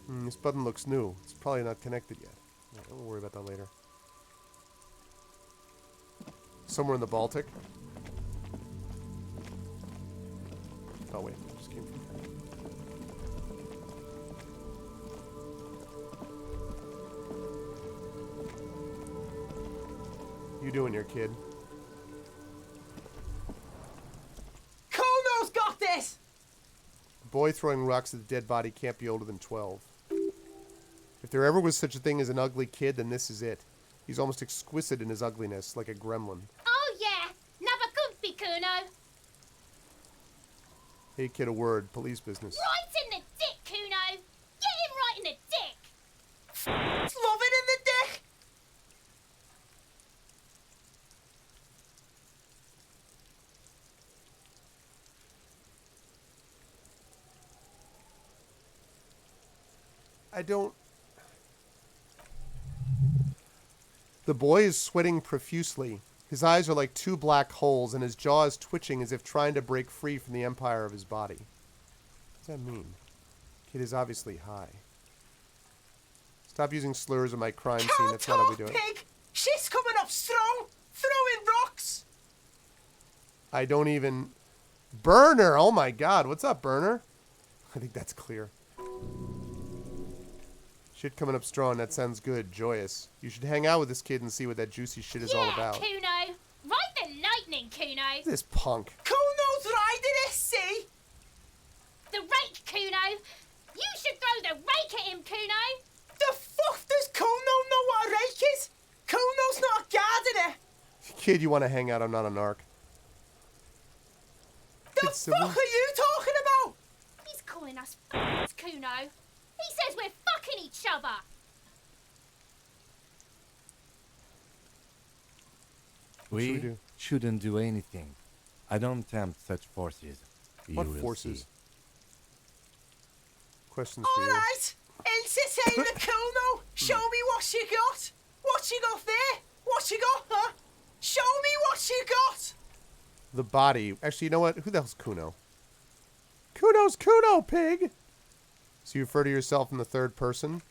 This button looks new. It's probably not connected yet. Right, we'll worry about that later. Somewhere in the Baltic. Oh wait, it just came from here. You doing here, kid? Kono's got this! The boy throwing rocks at the dead body can't be older than 12. If there ever was such a thing as an ugly kid, then this is it. He's almost exquisite in his ugliness, like a gremlin. Oh yeah, never comfy, Kuno. Hey kid, a word. Police business. Right in the dick, Kuno. Get him right in the dick. Love it in the dick! I don't... The boy is sweating profusely. His eyes are like two black holes, and his jaw is twitching as if trying to break free from the empire of his body. What does that mean? Kid is obviously high. Stop using slurs in my crime scene. That's not how we do it. Pig! She's coming up strong! Throwing rocks! I don't even... Burner! Oh my god. What's up, Burner? I think that's clear. Shit coming up strong. That sounds good. Joyous. You should hang out with this kid and see what that juicy shit is all about. Yeah, Kuno. Ride the lightning, Kuno. This punk. Kuno's riding it, see? The rake, Kuno. You should throw the rake at him, Kuno. The fuck does Kuno know what a rake is? Kuno's not a gardener. Kid, you want to hang out? I'm not a narc. The fuck are you talking about? He's calling us Kuno. He says we're fucking each other. We shouldn't do anything. I don't tempt such forces. What You will forces? see. Questions for you. Alright, entertain the Kuno. Show me what you got. What you got there? What you got, huh? Show me what you got. The body. Actually, you know what? Who the hell's Kuno? Kuno's Kuno, pig! So you refer to yourself in the third person?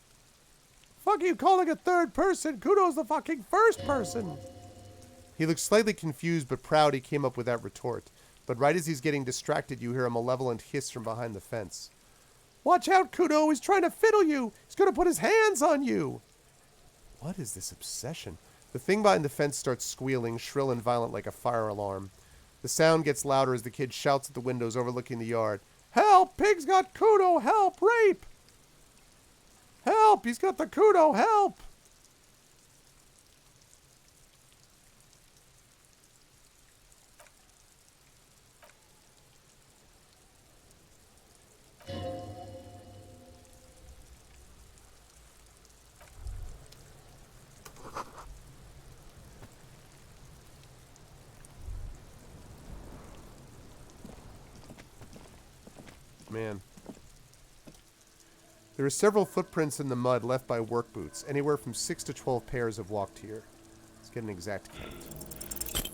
Fuck you calling a third person? Kuno's the fucking first person! He looks slightly confused but proud he came up with that retort. But right as he's getting distracted, you hear a malevolent hiss from behind the fence. Watch out, Kuno! He's trying to fiddle you! He's gonna put his hands on you! What is this obsession? The thing behind the fence starts squealing, shrill and violent like a fire alarm. The sound gets louder as the kid shouts at the windows overlooking the yard. Help! Pig's got Kuno! Help! Rape! Help! He's got the Kuno! Help! Man. There are several footprints in the mud left by work boots. Anywhere from 6 to 12 pairs have walked here. Let's get an exact count.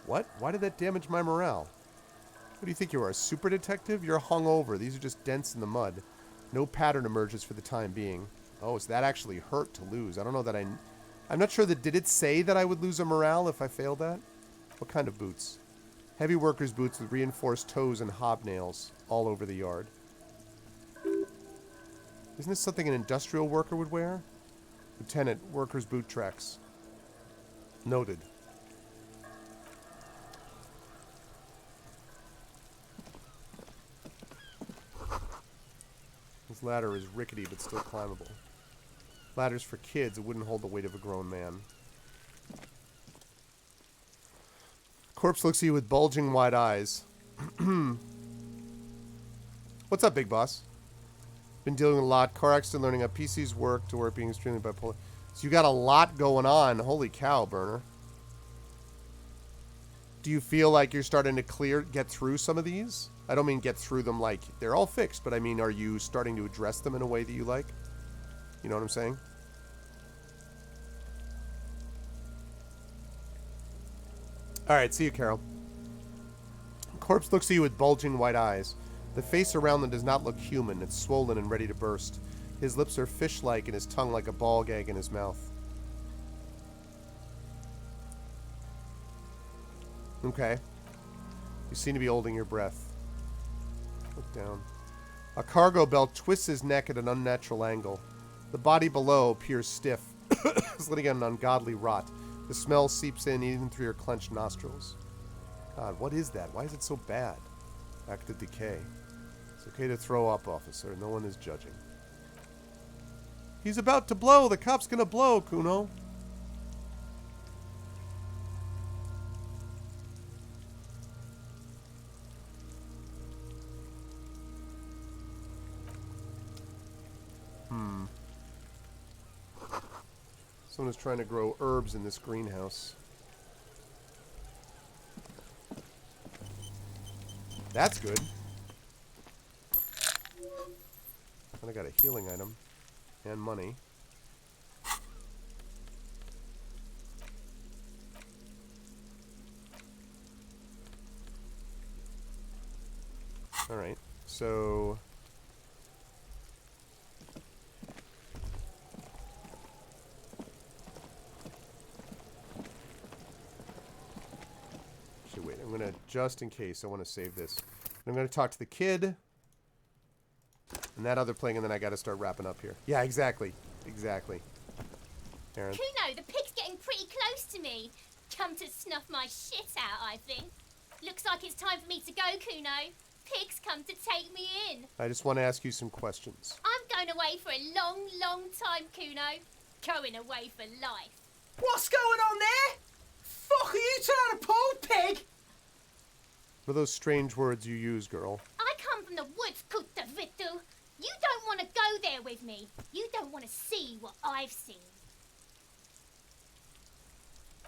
What? Why did that damage my morale? What do you think you are, a super detective? You're hungover. These are just dents in the mud. No pattern emerges for the time being. Oh, so that actually hurt to lose. I don't know that I'm not sure that... Did it say that I would lose a morale if I failed that? What kind of boots? Heavy workers' boots with reinforced toes and hobnails all over the yard. Isn't this something an industrial worker would wear? Lieutenant, workers' boot tracks. Noted. This ladder is rickety but still climbable. Ladders for kids, it wouldn't hold the weight of a grown man. Corpse looks at you with bulging wide eyes. What's up, big boss? Been dealing with a lot. Car accident, learning how PCs work, to work being extremely bipolar. So you got a lot going on. Holy cow, Burner. Do you feel like you're starting to get through some of these? I don't mean get through them like they're all fixed, but I mean, are you starting to address them in a way that you like? You know what I'm saying? Alright, see you, Carol. Corpse looks at you with bulging white eyes. The face around them does not look human. It's swollen and ready to burst. His lips are fish-like and his tongue like a ball gag in his mouth. Okay. You seem to be holding your breath. Look down. A cargo belt twists his neck at an unnatural angle. The body below appears stiff, letting out an ungodly rot. The smell seeps in even through your clenched nostrils. God, what is that? Why is it so bad? Back to decay. It's okay to throw up, officer. No one is judging. He's about to blow. The cop's gonna blow, Kuno. Someone is trying to grow herbs in this greenhouse. That's good. And I got a healing item. And money. Alright, so... Actually, wait, I'm gonna, just in case, I want to save this. I'm gonna talk to the kid. And that other playing, and then I gotta start wrapping up here. Yeah, exactly. Exactly. Aaron. Kuno, the pig's getting pretty close to me. Come to snuff my shit out, I think. Looks like it's time for me to go, Kuno. Pig's come to take me in. I just want to ask you some questions. I'm going away for a long, long time, Kuno. Going away for life. What's going on there? Fuck are you trying to pull, pig? What are those strange words you use, girl? I come from the woods, Kutavitu. You don't want to go there with me. You don't want to see what I've seen.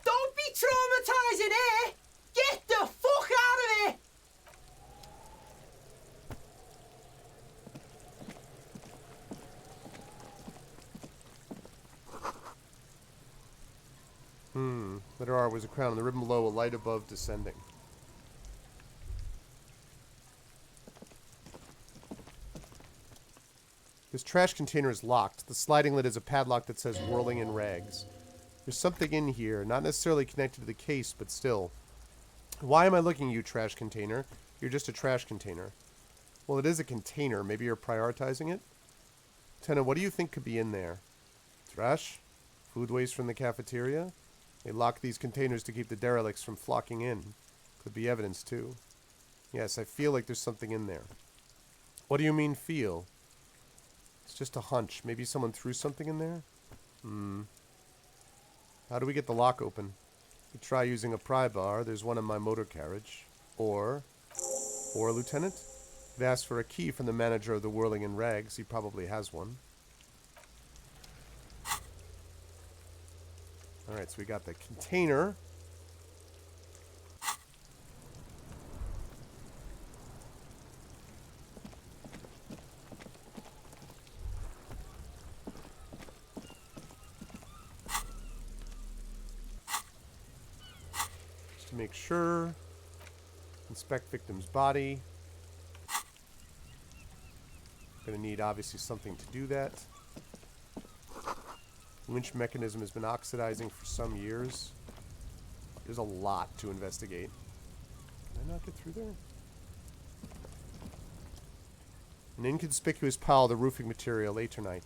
Don't be traumatizing here! Get the fuck out of here! Letter R was a crown, and the ribbon below, a light above descending. This trash container is locked. The sliding lid is a padlock that says whirling in rags. There's something in here, not necessarily connected to the case, but still. Why am I looking at you, trash container? You're just a trash container. Well, it is a container. Maybe you're prioritizing it? Tenna, what do you think could be in there? Trash? Food waste from the cafeteria? They lock these containers to keep the derelicts from flocking in. Could be evidence, too. Yes, I feel like there's something in there. What do you mean, feel? It's just a hunch. Maybe someone threw something in there? How do we get the lock open? We try using a pry bar. There's one in my motor carriage. Or, Lieutenant? I've asked for a key from the manager of the Whirling in Rags. He probably has one. Alright, so we got the container. Just to make sure. Inspect victim's body. Gonna need obviously something to do that. Winch mechanism has been oxidizing for some years. There's a lot to investigate. Can I not get through there? An inconspicuous pile of the roofing material, Aternite.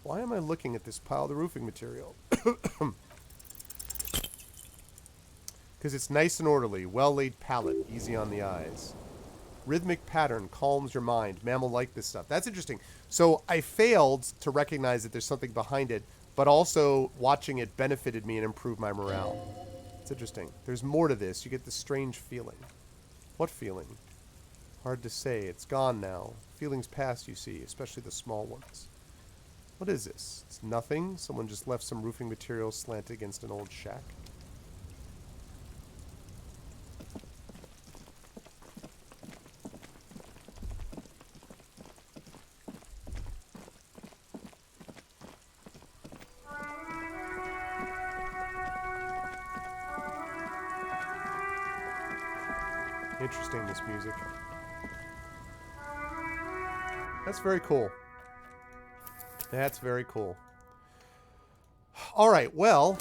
Why am I looking at this pile of the roofing material? Because it's nice and orderly. Well-laid palette, easy on the eyes. Rhythmic pattern calms your mind. Mammal like this stuff. That's interesting. So I failed to recognize that there's something behind it, but also watching it benefited me and improved my morale. It's interesting. There's more to this. You get this strange feeling. What feeling? Hard to say. It's gone now. Feelings past, you see, especially the small ones. What is this? It's nothing. Someone just left some roofing material slanted against an old shack. Interesting, this music. That's very cool. That's very cool. All right, well,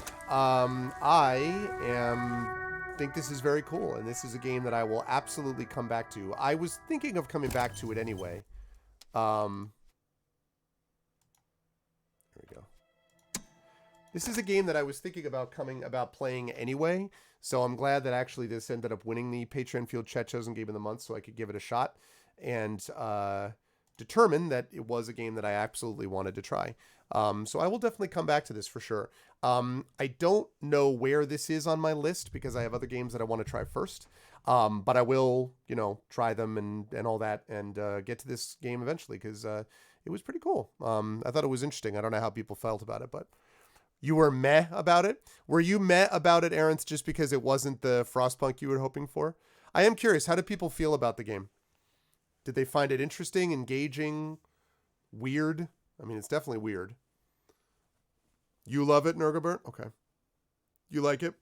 think this is very cool, and this is a game that I will absolutely come back to. I was thinking of coming back to it anyway. There we go. This is a game that I was thinking about playing anyway. So I'm glad that actually this ended up winning the Patreon Field Chat Chosen Game of the Month, so I could give it a shot and determine that it was a game that I absolutely wanted to try. So I will definitely come back to this for sure. I don't know where this is on my list because I have other games that I want to try first. But I will, try them and all that and get to this game eventually because it was pretty cool. I thought it was interesting. I don't know how people felt about it, but you were meh about it. Were you meh about it, Aaron, just because it wasn't the Frostpunk you were hoping for? I am curious. How did people feel about the game? Did they find it interesting, engaging? weird. I mean, it's definitely weird. You love it, Nergabert? Okay. You like it?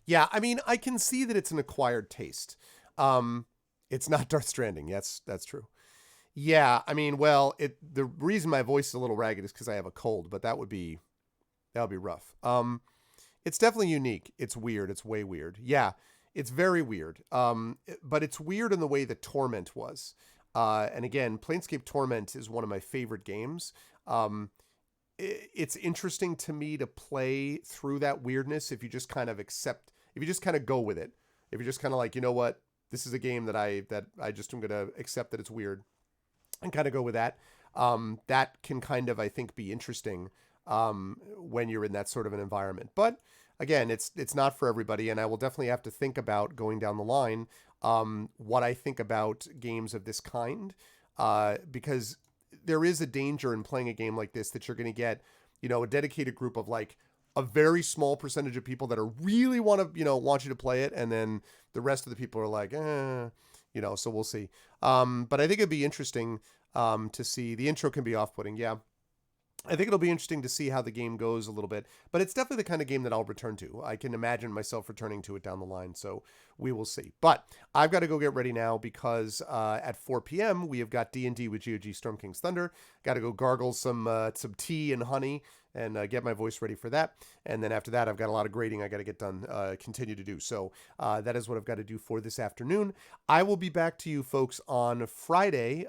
Yeah, I mean, I can see that it's an acquired taste. It's not Darth Stranding. Yes, that's true. Yeah, I mean, well, the reason my voice is a little ragged is because I have a cold, but that would be rough. It's definitely unique. It's weird. It's way weird. Yeah, it's very weird. But it's weird in the way that Torment was. And again, Planescape Torment is one of my favorite games. It's interesting to me to play through that weirdness if you just kind of if you just kind of go with it. If you're just kind of like, you know what, this is a game that I just am going to accept that it's weird and kind of go with that. That can kind of, I think, be interesting when you're in that sort of an environment. But again, it's not for everybody, and I will definitely have to think about going down the line what I think about games of this kind, because there is a danger in playing a game like this that you're going to get, a dedicated group of like a very small percentage of people that are really want you to play it, and then the rest of the people are like, so we'll see. But I think it'd be interesting to see. The intro can be off-putting, yeah. I think it'll be interesting to see how the game goes a little bit, but it's definitely the kind of game that I'll return to. I can imagine myself returning to it down the line, so we will see. But I've got to go get ready now because at 4 p.m. we have got D&D with GOG Storm King's Thunder. Got to go gargle some tea and honey and get my voice ready for that. And then after that, I've got a lot of grading I got to get done, continue to do. So that is what I've got to do for this afternoon. I will be back to you folks on Friday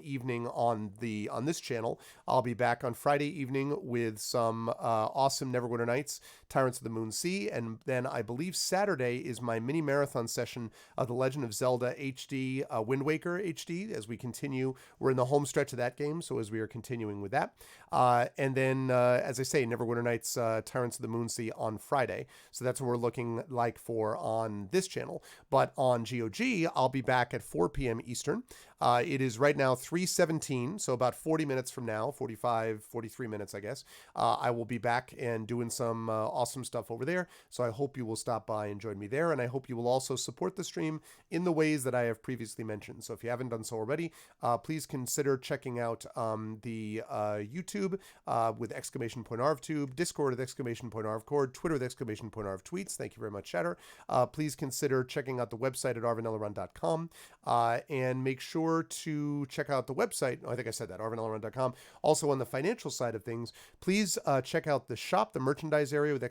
evening on this channel. I'll be back on Friday evening with some awesome Neverwinter Nights, Tyrants of the Moon Sea, and then I believe Saturday is my mini marathon session of The Legend of Zelda HD, Wind Waker HD, as we continue. We're in the home stretch of that game, so as we are continuing with that. And then, as I say, Neverwinter Nights, Tyrants of the Moon Sea on Friday. So that's what we're looking like for on this channel. But on GOG, I'll be back at 4 p.m. Eastern. It is right now 3:17, so about 40 minutes from now, 45, 43 minutes, I guess. I will be back and doing some awesome stuff over there. So I hope you will stop by and join me there. And I hope you will also support the stream in the ways that I have previously mentioned. So if you haven't done so already, please consider checking out the YouTube with !ArvTube, Discord with !ArvCord, Twitter with !ArvTweets. Thank you very much, Chatter. Please consider checking out the website at arvanellarun.com and make sure to check out the website. I think I said that, arvanellarun.com. Also on the financial side of things, please check out the shop, the merchandise area with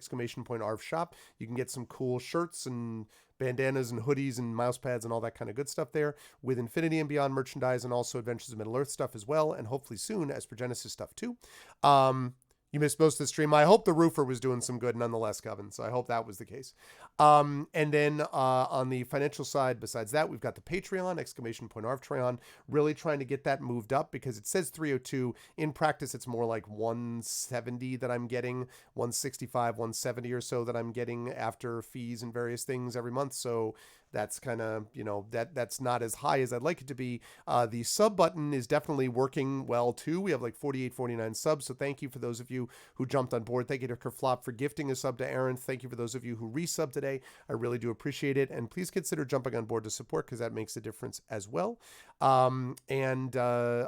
!Arv shop. You can get some cool shirts and bandanas and hoodies and mouse pads and all that kind of good stuff there with Infinity and Beyond merchandise and also Adventures of Middle-earth stuff as well, and hopefully soon Esper Genesis stuff too. You missed most of the stream. I hope the roofer was doing some good nonetheless, Coven, so I hope that was the case. And then on the financial side, besides that, we've got the Patreon, !Arvtreon, really trying to get that moved up because it says 302. In practice, it's more like 170 that I'm getting, 165, 170 or so that I'm getting after fees and various things every month. So that's kind of, that's not as high as I'd like it to be. The sub button is definitely working well too. We have like 48, 49 subs. So thank you for those of you who jumped on board. Thank you to Kerflop for gifting a sub to Aaron. Thank you for those of you who resubbed today. I really do appreciate it. And please consider jumping on board to support because that makes a difference as well.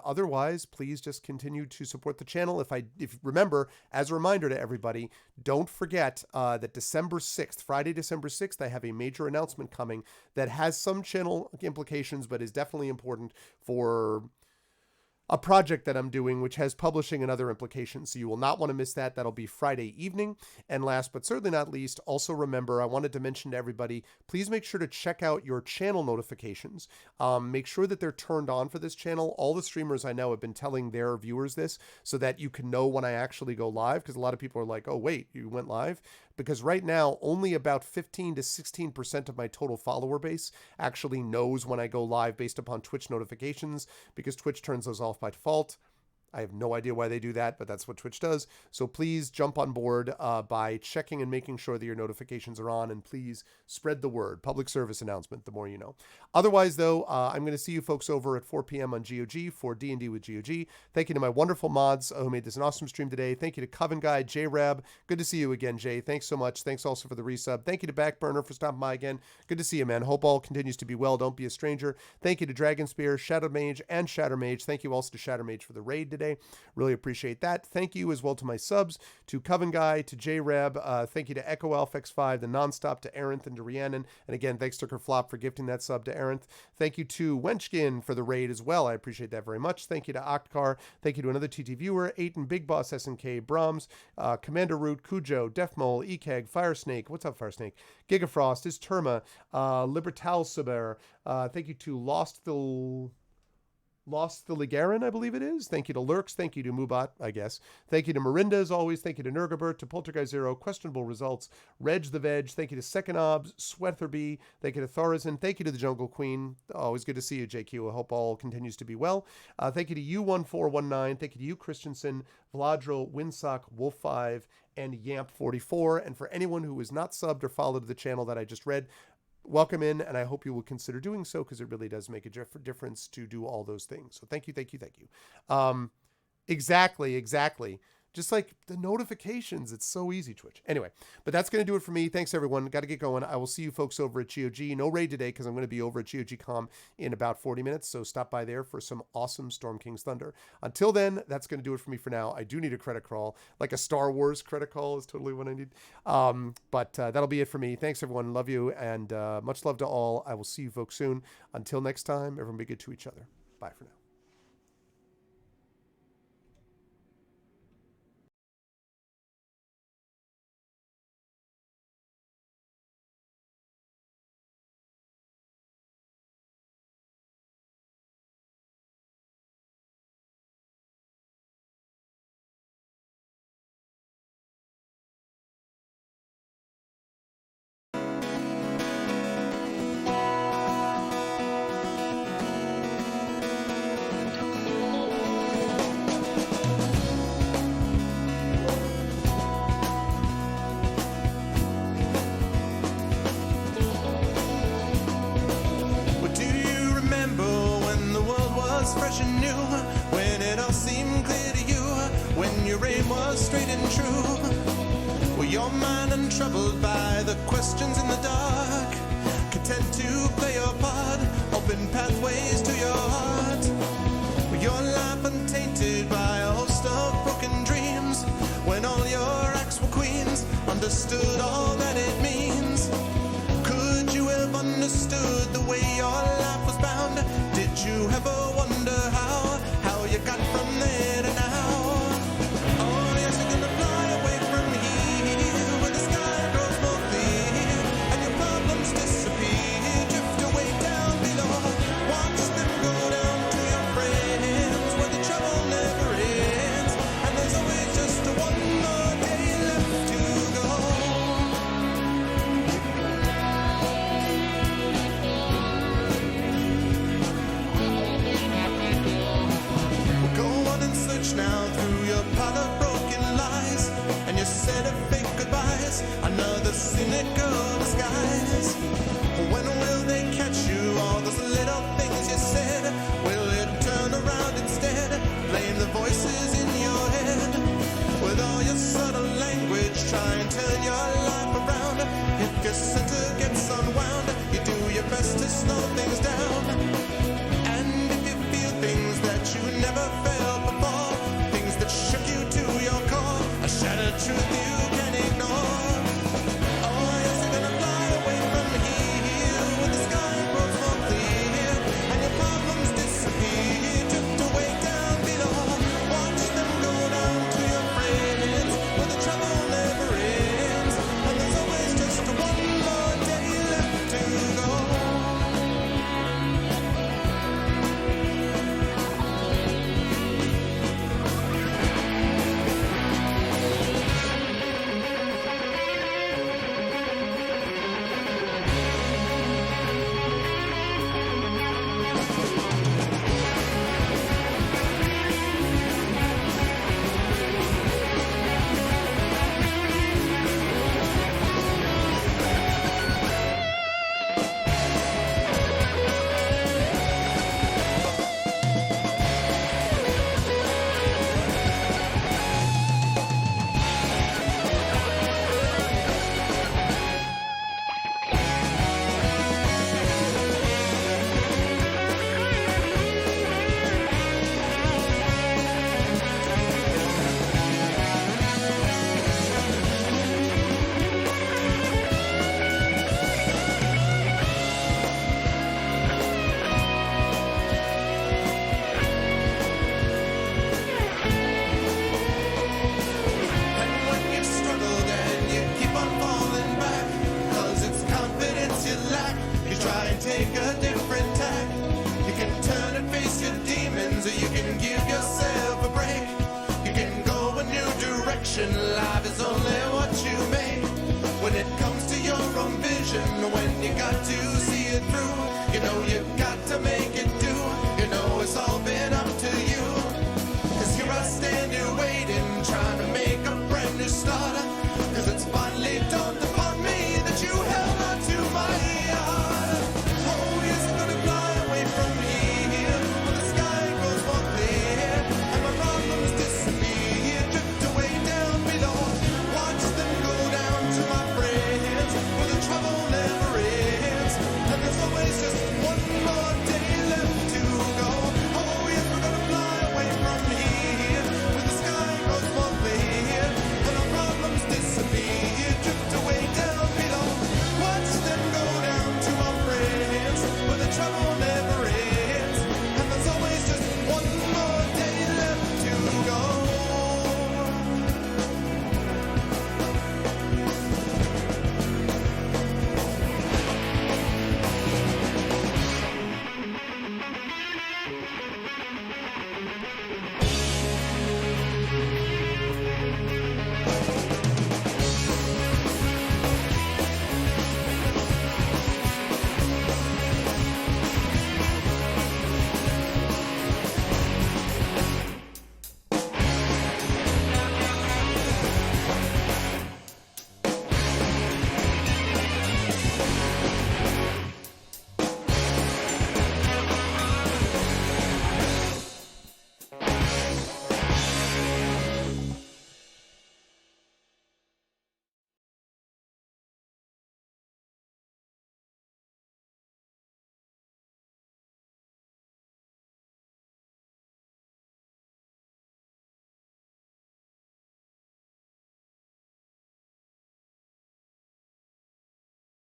Otherwise, please just continue to support the channel. If remember, as a reminder to everybody, don't forget that December 6th, Friday, December 6th, I have a major announcement coming that has some channel implications, but is definitely important for a project that I'm doing, which has publishing and other implications. So you will not want to miss that. That'll be Friday evening. And last but certainly not least, also remember, I wanted to mention to everybody, please make sure to check out your channel notifications. Make sure that they're turned on for this channel. All the streamers I know have been telling their viewers this so that you can know when I actually go live, because a lot of people are like, oh, wait, you went live? Because right now, only about 15 to 16% of my total follower base actually knows when I go live based upon Twitch notifications, because Twitch turns those off by default. I have no idea why they do that, but that's what Twitch does. So please jump on board by checking and making sure that your notifications are on, and please spread the word. Public service announcement, the more you know. Otherwise, though, I'm going to see you folks over at 4 p.m. on GOG for D&D with GOG. Thank you to my wonderful mods who made this an awesome stream today. Thank you to Coven Guy, J-Rab. Good to see you again, Jay. Thanks so much. Thanks also for the resub. Thank you to Backburner for stopping by again. Good to see you, man. Hope all continues to be well. Don't be a stranger. Thank you to Dragon Spear, Shadow Mage, and Shatter Mage. Thank you also to Shatter Mage for the raid today. Really appreciate that. Thank you as well to my subs, to Coven Guy, to J-Rab. Thank you to Echo Alpha X5, the Nonstop, to Arenth, and to Rhiannon. And again, thanks to Kerflop for gifting that sub to Arenth. Thank you to Wenchkin for the raid as well. I appreciate that very much. Thank you to Octkar. Thank you to another TT viewer, Aiton, Big Boss SNK, Brahms, Commander Root, Cujo, Defmole, Ekeg, Firesnake. What's up, Firesnake? Gigafrost, is Terma, Libertal Saber. Thank you to Lost the Ligarin, I believe it is. Thank you to Lurks. Thank you to Mubat, I guess. Thank you to Marinda, as always. Thank you to Nurgabert, to Poltergeist Zero, Questionable Results, Reg the Veg. Thank you to Second Obs, Sweatherby. Thank you to Thorazin. Thank you to the Jungle Queen. Always good to see you, JQ. I hope all continues to be well. Thank you to U1419. Thank you to you, Christensen, Vladro, Winsock, Wolf5, and Yamp44. And for anyone who is not subbed or followed the channel that I just read, welcome in, and I hope you will consider doing so, because it really does make a difference to do all those things. So thank you. Exactly. Just like the notifications, it's so easy, Twitch. Anyway, but that's going to do it for me. Thanks, everyone. Got to get going. I will see you folks over at GOG. No raid today because I'm going to be over at GOG.com in about 40 minutes, so stop by there for some awesome Storm King's Thunder. Until then, that's going to do it for me for now. I do need a credit crawl. Like a Star Wars credit call is totally what I need. But that'll be it for me. Thanks, everyone. Love you, and much love to all. I will see you folks soon. Until next time, everyone be good to each other. Bye for now. Fresh and new, when it all seemed clear to you, when your aim was straight and true. Were your mind untroubled by the questions in the dark, content to play your part, open pathways to your heart? Were your life untainted by a host of broken dreams, when all your acts were queens, understood all that it means? Could you have understood the way your life was bound? Did you ever wonder how you got from there to now? Oh, yes, you're gonna fly away from here, where the sky grows more clear, and your problems disappear, drift away down below. Watch them go down to your friends, where the trouble never ends, and there's always just one more day left to go. Search now through your pile of broken lies and your set of fake goodbyes, another cynical disguise. When will they catch you? All those little things you said, will it turn around instead? Blame the voices in your head. With all your subtle language, try and turn your life around. If your center gets unwound, you do your best to slow things down.